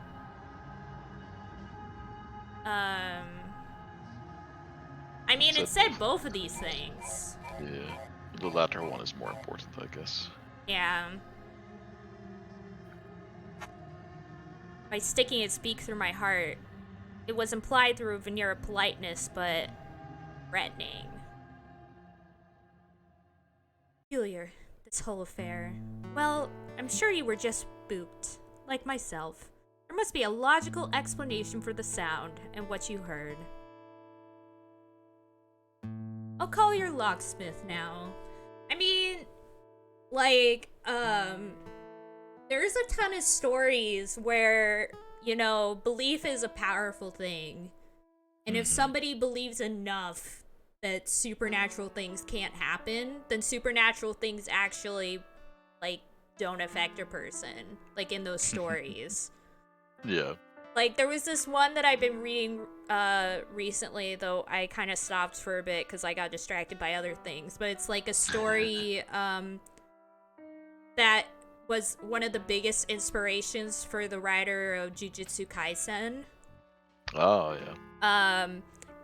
I mean, it said both of these things. Yeah. The latter one is more important, I guess. Yeah. By sticking its beak through my heart, it was implied through a veneer of politeness, but threatening. Peculiar, this whole affair. Well, I'm sure you were just spooked, like myself. There must be a logical explanation for the sound and what you heard. I'll call your locksmith now. I mean, like, there's a ton of stories where, you know, belief is a powerful thing. And if somebody believes enough that supernatural things can't happen, then supernatural things actually, like, don't affect a person. Like, in those stories. Yeah. Like, there was this one that I've been reading recently, though I kind of stopped for a bit because I got distracted by other things. But it's like a story that was one of the biggest inspirations for the writer of Jujutsu Kaisen. Oh, yeah.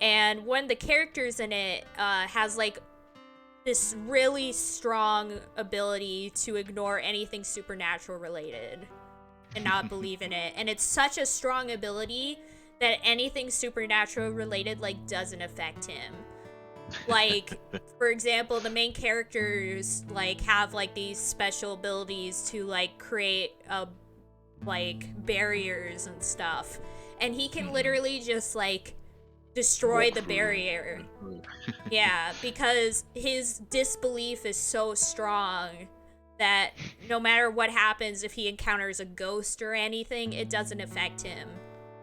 And one of the characters in it has, like, this really strong ability to ignore anything supernatural related and not believe in it. And it's such a strong ability that anything supernatural related like doesn't affect him. Like, for example, the main characters like have like these special abilities to like create like barriers and stuff, and he can literally just like destroy the barrier. Yeah, because his disbelief is so strong that no matter what happens, if he encounters a ghost or anything, it doesn't affect him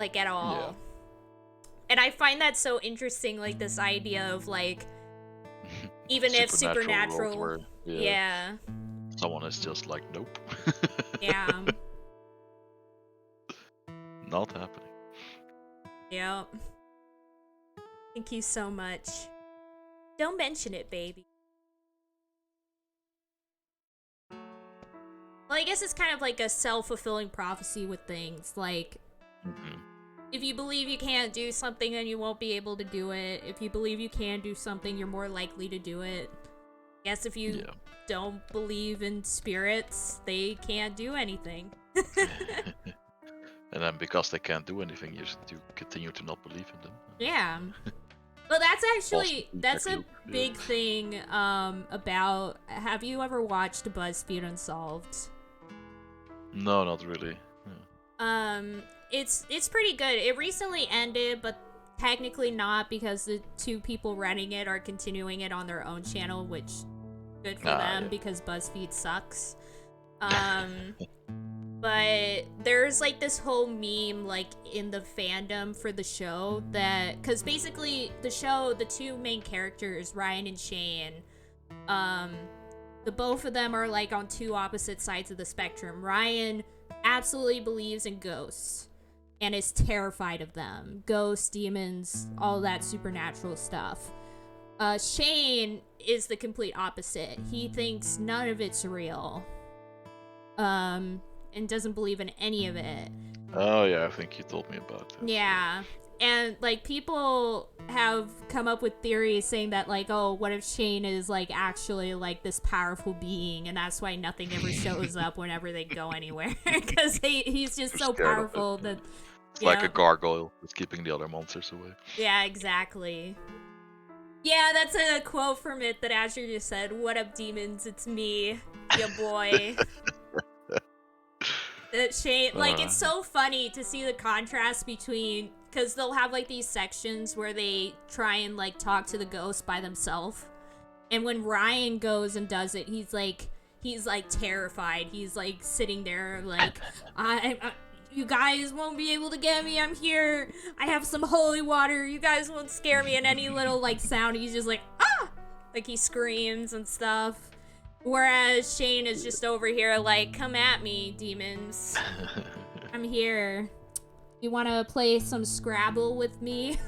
like at all. Yeah. And I find that so interesting, like this idea of like, even if supernatural, world where, yeah, someone is just like, nope. yeah, Not happening. yeah. Thank you so much. Don't mention it, baby. Well, I guess it's kind of like a self-fulfilling prophecy with things. Like, if you believe you can't do something, then you won't be able to do it. If you believe you can do something, you're more likely to do it. I guess if you don't believe in spirits, they can't do anything. And then because they can't do anything, you continue to not believe in them. Yeah. Well, that's a big thing about... Have you ever watched BuzzFeed Unsolved? No, not really. Yeah. It's pretty good. It recently ended, but technically not, because the two people running it are continuing it on their own channel, which good for them because BuzzFeed sucks. But there's like this whole meme like in the fandom for the show that, because basically the show, the two main characters, Ryan and Shane, the both of them are like on two opposite sides of the spectrum. Ryan absolutely believes in ghosts and is terrified of them. Ghosts, demons, all that supernatural stuff. Shane is the complete opposite. He thinks none of it's real. And doesn't believe in any of it. Oh yeah, I think you told me about that. Yeah. And like people have come up with theories saying that like, oh, what if Shane is like actually like this powerful being, and that's why nothing ever shows up whenever they go anywhere, because he's just so powerful that it's like a gargoyle that's keeping the other monsters away. Yeah, exactly. Yeah, that's a quote from it that Asher just said. What up, demons? It's me, ya boy. Shane, like, it's so funny to see the contrast between, because they'll have like these sections where they try and like talk to the ghost by themselves, and when Ryan goes and does it, he's like terrified. He's like sitting there like, you guys won't be able to get me. I'm here. I have some holy water. You guys won't scare me. And any little like sound, he's just like, ah, like he screams and stuff. Whereas Shane is just over here like, come at me, demons. I'm here. You want to play some Scrabble with me?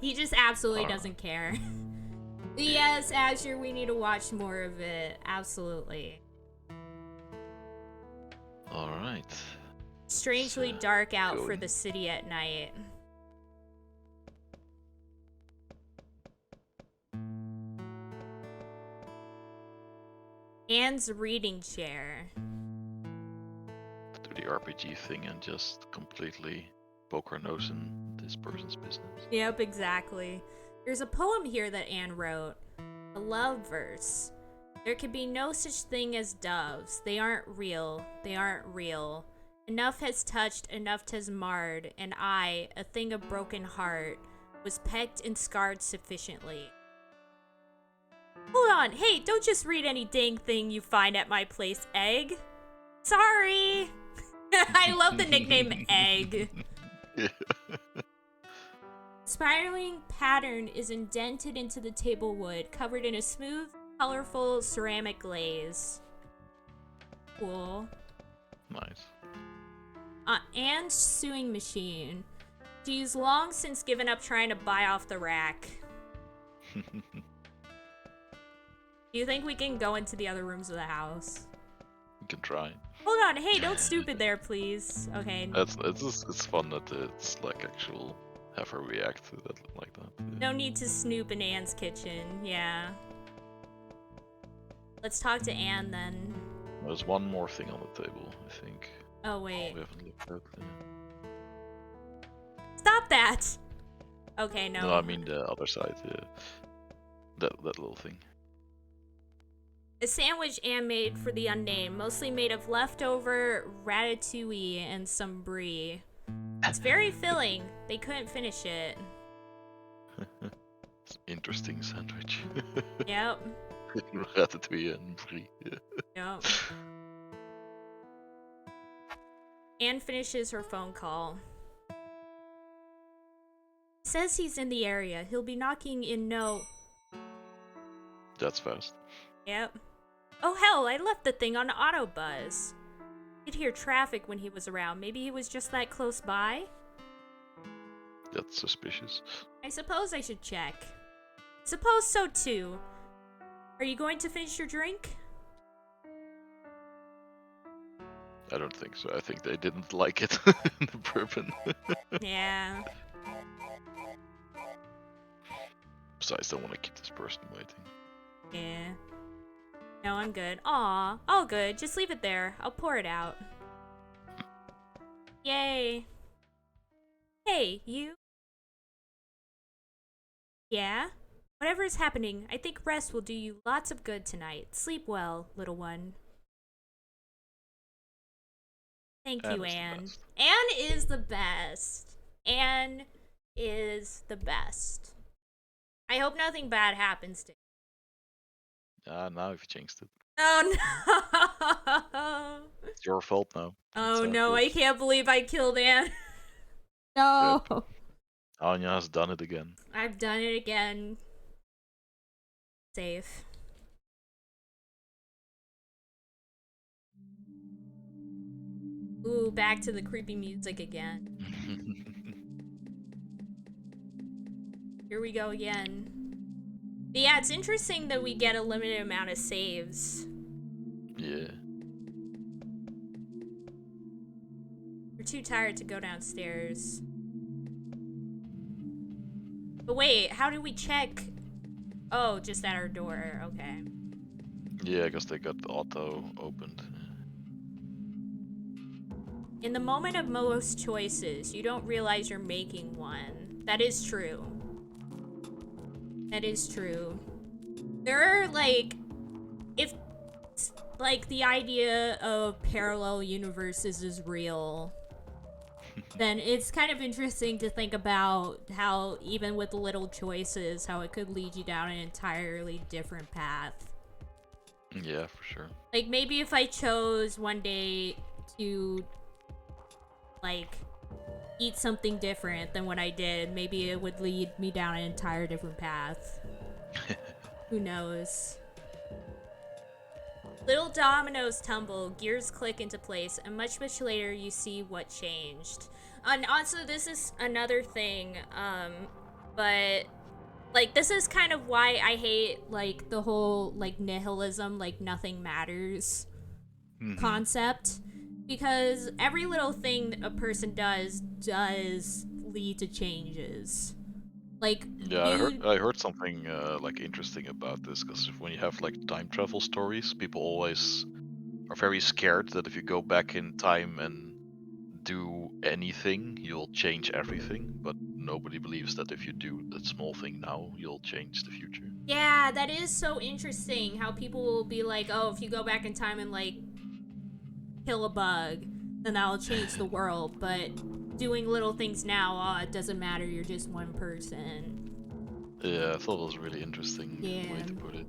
He just absolutely doesn't care. Yes, Azure, we need to watch more of it. Absolutely. Alright. Strangely dark out for the city at night. Anne's reading chair. Do the RPG thing and just completely poke our nose in this person's business. Yep, exactly. There's a poem here that Anne wrote. A love verse. There can be no such thing as doves. They aren't real. They aren't real. Enough has touched, enough has marred, and I, a thing of broken heart, was pecked and scarred sufficiently. Hold on, hey, don't just read any dang thing you find at my place, Egg. Sorry. I love the nickname Egg. Yeah. Spiraling pattern is indented into the table wood, covered in a smooth, colorful ceramic glaze. Cool. Nice. Anne's sewing machine. She's long since given up trying to buy off the rack. Do you think we can go into the other rooms of the house? You can try. Hold on, hey, don't stupid there, please. Okay. It's fun that it's like actual have her react to that like that. No need to snoop in Anne's kitchen. Yeah. Let's talk to Anne then. There's one more thing on the table, I think. Oh wait. We haven't looked at. Stop that! Okay, no. No, I mean the other side. Yeah. That little thing. A sandwich Anne made for the unnamed, mostly made of leftover ratatouille and some brie. It's very filling. They couldn't finish it. It's an interesting sandwich. Yep. Ratatouille and brie. Yeah. Yep. Anne finishes her phone call. Says he's in the area. He'll be knocking in no... That's fast. Yep. Oh hell, I left the thing on autobuzz. You'd hear traffic when he was around. Maybe he was just that close by? That's suspicious. I suppose I should check. Suppose so too. Are you going to finish your drink? I don't think so. I think they didn't like it in the bourbon. Yeah. Besides, I don't want to keep this person waiting. Yeah. No, I'm good. Aw, all good. Just leave it there. I'll pour it out. Yay. Hey, you? Yeah? Whatever is happening, I think rest will do you lots of good tonight. Sleep well, little one. Thank you, Anne. Anne is the best. Anne is the best. I hope nothing bad happens to you. Now you've jinxed it. Oh no! It's your fault now. Oh It's no, our I fault. can't believe I killed Anne. No! Anya has done it again. I've done it again. Safe. Ooh, back to the creepy music again. Here we go again. But yeah, it's interesting that we get a limited amount of saves. Yeah. We're too tired to go downstairs. But wait, how do we check? Oh, just at our door, okay. Yeah, I guess they got the auto opened. In the moment of most choices, you don't realize you're making one. That is true. That is true. There are, like, if, like, the idea of parallel universes is real, then it's kind of interesting to think about how, even with little choices, how it could lead you down an entirely different path. Yeah, for sure. Like, maybe if I chose one day to, like, eat something different than what I did, maybe it would lead me down an entire different path. Who knows? Little dominoes tumble, gears click into place, and much later you see what changed. And also, this is another thing, but, like, this is kind of why I hate, like, the whole, like, nihilism, like, nothing matters concept. Because every little thing that a person does lead to changes. Like, Yeah, I heard something like interesting about this, because when you have like time travel stories, people always are very scared that if you go back in time and do anything, you'll change everything. But nobody believes that if you do that small thing now, you'll change the future. yeah, that is so interesting how people will be like, oh, if you go back in time and, like, kill a bug, then that'll change the world. But doing little things now, oh, it doesn't matter, you're just one person. Yeah, I thought it was a really interesting Yeah. way to put it.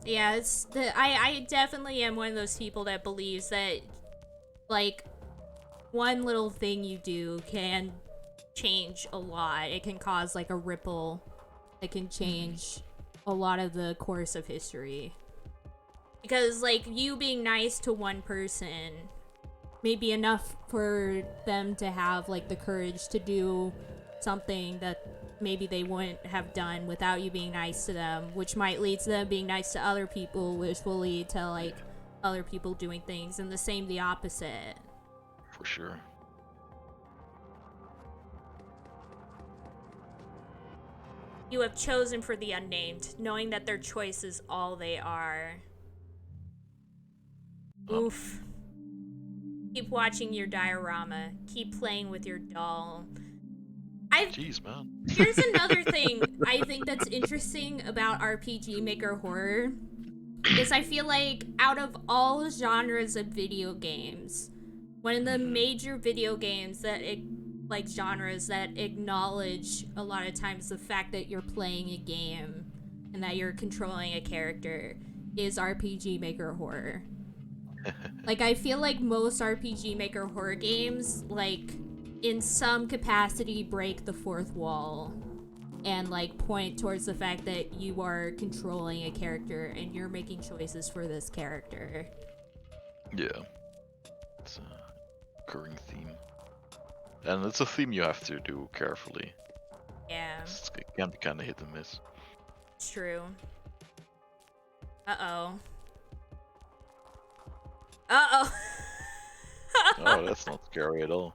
Yeah, it's I definitely am one of those people that believes that, like, one little thing you do can change a lot. It can cause, like, a ripple that can change a lot of the course of history. Because, like, you being nice to one person may be enough for them to have, like, the courage to do something that maybe they wouldn't have done without you being nice to them, which might lead to them being nice to other people, which will lead to, like, other people doing things, and the opposite. For sure. You have chosen for the unnamed, knowing that their choice is all they are. Oh. Oof. Keep watching your diorama. Keep playing with your doll. Jeez, man. Here's another thing I think that's interesting about RPG Maker Horror is I feel like out of all genres of video games, one of the major video games that genres that acknowledge a lot of times the fact that you're playing a game and that you're controlling a character is RPG Maker Horror. Like, I feel like most RPG Maker Horror games, like, in some capacity break the fourth wall and, like, point towards the fact that you are controlling a character and you're making choices for this character. Yeah. It's a recurring theme. And it's a theme you have to do carefully. Yeah, It can be kind of hit and miss. it's true. Uh-oh. Uh-oh. Oh, that's not scary at all.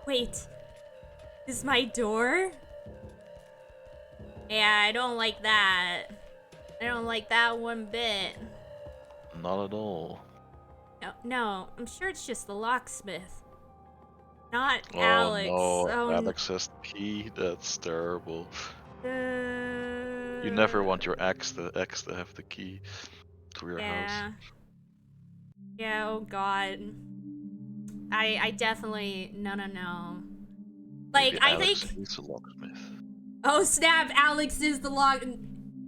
Wait. Is my door? Yeah, I don't like that. I don't like that one bit. Not at all. No, I'm sure it's just the locksmith. Not Oh Alex. no, Oh, Alex has the key. That's terrible. You You never want your ex to have the key to your Yeah. house. Yeah, oh god. I definitely no. Like, Maybe I Alex think is a locksmith. oh snap, Alex is the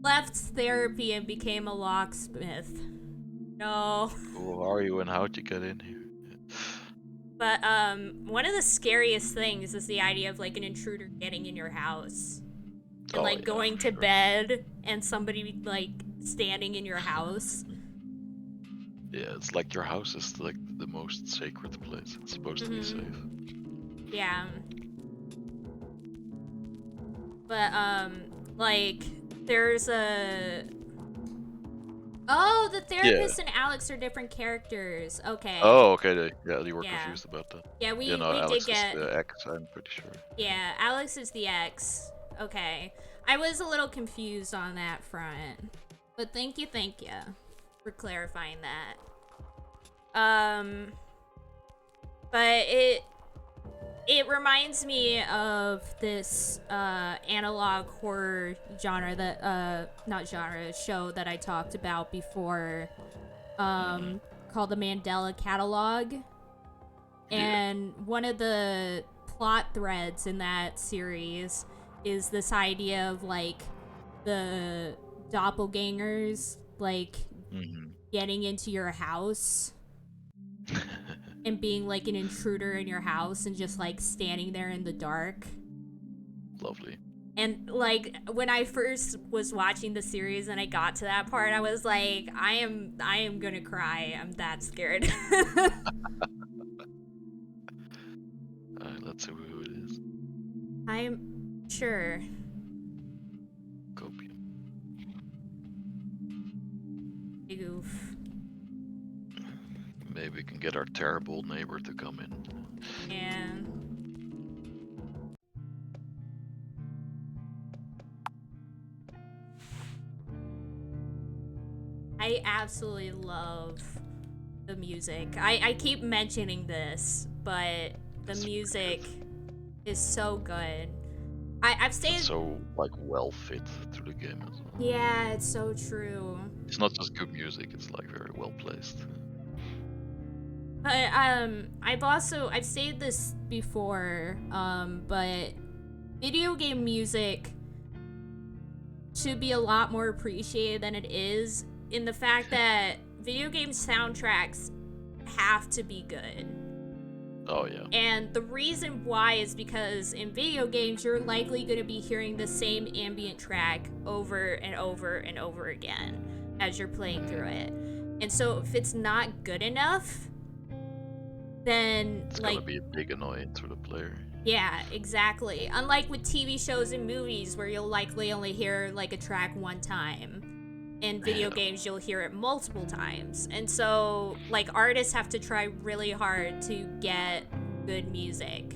left therapy and became a locksmith. No. Who are you and how'd you get in here? But one of the scariest things is the idea of like an intruder getting in your house. And Oh, like yeah, going for to sure. bed and somebody like standing in your house. Yeah, it's like your house is like the most sacred place. It's supposed to be safe. Yeah. But like there's a oh, the therapist and Alex are different characters. Okay. Oh, okay. Yeah, you were Yeah. confused about that. Yeah, we Alex did get is the ex, I'm pretty sure. yeah, Alex is the ex. Okay. I was a little confused on that front. But thank you for clarifying that. But it reminds me of this analog horror genre that show that I talked about before, called the Mandela Catalog. And one of the plot threads in that series is this idea of like the doppelgangers like getting into your house and being like an intruder in your house and just like standing there in the dark. Lovely. And like when I first was watching the series and I got to that part, I was like, I am gonna cry. I'm that scared. Let's see who it is. I'm sure. Copium. Big oof. Maybe we can get our terrible neighbor to come in. And I absolutely love the music. I keep mentioning this, but the music is so good. I've stayed. It's so like well fit to the game as well. Yeah, it's so true. It's not just good music; it's like very well placed. But I've stated this before, but video game music should be a lot more appreciated than it is, in the fact that video game soundtracks have to be good. Oh yeah. And the reason why is because in video games, you're likely going to be hearing the same ambient track over and over and over again as you're playing through it. And so if it's not good enough, then It's like gonna be a big annoyance for the player. yeah, exactly. Unlike with TV shows and movies where you'll likely only hear like a track one time. In video games, you'll hear it multiple times. And so, like, artists have to try really hard to get good music.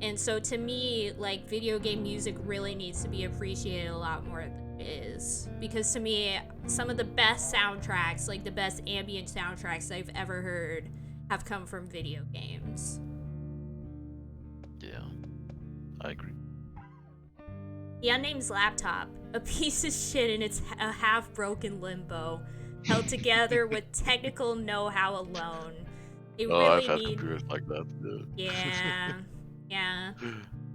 And so to me, like, video game music really needs to be appreciated a lot more than it is. Because to me, some of the best soundtracks, like the best ambient soundtracks I've ever heard, have come from video games. Yeah, I agree. The Unnamed's laptop, a piece of shit in its a half-broken limbo, held together with technical know-how alone. They Oh, I've really had need... computers like that. Yeah. Yeah.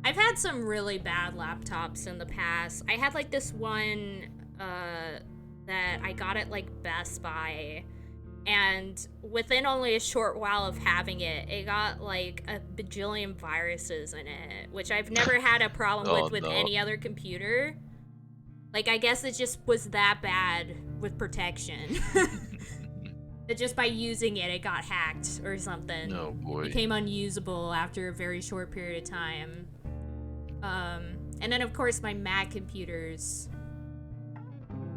I've had some really bad laptops in the past. I had like this one that I got at like Best Buy, and within only a short while of having it, it got like a bajillion viruses in it, which I've never had a problem Oh, with no. any other computer. Like, I guess it just was that bad with protection. That just by using it, it got hacked or something. Oh, boy. Became unusable after a very short period of time. And then, of course, my Mac computers,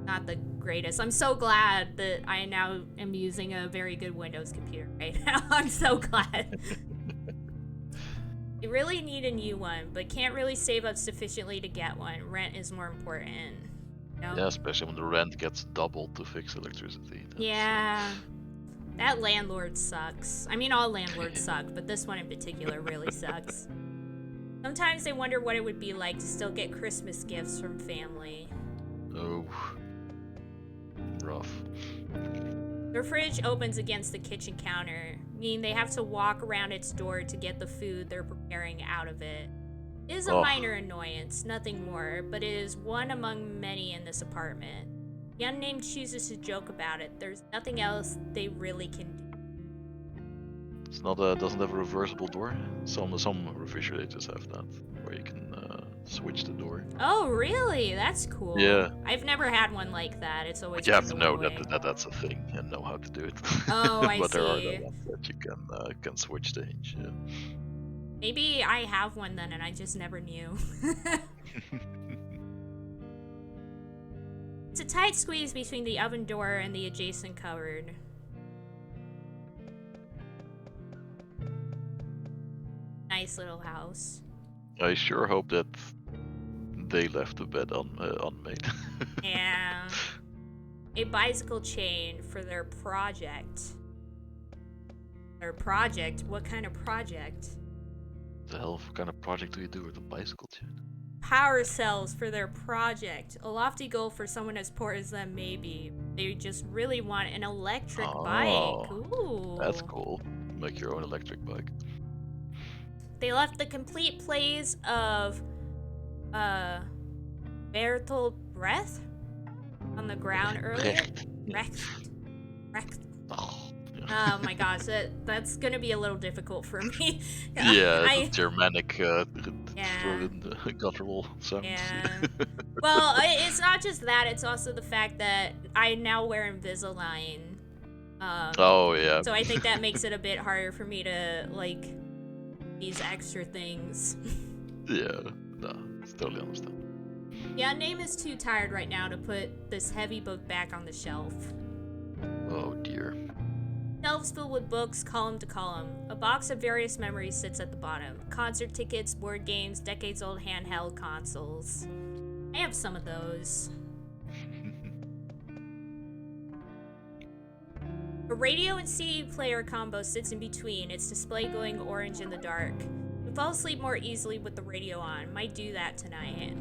not the greatest. I'm so glad that I now am using a very good Windows computer right now. I'm so glad. I really need a new one, but can't really save up sufficiently to get one. Rent is more important. You know? Yeah, especially when the rent gets doubled to fix electricity. Yeah. That landlord sucks. I mean, all landlords suck, but this one in particular really sucks. Sometimes I wonder what it would be like to still get Christmas gifts from family. Oh, rough. Their fridge opens against the kitchen counter, meaning they have to walk around its door to get the food they're preparing out of it. It is a minor annoyance, nothing more, but it is one among many in this apartment. The Unnamed chooses to joke about it. There's nothing else they really can do. It's not doesn't have a reversible door. Some refrigerators have that, where you can switch the door. Oh, really? That's cool. Yeah. I've never had one like that. It's always But you have to been know the one way. that's a thing and know how to do it. Oh, I but there are see. the ones that you can switch the hinge. Yeah. Maybe I have one then and I just never knew. It's a tight squeeze between the oven door and the adjacent cupboard. Nice little house. I sure hope that they left the bed unmade. Yeah. A bicycle chain for their project. Their project? What kind of project? The hell of kind of project do you do with a bicycle chain? Power cells for their project. A lofty goal for someone as poor as them, maybe. They just really want an electric bike. Ooh. That's cool. Make your own electric bike. They left the complete plays of Bertolt Brecht on the ground earlier. Brecht. Oh, yeah. Oh my gosh, that's gonna be a little difficult for me. Yeah, the Germanic Yeah. guttural sounds. Yeah. Well, it's not just that, it's also the fact that I now wear Invisalign. Oh, yeah. So I think that makes it a bit harder for me to, like, these extra things. Yeah, no, it's totally understandable. Yeah, Name is too tired right now to put this heavy book back on the shelf. Oh dear. Shelves filled with books, column to column. A box of various memories sits at the bottom. Concert tickets, board games, decades-old handheld consoles. I have some of those. A radio and CD player combo sits in between, its display glowing orange in the dark. You fall asleep more easily with the radio on. Might do that tonight.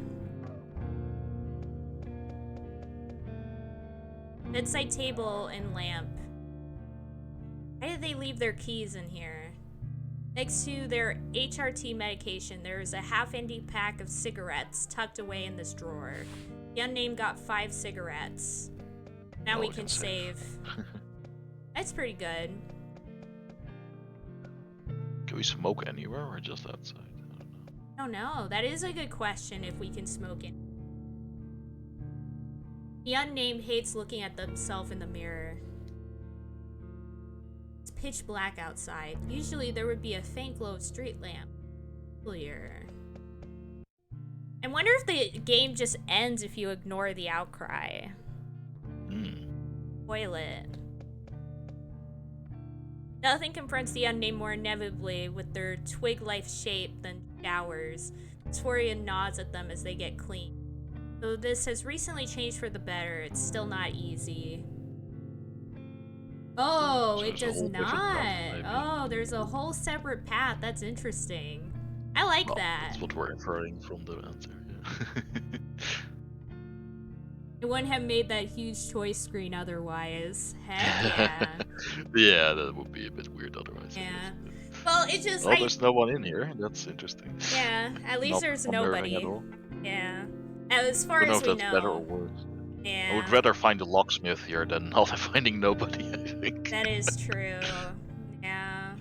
Bedside table and lamp. Why did they leave their keys in here? Next to their HRT medication, there is a half-empty pack of cigarettes tucked away in this drawer. The Unnamed got 5 cigarettes. Now we can save. That's pretty good. Can we smoke anywhere or just outside? I don't know. That is a good question if we can smoke it. The Unnamed hates looking at themselves in the mirror. It's pitch black outside. Usually there would be a faint glow of street lamp. Clear. I wonder if the game just ends if you ignore the outcry. Toilet. Nothing confronts the Unnamed more inevitably with their twig-life shape than showers. Sporia nods at them as they get clean. Though this has recently changed for the better, it's still not easy. Oh, So it there's a does whole different path, not. maybe. Oh, there's a whole separate path. That's interesting. I like Well, that. that's what we're inferring from the answer. Yeah. It wouldn't have made that huge choice screen otherwise. Heck yeah. Yeah, that would be a bit weird otherwise. I Yeah. guess. Well, it just Well, there's no one in here. That's interesting. yeah, at least Not there's unnerving nobody. at all. Yeah. As far Don't know as if we that's better or know. worse. Yeah. I would rather find a locksmith here than not finding nobody, I think. That is true. Yeah.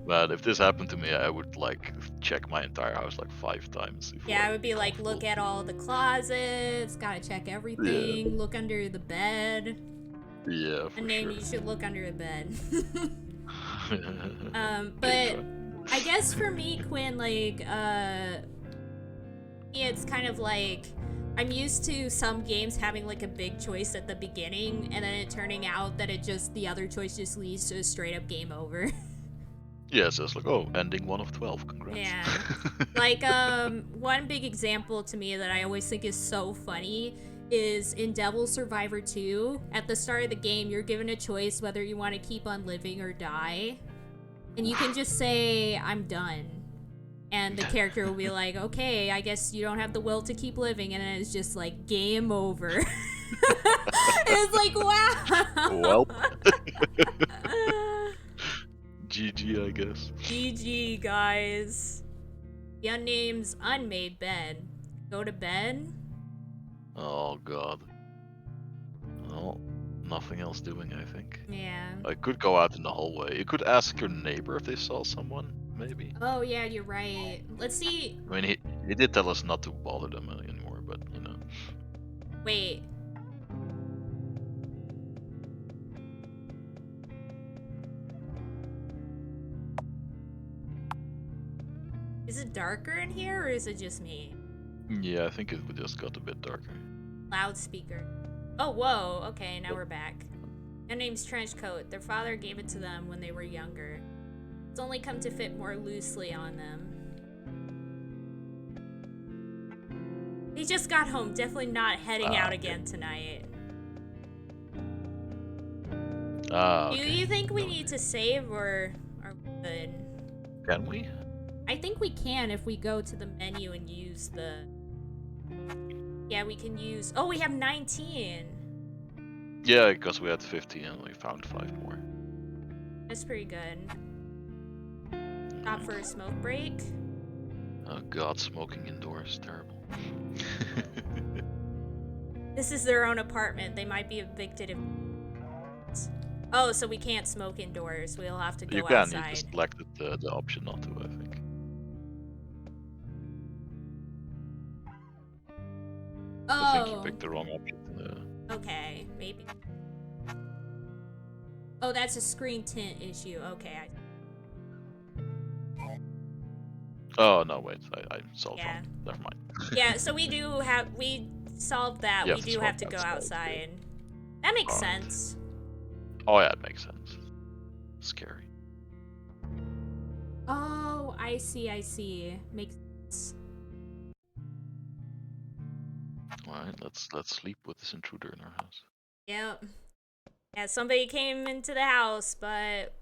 But if this happened to me, I would like check my entire house like 5 times before Yeah, I I would be like, look comfortable. at all the closets, gotta check everything, look under the bed, Yeah, for and then sure. you should look under the bed. Okay, But try. I guess for me, Quinn, like, it's kind of like I'm used to some games having like a big choice at the beginning, and then it turning out that the other choice just leads to a straight up game over. Yeah, so it's like, oh, ending 1 of 12, congrats. Yeah. Like, one big example to me that I always think is so funny is in Devil Survivor 2. At the start of the game, you're given a choice whether you want to keep on living or die. And you can just say, I'm done. And the character will be like, okay, I guess you don't have the will to keep living. And then it's just like, game over. It's like, wow. Well. GG, I guess. GG, guys. The unname's unmade bed. Go to bed? Oh god. Well, nothing else doing, I think. Yeah. I could go out in the hallway. You could ask your neighbor if they saw someone, maybe. Oh, yeah, you're right. Let's see. I mean, he did tell us not to bother them anymore, but you know. Wait. Is it darker in here, or is it just me? Yeah, I think it just got a bit darker. Loudspeaker. Oh, whoa. Okay, now we're back. Their name's Trenchcoat. Their father gave it to them when they were younger. It's only come to fit more loosely on them. He just got home. Definitely not heading out okay. again tonight. Ah, Do okay. you think we need to save, or are we good? Can we? I think we can if we go to the menu and use the... Yeah, we can use... Oh, we have 19! Yeah, because we had 15 and we found 5 more. That's pretty good. Stop for a smoke break. Oh god, smoking indoors, terrible. This is their own apartment. They might be evicted if... Oh, so we can't smoke indoors. We'll have to go You can, outside. you just selected the option not to, I think. I think you Oh, picked the wrong option. okay. Maybe. Oh, that's a screen tint issue. Okay. Oh, no, wait, I solved Yeah. wrong. Never mind. Yeah, so we solved that. You We have to do have to smoke go outside, outside. That makes Alright. sense. Oh yeah, it makes sense. Scary. Oh, I see. Makes sense. Alright, let's sleep with this intruder in our house. Yep. Yeah, somebody came into the house, but...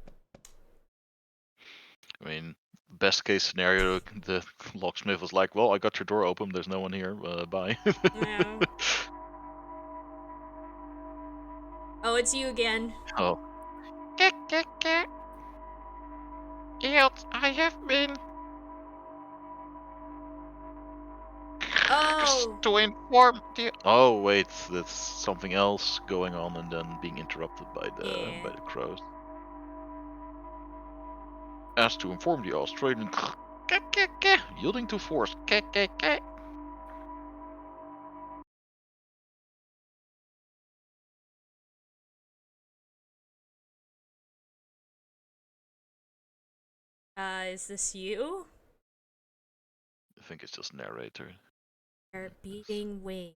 I mean, best case scenario, the locksmith was like, well, I got your door open, there's no one here, bye. Yeah. Oh, it's you again. Oh, Yes, I have been Oh! to inform the oh wait, that's something else going on and then being interrupted by Yeah. the crows. Asked to inform the Australian yielding to force. Is this you? I think it's just narrator. They're beating wings.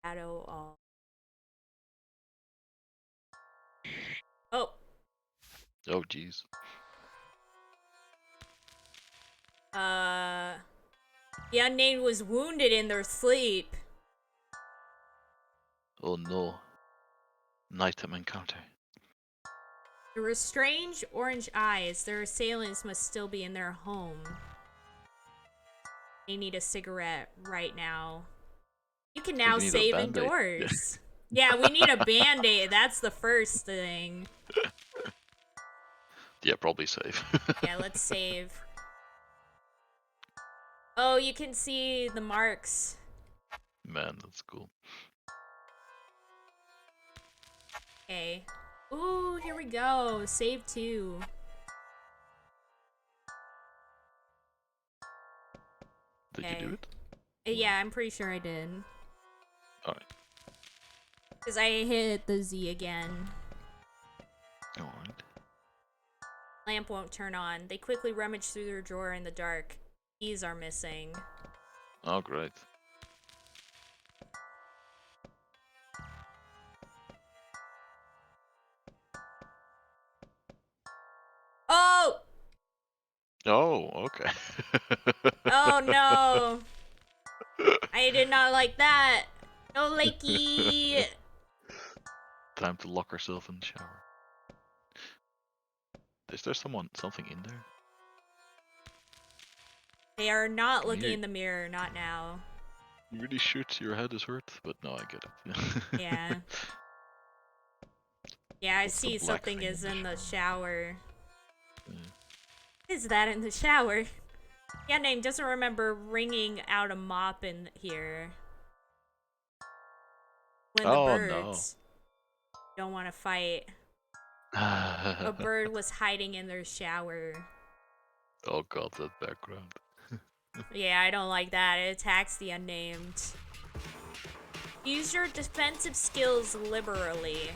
Shadow all. Oh, Oh jeez. The unnamed was wounded in their sleep. Oh no. Nighttime encounter. There were strange orange eyes. Their assailants must still be in their home. They need a cigarette right now. You can now You need a save Band-Aid. indoors. Yeah, we need a band-aid. That's the first thing. Yeah, probably safe. Yeah, let's save. Oh, you can see the marks. Man, that's cool. Okay. Ooh, here we go. Save 2. Did you do it? Yeah, I'm pretty sure I did. Alright. Because I hit the Z again. Alright. Lamp won't turn on. They quickly rummage through their drawer in the dark. Keys are missing. Oh, great. Oh! Oh, okay. Oh no! I did not like that! No likey! Time to lock herself in the shower. Is there something in there? They are not looking You- in the mirror, not now. You really shoot, your head is hurt, but no, I get it. Yeah. Yeah, I What's the see black something thing is in in the the shower. Yeah. Is that in the shower? Yeah, name doesn't remember wringing out a mop in here. When the Oh, birds don't want to fight. A no. bird was hiding in their shower. Oh god, that background. Yeah, I don't like that. It attacks the unnamed. Use your defensive skills liberally.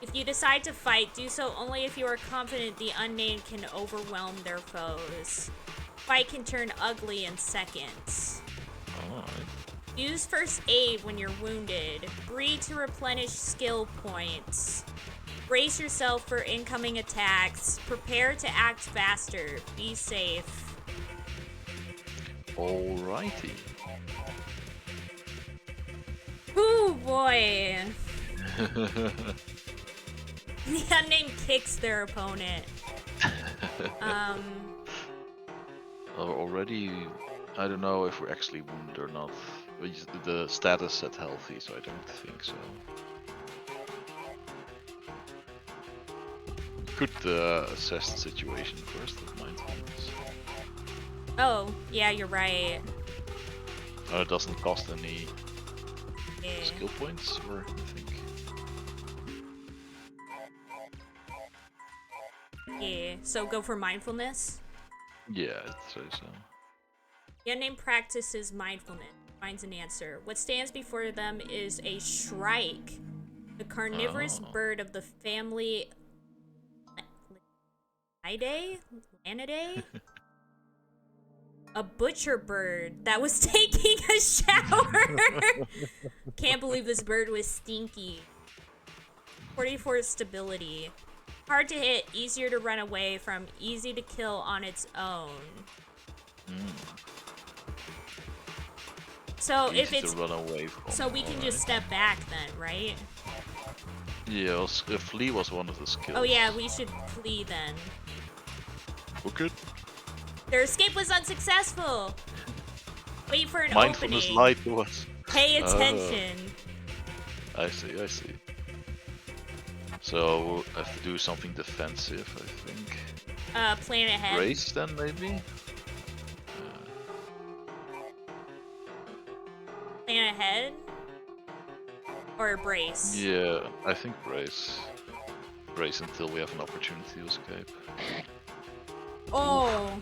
If you decide to fight, do so only if you are confident the unnamed can overwhelm their foes. Fight can turn ugly in seconds. Alright. Use first aid when you're wounded. Breathe to replenish skill points. Brace yourself for incoming attacks. Prepare to act faster. Be safe. Alrighty. Ooh boy. The unnamed kicks their opponent. Already, I don't know if we're actually wounded or not. The status said healthy, so I don't think so. Could assess the situation first with mindfulness. Oh, yeah, you're right. It doesn't cost any Yeah. skill points, or I think. Yeah. So go for mindfulness. Yeah, I'd say so. The unnamed practices mindfulness. Finds an answer. What stands before them is a shrike, the carnivorous bird of the family Lanidae? A butcher bird that was taking a shower. Can't believe this bird was stinky. 44 stability. Hard to hit, easier to run away from, easy to kill on its own. So Easy if it's to run away from. so we can just step back then, right? Yeah, flee was one of the skills. Oh yeah, we should flee then. Okay. Their escape was unsuccessful. Wait for an Mindfulness opening. lied to us. Pay attention. I see, I see. So, I have to do something defensive, I think. Plan ahead. Brace then, maybe? Plan ahead. Or brace. Yeah, I think brace. Brace until we have an opportunity to escape. Oh.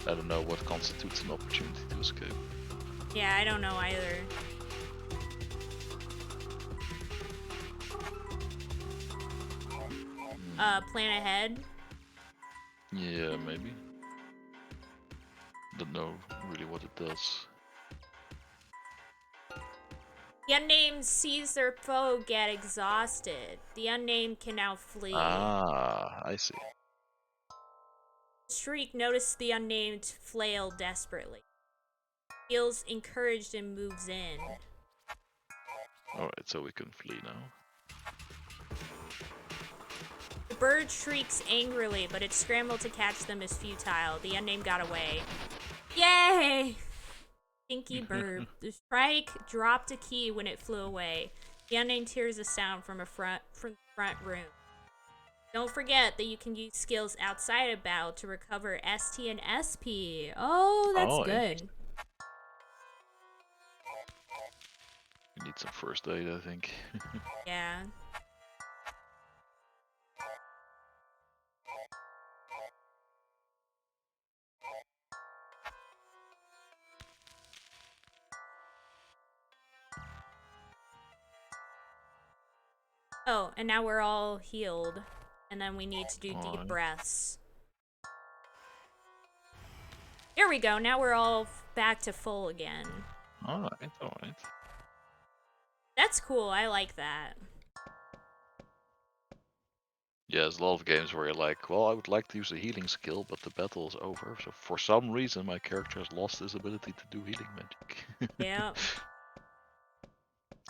I don't know what constitutes an opportunity to escape. Yeah, I don't know either. Plan ahead. Yeah, maybe. Don't know really what it does. The unnamed sees their foe get exhausted. The unnamed can now flee. Ah, I see. Shriek notices the unnamed flail desperately. Feels encouraged and moves in. Alright, so we can flee now. The bird shrieks angrily, but its scramble to catch them is futile. The unnamed got away. Yay! Stinky bird. The Shrike dropped a key when it flew away. The unnamed hears a sound from the front room. Don't forget that you can use skills outside of battle to recover ST and SP. Oh, that's good. We need some first aid, I think. Yeah. Oh, and now we're all healed. And then we need to do deep breaths. Here we go. Now we're all back to full again. Alright. That's cool. I like that. Yeah, there's a lot of games where you're like, well, I would like to use a healing skill, but the battle is over. So for some reason, my character has lost his ability to do healing magic. Yeah.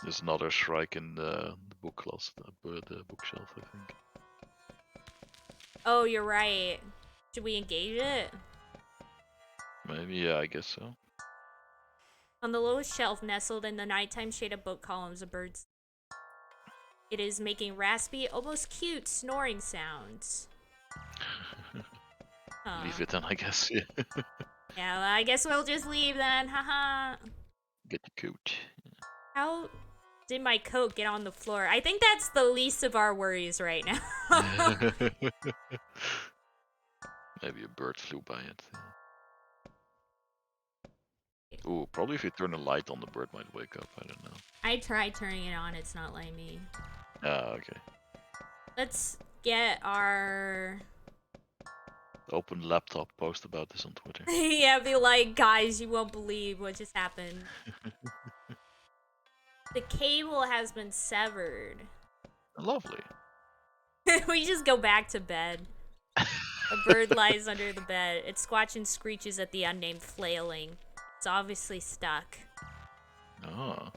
There's another Shrike in the book class, the bookshelf, I think. Oh, you're right. Should we engage it? Maybe, yeah, I guess so. On the lowest shelf, nestled in the nighttime shade of book columns, a bird. It is making raspy, almost cute snoring sounds. Leave it then, I guess. Yeah. Yeah, well, I guess we'll just leave then. Haha. Get your coat. How did my coat get on the floor? I think that's the least of our worries right now. Maybe a bird flew by it. Ooh, probably if you turn a light on, the bird might wake up. I don't know. I tried turning it on. It's not letting me. Ah, okay. Let's get our... Open laptop, post about this on Twitter. Yeah, be like, guys, you won't believe what just happened. The cable has been severed. Lovely. We just go back to bed. A bird lies under the bed. It squatches and screeches at the unnamed flailing. It's obviously stuck. Oh.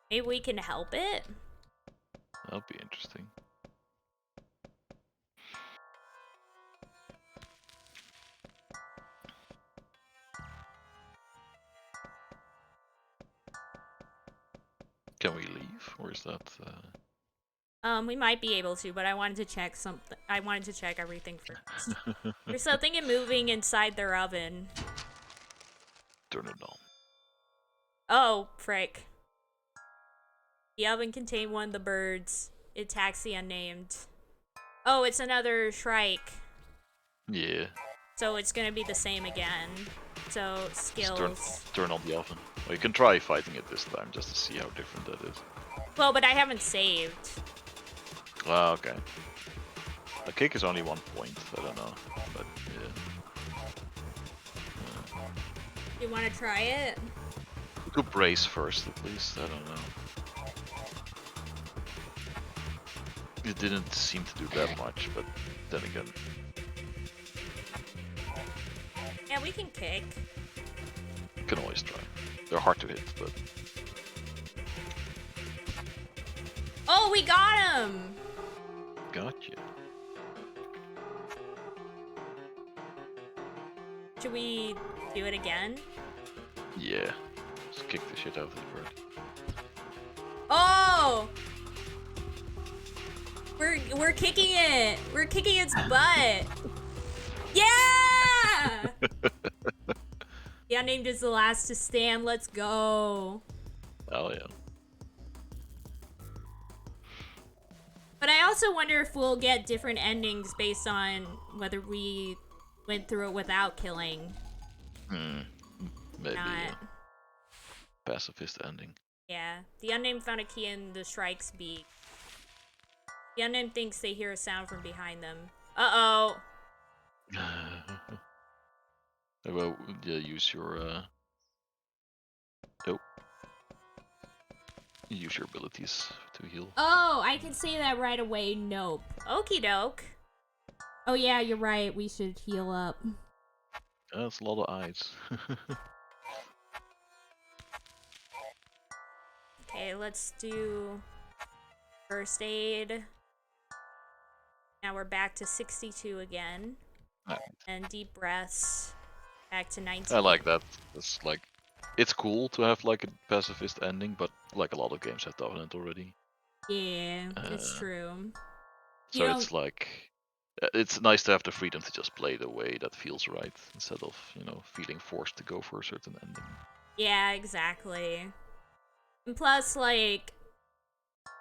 Maybe we can help it? That'll be interesting. Can we leave, or is that? We might be able to, but I wanted to check something. I wanted to check everything first. There's something moving inside their oven. Turn it on. Oh, frick. The oven contained one of the birds. It attacks the unnamed. Oh, it's another Shrike. Yeah. So it's gonna be the same again. So, skills. Just turn on the oven. Well, you can try fighting it this time, just to see how different that is. Well, but I haven't saved. Ah, okay. A kick is only 1 point, I don't know, but yeah. You wanna try it? We could brace first, at least, I don't know. It didn't seem to do that much, but then again. Yeah, we can kick. You can always try. They're hard to hit, but... Oh, we got him! Gotcha. Should we do it again? Yeah. Just kick the shit out of this bird. Oh! We're kicking it! We're kicking its butt! Yeah! The unnamed is the last to stand. Let's go. Oh yeah. But I also wonder if we'll get different endings based on whether we went through it without killing. Maybe Not. pacifist ending. Yeah. The unnamed found a key in the Shrike's beak. The unnamed thinks they hear a sound from behind them. Uh-oh. Well, yeah, use your oh. Use your abilities to heal. Oh, I can say that right away. Nope. Okie doke. Oh yeah, you're right. We should heal up. That's a lot of eyes. Okay, let's do first aid. Now we're back to 62 again. Nice. And deep breaths. Back to 19. I like that. It's like, it's cool to have like a pacifist ending, but like a lot of games have done it already. Yeah, it's true. So it's like, it's nice to have the freedom to just play the way that feels right instead of, you know, feeling forced to go for a certain ending. Yeah, exactly. And plus, like,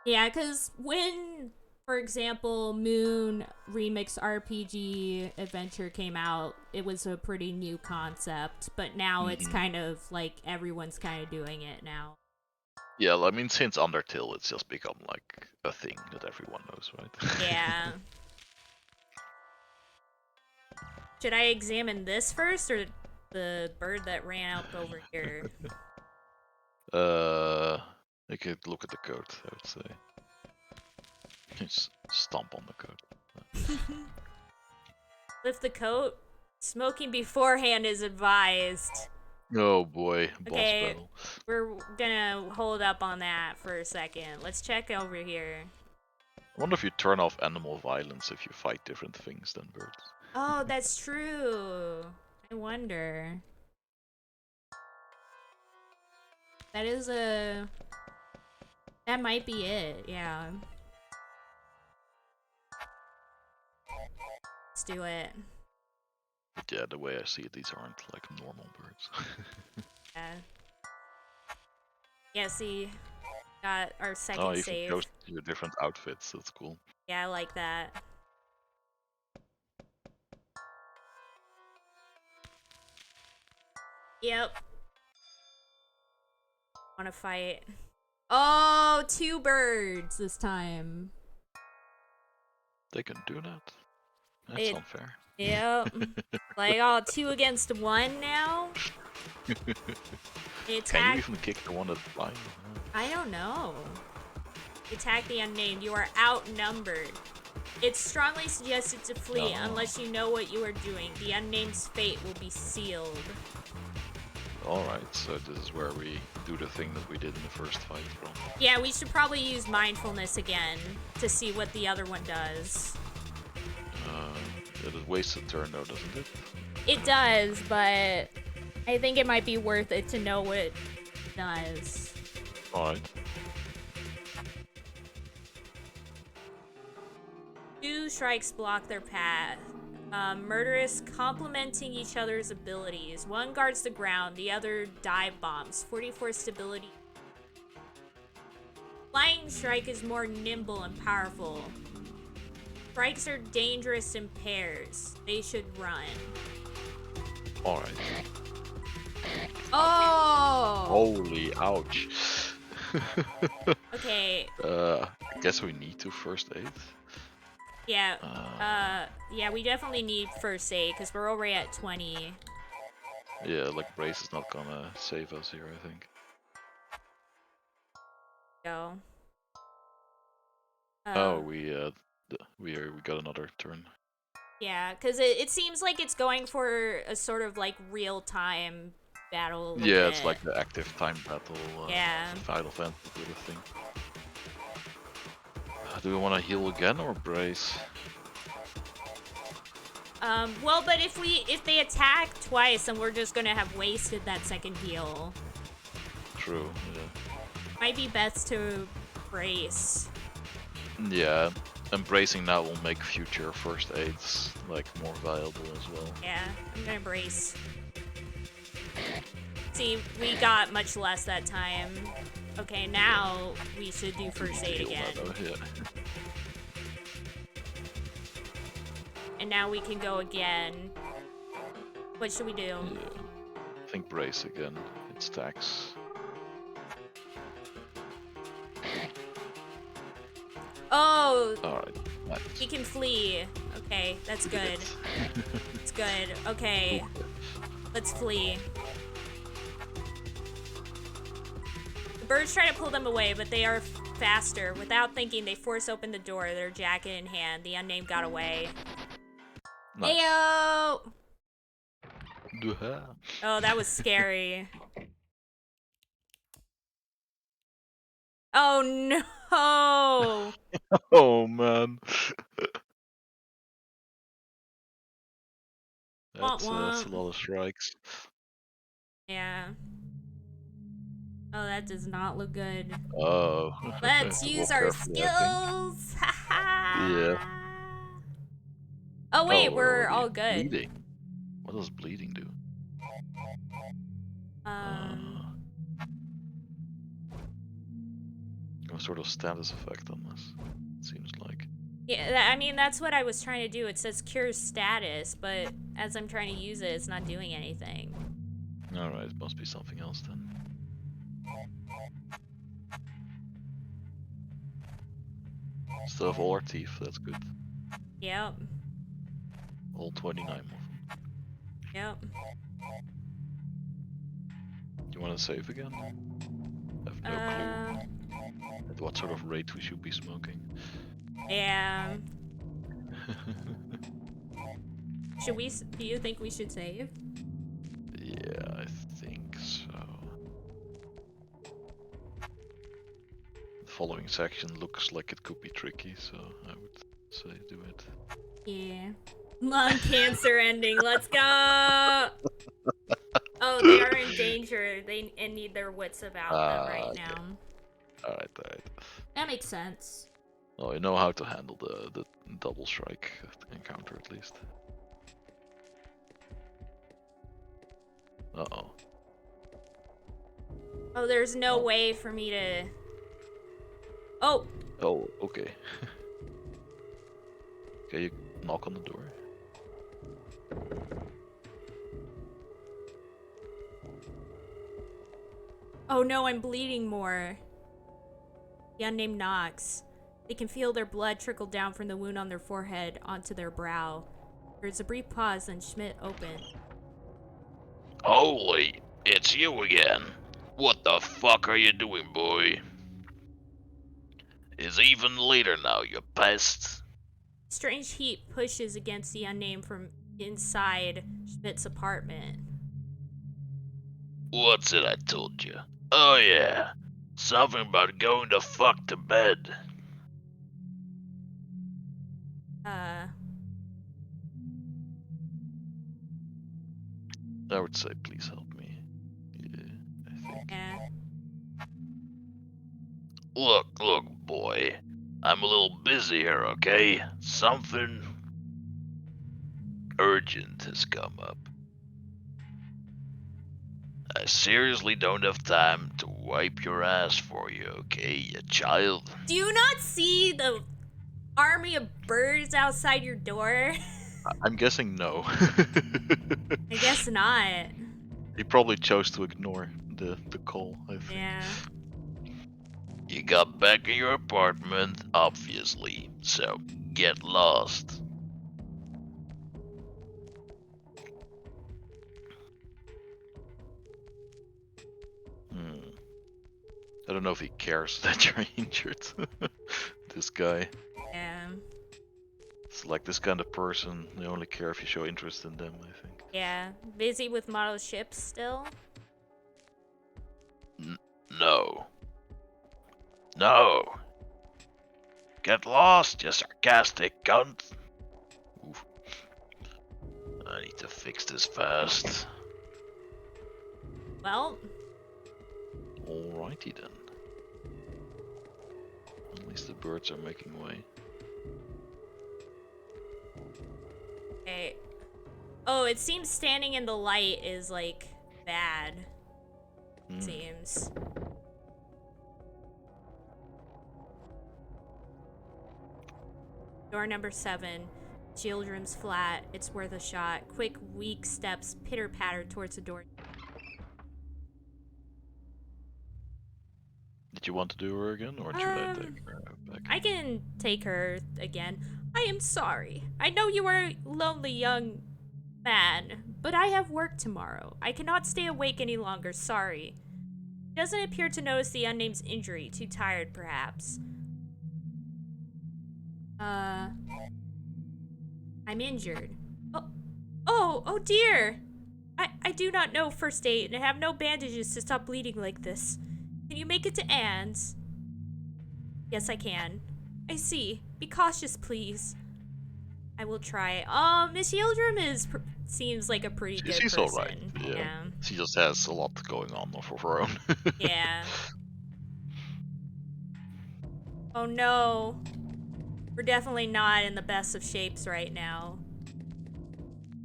yeah, because when, for example, Moon Remix RPG Adventure came out, it was a pretty new concept, but now it's kind of like everyone's kind of doing it now. Yeah, I mean, since Undertale, it's just become like a thing that everyone knows, right? Yeah. Should I examine this first, or the bird that ran up over here? You could look at the code, I would say. Just stomp on the code. Lift the coat. Smoking beforehand is advised. Oh boy, boss Okay, battle. we're gonna hold up on that for a second. Let's check over here. I wonder if you turn off animal violence if you fight different things than birds. Oh, that's true. I wonder. That is a... That might be it, yeah. Let's do it. But yeah, the way I see it, these aren't like normal birds. Yeah. Yeah, see, got our second Oh, you save. can chose your different outfits, that's cool. Yeah, I like that. Yep. Wanna fight. Oh, 2 birds this time. They can do that. That's unfair. Yep. Like, oh, 2 against 1 now? They Can you attack. even kick the one that's flying? I don't know. Attack the unnamed. You are outnumbered. It's strongly suggested to flee unless you know what you are doing. The unnamed's fate will be sealed. Alright, so this is where we do the thing that we did in the first fight. Yeah, we should probably use mindfulness again to see what the other one does. It wastes a turn though, doesn't it? It does, but I think it might be worth it to know what it does. Alright. 2 strikes block their path. Murderous complementing each other's abilities. One guards the ground, the other dive bombs. 44 stability. Flying strike is more nimble and powerful. Strikes are dangerous in pairs. They should run. Alright. Oh! Holy ouch. Okay. I guess we need to first aid. Yeah. Yeah, we definitely need first aid because we're already at 20. Yeah, like Brace is not gonna save us here, I think. Go. We got another turn. Yeah, because it seems like it's going for a sort of like real-time battle. Yeah, it's like the active time battle. Yeah. Final Fantasy sort of thing. Do we want to heal again or brace? Well, but if they attack twice, then we're just gonna have wasted that second heal. True. Yeah. Might be best to brace. Yeah, and bracing now will make future first aids like more valuable as well. Yeah, I'm gonna brace. See, we got much less that time. Okay, now we should do first aid again. Yeah. And now we can go again. What should we do? Yeah. I think brace again. It stacks. Oh! Alright, nice. We can flee. Okay, that's good. It's good. Okay. Let's flee. The birds try to pull them away, but they are faster. Without thinking, they force open the door, their jacket in hand. The unnamed got away. Nice. Ayo! Duh. Oh, that was scary. Oh no! Oh man. Womp That's a womp. lot of strikes. Yeah. Oh, that does not look good. Oh. Let's To use walk our carefully, I think. skills! Yeah. Oh wait, Oh, we're we're already all good. bleeding. What does bleeding do? Some sort of status effect on this. It seems like. Yeah, I mean, that's what I was trying to do. It says cure status, but as I'm trying to use it, it's not doing anything. Alright, it must be something else then. Still have all our teeth, that's good. Yep. All 29 of them. Yep. You wanna save again? I have no clue at what sort of rate we should be smoking. Yeah. Should we? Do you think we should save? Yeah, I think so. The following section looks like it could be tricky, so I would say do it. Yeah. Lung cancer ending. Let's go. Oh, they are in danger. They need their wits about them right Okay. now. Alright. That makes sense. Well, you know how to handle the double strike encounter at least. Uh-oh. Oh, there's no Oh. way for me to. Oh. Oh, okay. Okay, you knock on the door. Oh no, I'm bleeding more. The unnamed knocks. They can feel their blood trickle down from the wound on their forehead onto their brow. There's a brief pause, then Schmidt opened. Holy, it's you again. What the fuck are you doing, boy? It's even later now, you pest. Strange heat pushes against the unnamed from inside Schmidt's apartment. What's it I told you? Oh yeah, something about going the fuck to bed. I would say please help me. Yeah, I think. Yeah. Look, boy. I'm a little busy here, okay? Something urgent has come up. I seriously don't have time to wipe your ass for you, okay, you child? Do you not see the army of birds outside your door? I'm guessing no. I guess not. He probably chose to ignore the call, I think. Yeah. You got back in your apartment, obviously, so get lost. I don't know if he cares that you're injured. This guy. Yeah. It's like this kind of person, they only care if you show interest in them, I think. Yeah. Busy with model ships still? No. No. Get lost, you sarcastic cunt. Oof. I need to fix this fast. Well. Alrighty then. At least the birds are making way. Okay. Oh, it seems standing in the light is, like, bad. Seems. Door number 7. Children's flat. It's worth a shot. Quick, weak steps pitter-patter towards the door. Did you want to do her again, or should I take her back? I can take her again. I am sorry. I know you are a lonely young man, but I have work tomorrow. I cannot stay awake any longer. Sorry. He doesn't appear to notice the unnamed's injury. Too tired, perhaps. I'm injured. Oh dear! I do not know first aid and have no bandages to stop bleeding like this. Can you make it to Anne's? Yes, I can. I see. Be cautious, please. I will try. Miss Yildrim seems like a pretty good She's person. alright. Yeah. Yeah. She just has a lot going on of her own. Yeah. Oh no. We're definitely not in the best of shapes right now.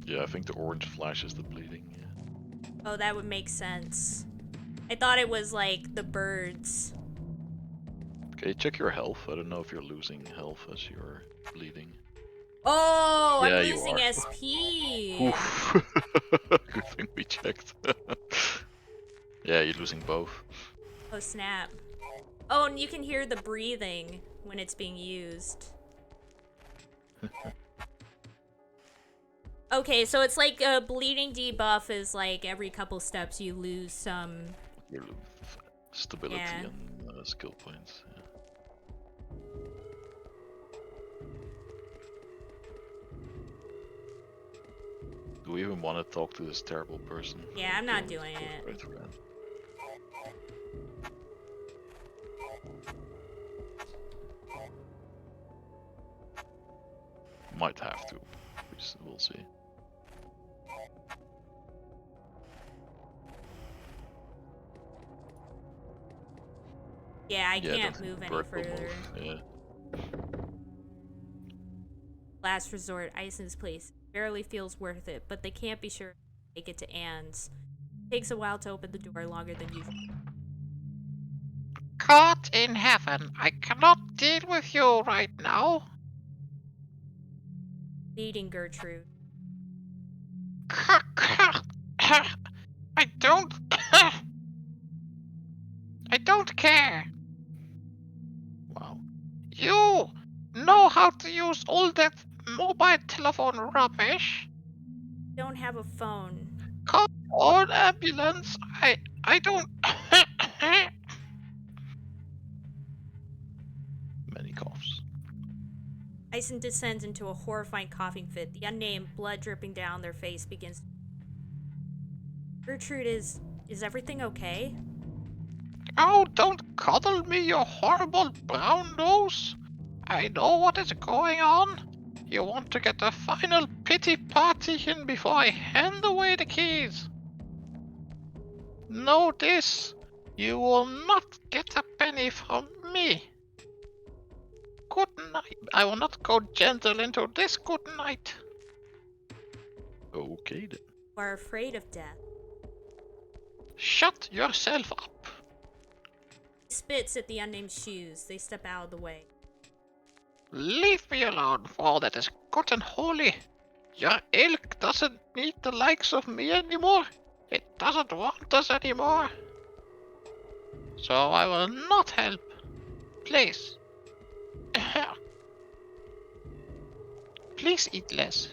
Yeah, I think the orange flash is the bleeding. Yeah. Oh, that would make sense. I thought it was like the birds. Okay, check your health. I don't know if you're losing health as you're bleeding. Oh, Yeah, I'm you losing are. SP. Oof. Good thing we checked. Yeah, you're losing both. Oh, snap. Oh, and you can hear the breathing when it's being used. Okay, so it's like a bleeding debuff is like every couple steps you lose some. You lose stability Yeah. and skill points. Yeah. Do we even want to talk to this terrible person? Yeah, I'm not Go doing it. right for Anne. Might have to. We'll see. Yeah, I Yeah, can't don't move think any the bird will further. move. Yeah. Last resort, Ison's place. Barely feels worth it, but they can't be sure to make it to Anne's. Takes a while to open the door, longer than usual. God in heaven, I cannot deal with you right now. Leading Gertrude. I don't. I don't care. Wow. You know how to use all that mobile telephone rubbish? Don't have a phone. Call an ambulance. I don't. Many coughs. Ison descends into a horrifying coughing fit. The unnamed, blood dripping down their face, begins. Gertrude, is everything okay? Oh, don't coddle me, you horrible brown nose. I know what is going on. You want to get a final pity party in before I hand away the keys. Know this. You will not get a penny from me. Good night. I will not go gentle into this good night. Okay then. You are afraid of death. Shut yourself up. He spits at the unnamed shoes. They step out of the way. Leave me alone, for all that is good and holy. Your ilk doesn't need the likes of me anymore. It doesn't want us anymore. So I will not help. Please. Please eat less.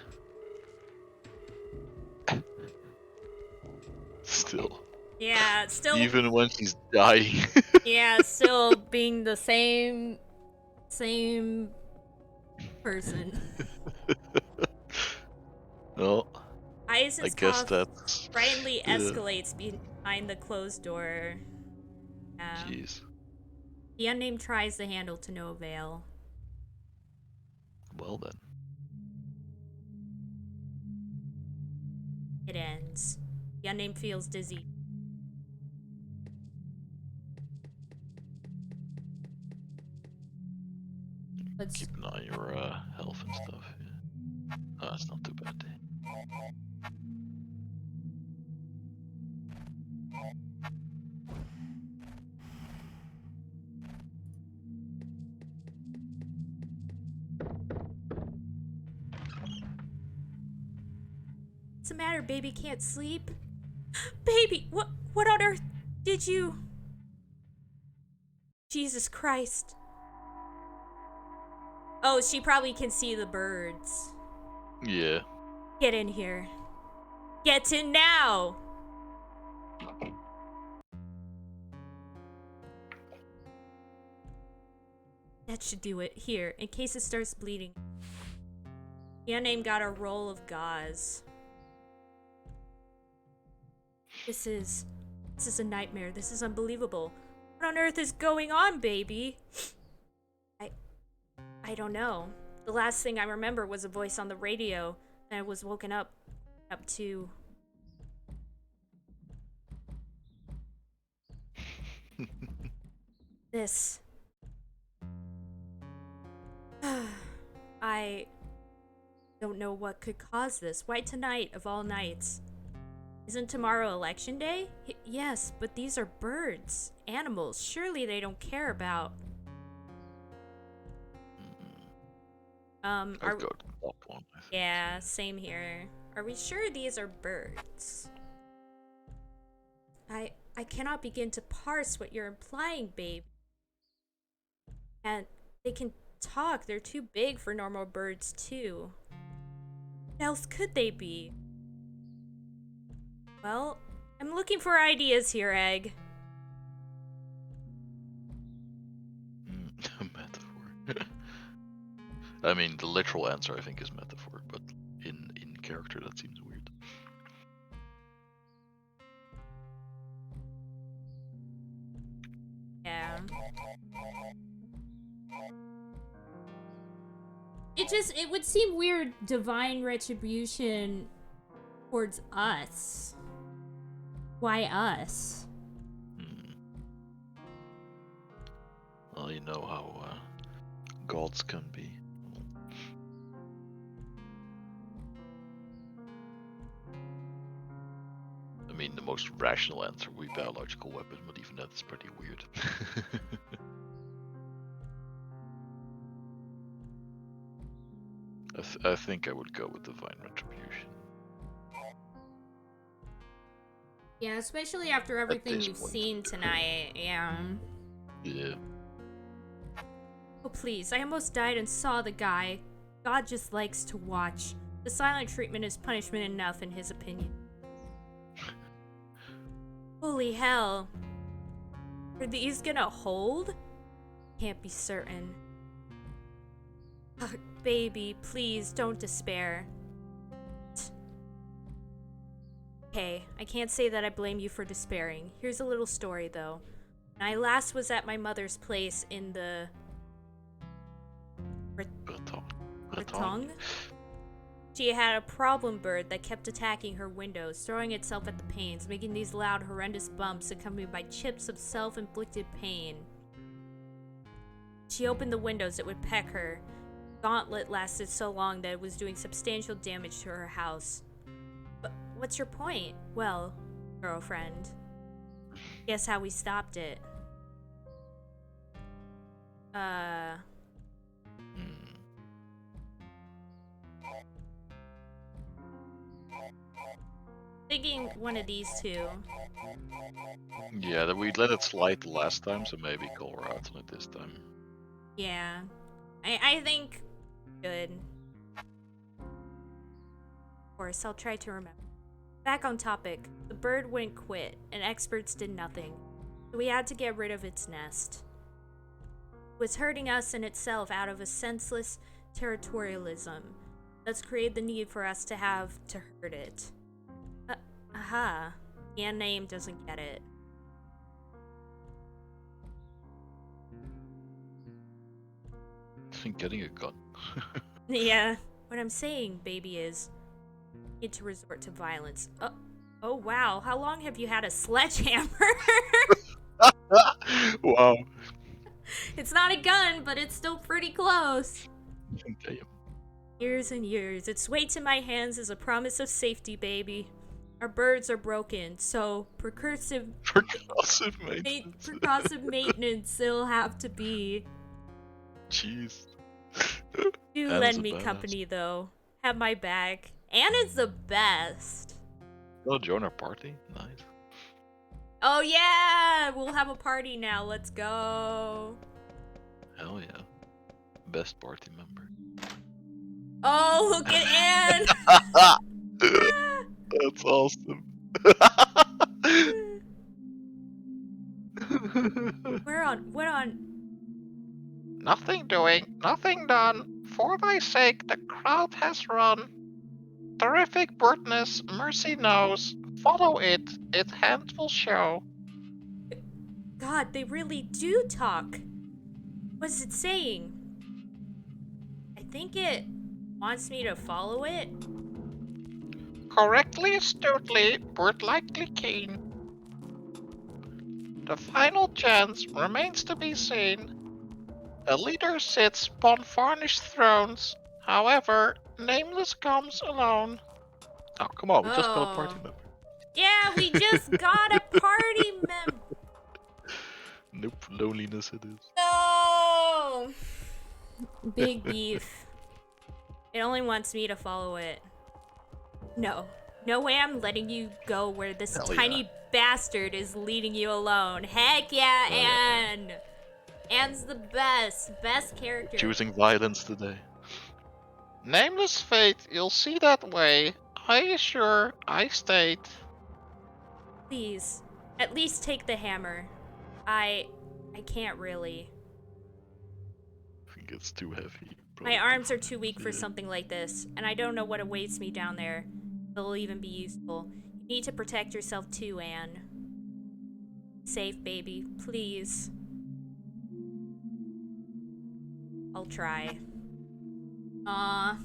Still. Yeah, still. Even when she's dying. Yeah, still being the same person. Well, Ison's I guess cough that's. frighteningly Yeah. escalates behind the closed door. Jeez. The unnamed tries the handle to no avail. Well then. It ends. The unnamed feels dizzy. Let's Keep an eye on your health and stuff. Yeah. Oh, it's not too bad. What's the matter? Baby can't sleep? Baby, what on earth did you? Jesus Christ. Oh, she probably can see the birds. Yeah. Get in here. Get in now! That should do it. Here, in case it starts bleeding. The unnamed got a roll of gauze. This is a nightmare. This is unbelievable. What on earth is going on, baby? I don't know. The last thing I remember was a voice on the radio, and I was woken up to. This. I don't know what could cause this. Why tonight of all nights? Isn't tomorrow election day? Yes, but these are birds, animals. Surely they don't care about. I'd Are go to the top one. I think. yeah, same here. Are we sure these are birds? I cannot begin to parse what you're implying, babe. And they can talk. They're too big for normal birds, too. What else could they be? Well, I'm looking for ideas here, Egg. Metaphor. I mean, the literal answer I think is metaphor, but in character that seems weird. Yeah. It would seem weird, divine retribution towards us. Why us? Well, you know how gods can be. I mean, the most rational answer would be biological weapon, but even that's pretty weird. I think I would go with divine retribution. Yeah, especially after everything this we've point. seen tonight. Yeah. Yeah. Oh, please. I almost died and saw the guy. God just likes to watch. The silent treatment is punishment enough, in his opinion. Holy hell. Are these gonna hold? Can't be certain. Ugh, baby, please don't despair. Okay, I can't say that I blame you for despairing. Here's a little story, though. When I last was at my mother's place in the... Breton? She had a problem bird that kept attacking her windows, throwing itself at the panes, making these loud, horrendous bumps accompanied by chips of self-inflicted pain. She opened the windows, it would peck her. The gauntlet lasted so long that it was doing substantial damage to her house. But what's your point? Well, girlfriend, guess how we stopped it? Thinking one of these two. Yeah, we let it slide the last time, so maybe call her out on it this time. Yeah. I think good. Of course, I'll try to remember. Back on topic, the bird wouldn't quit, and experts did nothing. So we had to get rid of its nest. It was hurting us in itself out of a senseless territorialism. That's created the need for us to have to hurt it. Aha. The name doesn't get it. I think getting a gun. Yeah. What I'm saying, baby, is you need to resort to violence. Oh wow. How long have you had a sledgehammer? Wow. It's not a gun, but it's still pretty close. Damn. Years and years. Its weight in my hands is a promise of safety, baby. Our birds are broken, so precursive maintenance it'll have to be. Jeez. Do Anna's lend a me badass. company, though. Have my back. Anna's the best. Oh, join our party? Nice. Oh yeah! We'll have a party now. Let's go. Hell yeah. Best party member. Oh, look at Anne! That's awesome. What on? Nothing doing, nothing done. For thy sake, the crowd has run. Terrific Bertness, mercy knows. Follow it. Its hand will show. God, they really do talk. What's it saying? I think it wants me to follow it. Correctly, astutely, but likely keen. The final chance remains to be seen. A leader sits upon varnished thrones. However, nameless comes alone. Oh, come on, we just got a Oh. party member. Yeah, we just got a party member. Nope, loneliness it is. No! Big beef. It only wants me to follow it. No. No way I'm letting you go where this Hell tiny bastard is leading you alone. Heck yeah, Oh, yeah. Anne! Anne's the best. Best character. Choosing violence today. Nameless fate, you'll see that way. I assure, I state. Please, at least take the hammer. I can't really. I think it's too heavy. My probably. arms are too weak for Yeah. something like this, and I don't know what awaits me down there. It'll even be useful. You need to protect yourself too, Anne. Safe, baby. Please. I'll try. Aw.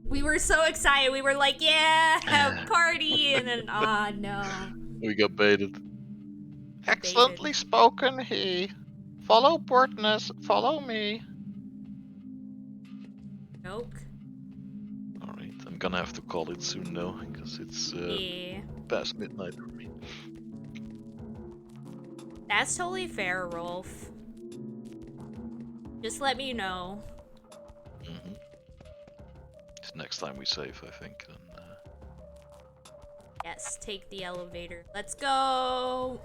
We were so excited. We were like, yeah, party! And then, aw, no. We got baited. Excellently spoken, he. Follow Portness, follow me. Joke. Alright, I'm gonna have to call it soon though, because it's Yeah. past midnight for me. That's totally fair, Rolf. Just let me know. Mm-hmm. It's next time we save, I think. Then, Yes, take the elevator. Let's go!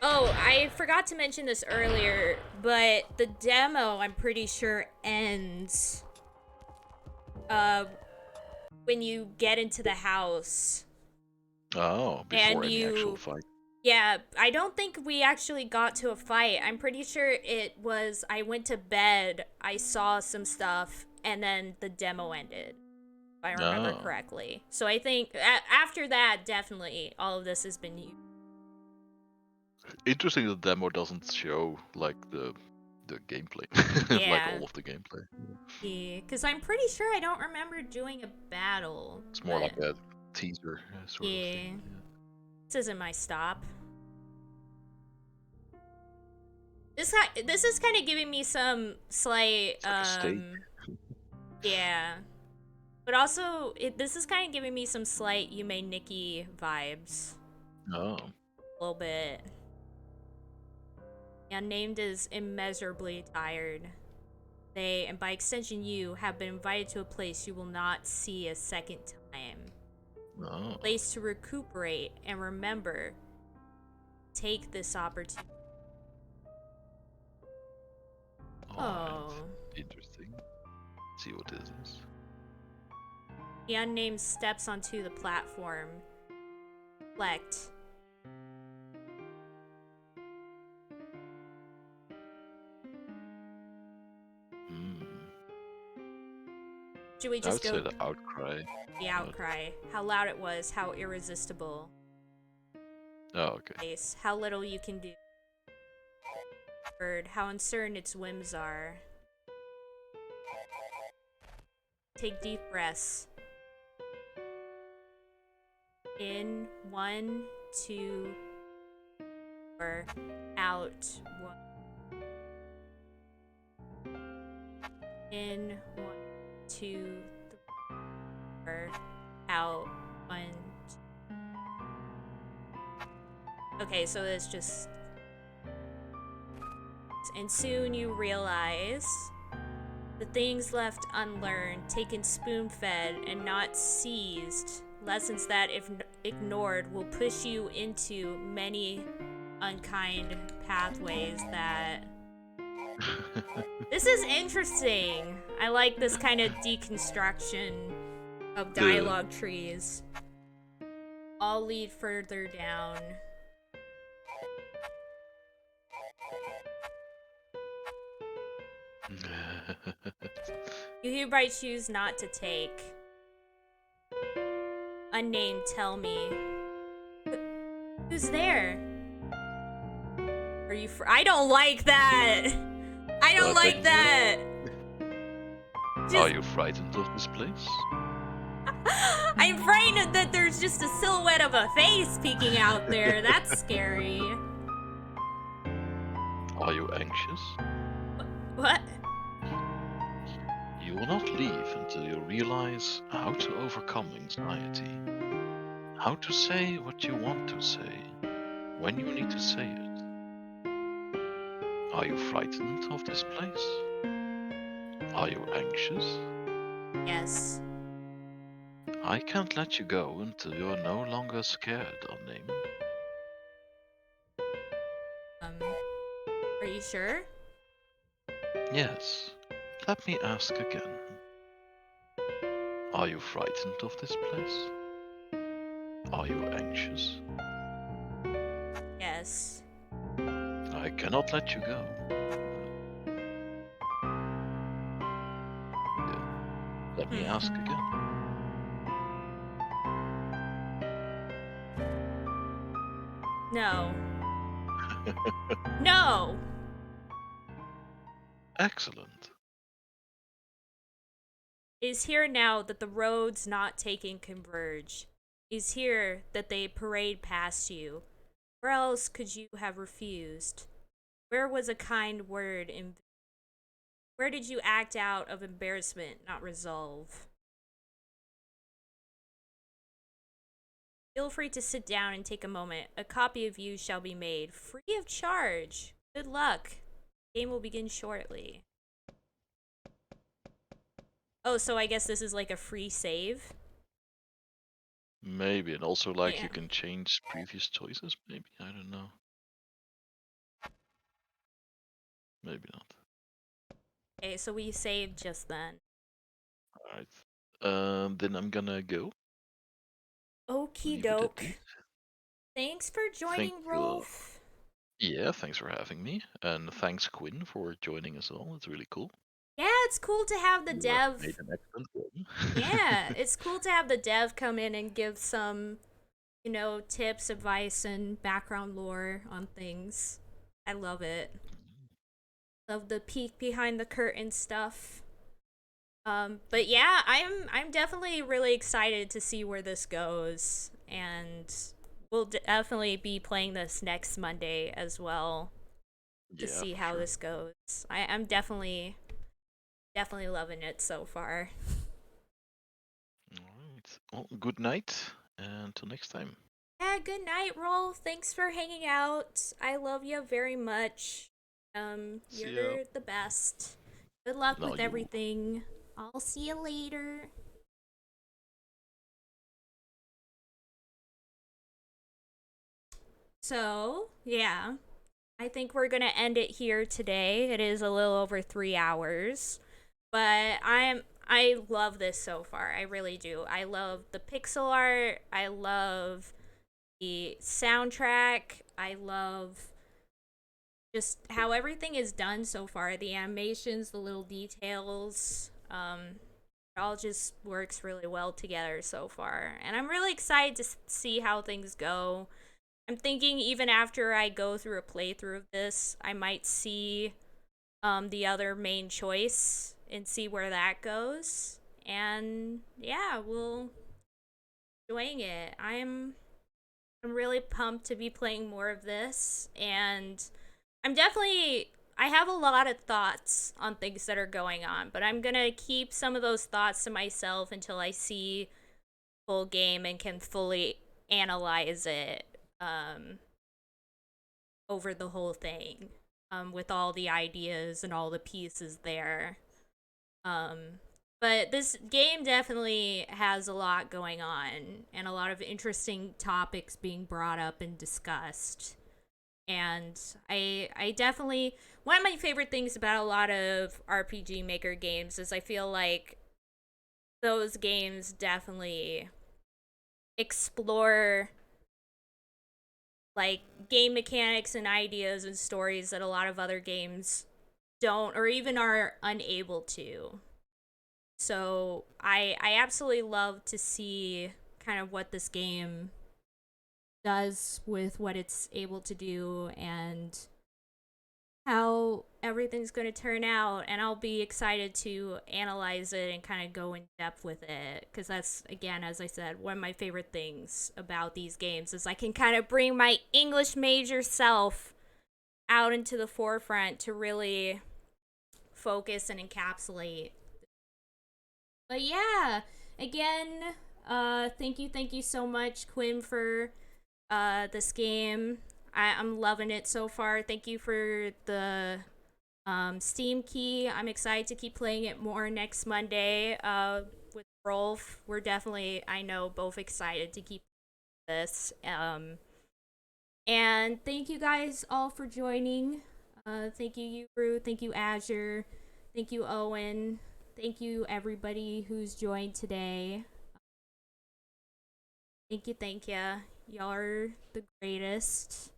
Oh, I forgot to mention this earlier, but the demo, I'm pretty sure, ends when you get into the house. Oh, before And any actual you- fight. Yeah, I don't think we actually got to a fight. I'm pretty sure it was I went to bed, I saw some stuff, and then the demo ended. If I remember Oh. correctly. So I think after that, definitely all of this has been used. Interesting the demo doesn't show like the gameplay. like Yeah. all of the gameplay. Yeah, because I'm pretty sure I don't remember doing a battle. It's more but- like a teaser sort of thing. Yeah. This isn't my stop. This is kind of giving me some slight It's like a steak. yeah. But also this is kind of giving me some slight Yume Nikki vibes. Oh. A little bit. The Unnamed is immeasurably tired. They, and by extension you, have been invited to a place you will not see a second time. Oh. A place to recuperate and remember. Take this opportunity. Alright. Oh. Interesting. Let's see what this is. The Unnamed steps onto the platform. Reflect. Hmm. Should we I just would go say the outcry. the outcry? How loud it was, how irresistible. Oh, okay. Face, how little you can do. Bird, how uncertain its whims are. Take deep breaths. In 1, 2, 4. Out 1. In 1, 2, 3, 4. Out 1. 2. Okay, so it's just. And soon you realize the things left unlearned, taken spoon-fed, and not seized. Lessons that, if ignored, will push you into many unkind pathways that... This is interesting. I like this kind of deconstruction of dialogue trees. All lead further down. You hereby choose not to take. Unnamed, tell me. Who's there? Are you I don't like that! I don't like that! Are you frightened of this place? I'm frightened that there's just a silhouette of a face peeking out there. That's scary. Are you anxious? What? You will not leave until you realize how to overcome anxiety. How to say what you want to say, when you need to say it. Are you frightened of this place? Are you anxious? Yes. I can't let you go until you're no longer scared, unnamed. Are you sure? Yes. Let me ask again. Are you frightened of this place? Are you anxious? Yes. I cannot let you go. Good. Let me ask again. No. No! Excellent. Is here now that the roads not taken converge. Is here that they parade past you. Where else could you have refused? Where was a kind word in... Where did you act out of embarrassment, not resolve? Feel free to sit down and take a moment. A copy of you shall be made, free of charge. Good luck. Game will begin shortly. Oh, so I guess this is like a free save? Maybe, and also like Yeah. you can change previous choices, maybe? I don't know. Maybe not. Okay, so we saved just then. Alright. Then I'm gonna go. Okie Leave it at doke. this. Thanks for Thank joining, you. Rolf. Yeah, thanks for having me. And thanks, Quinn, for joining as well. It's really cool. Yeah, it's cool to have the You have made dev. an excellent game. Yeah, it's cool to have the dev come in and give some, you know, tips, advice, and background lore on things. I love it. Love the peek behind the curtain stuff. But yeah, I'm definitely really excited to see where this goes, and we'll definitely be playing this next Monday as well to Yeah, see for how sure. this goes. I'm definitely loving it so far. Alright. Well, good night, and till next time. Yeah, good night, Rolf. Thanks for hanging out. I love you very much. See ya. You're the best. Good luck No, with you. everything. I'll see you later. So, yeah. I think we're gonna end it here today. It is a little over 3 hours. But I love this so far. I really do. I love the pixel art. I love the soundtrack. I love just how everything is done so far. The animations, the little details, it all just works really well together so far. And I'm really excited to see how things go. I'm thinking even after I go through a playthrough of this, I might see the other main choice and see where that goes. And yeah, we'll enjoying it. I'm really pumped to be playing more of this, and I have a lot of thoughts on things that are going on, but I'm gonna keep some of those thoughts to myself until I see full game and can fully analyze it over the whole thing, with all the ideas and all the pieces there. But this game definitely has a lot going on and a lot of interesting topics being brought up and discussed. And I definitely, one of my favorite things about a lot of RPG Maker games is I feel like those games definitely explore like game mechanics and ideas and stories that a lot of other games don't or even are unable to. So I absolutely love to see kind of what this game does with what it's able to do and how everything's going to turn out, and I'll be excited to analyze it and kind of go in depth with it, because that's, again, as I said, one of my favorite things about these games is I can kind of bring my English major self out into the forefront to really focus and encapsulate. But yeah, again, thank you so much, Quinn, for this game. I'm loving it so far. Thank you for the Steam key. I'm excited to keep playing it more next Monday with Rolf. We're definitely, I know, both excited to keep this. And thank you guys all for joining. Thank you, Yuru. Thank you, Azure. Thank you, Owen. Thank you, everybody who's joined today. Thank you. Y'all are the greatest.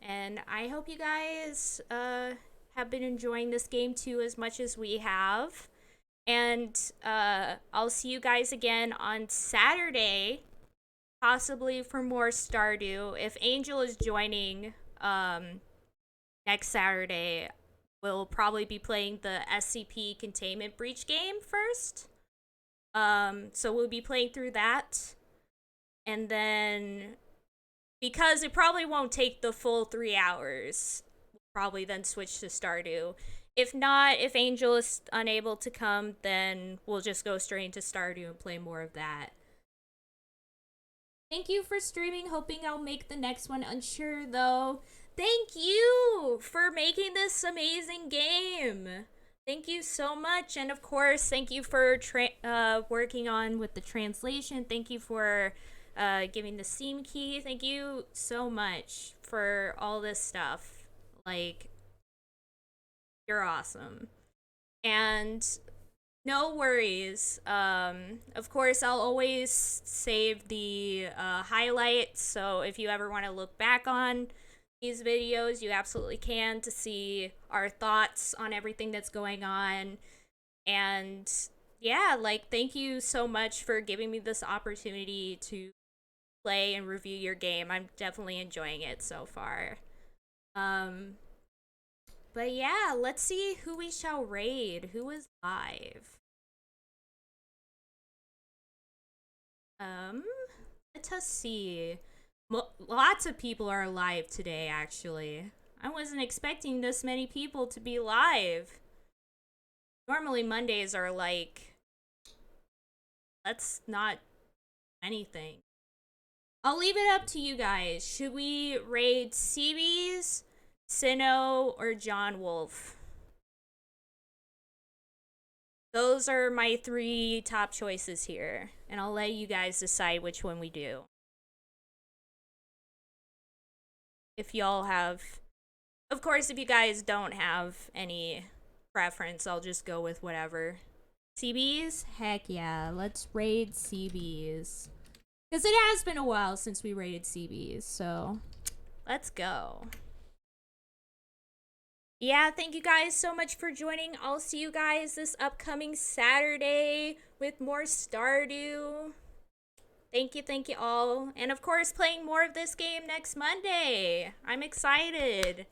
And I hope you guys have been enjoying this game too as much as we have. And I'll see you guys again on Saturday, possibly for more Stardew. If Angel is joining next Saturday, we'll probably be playing the SCP Containment Breach game first. So we'll be playing through that. And then, because it probably won't take the full 3 hours, we'll probably then switch to Stardew. If not, if Angel is unable to come, then we'll just go straight into Stardew and play more of that. Thank you for streaming. Hoping I'll make the next one. Unsure, though. Thank you for making this amazing game. Thank you so much. And of course, thank you for working on with the translation. Thank you for giving the Steam key. Thank you so much for all this stuff. Like, you're awesome. And no worries. Of course, I'll always save the highlights, so if you ever want to look back on these videos, you absolutely can, to see our thoughts on everything that's going on. And yeah, like, thank you so much for giving me this opportunity to play and review your game. I'm definitely enjoying it so far. But yeah, let's see who we shall raid. Who is live? Let us see. Lots of people are live today, actually. I wasn't expecting this many people to be live. Normally Mondays are like, that's not anything. I'll leave it up to you guys. Should we raid CBs, Sinnoh, or John Wolf? Those are my 3 top choices here, and I'll let you guys decide which one we do. If y'all have... Of course, if you guys don't have any preference, I'll just go with whatever. CBs? Heck yeah, let's raid CBs. Because it has been a while since we raided CBs, so let's go. Yeah, thank you guys so much for joining. I'll see you guys this upcoming Saturday with more Stardew. Thank you all. And of course, playing more of this game next Monday. I'm excited.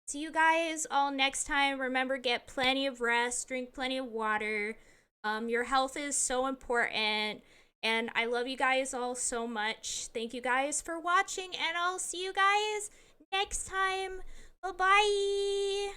See you guys all next time. Remember, get plenty of rest, drink plenty of water. Your health is so important. And I love you guys all so much. Thank you guys for watching, and I'll see you guys next time. Bye-bye.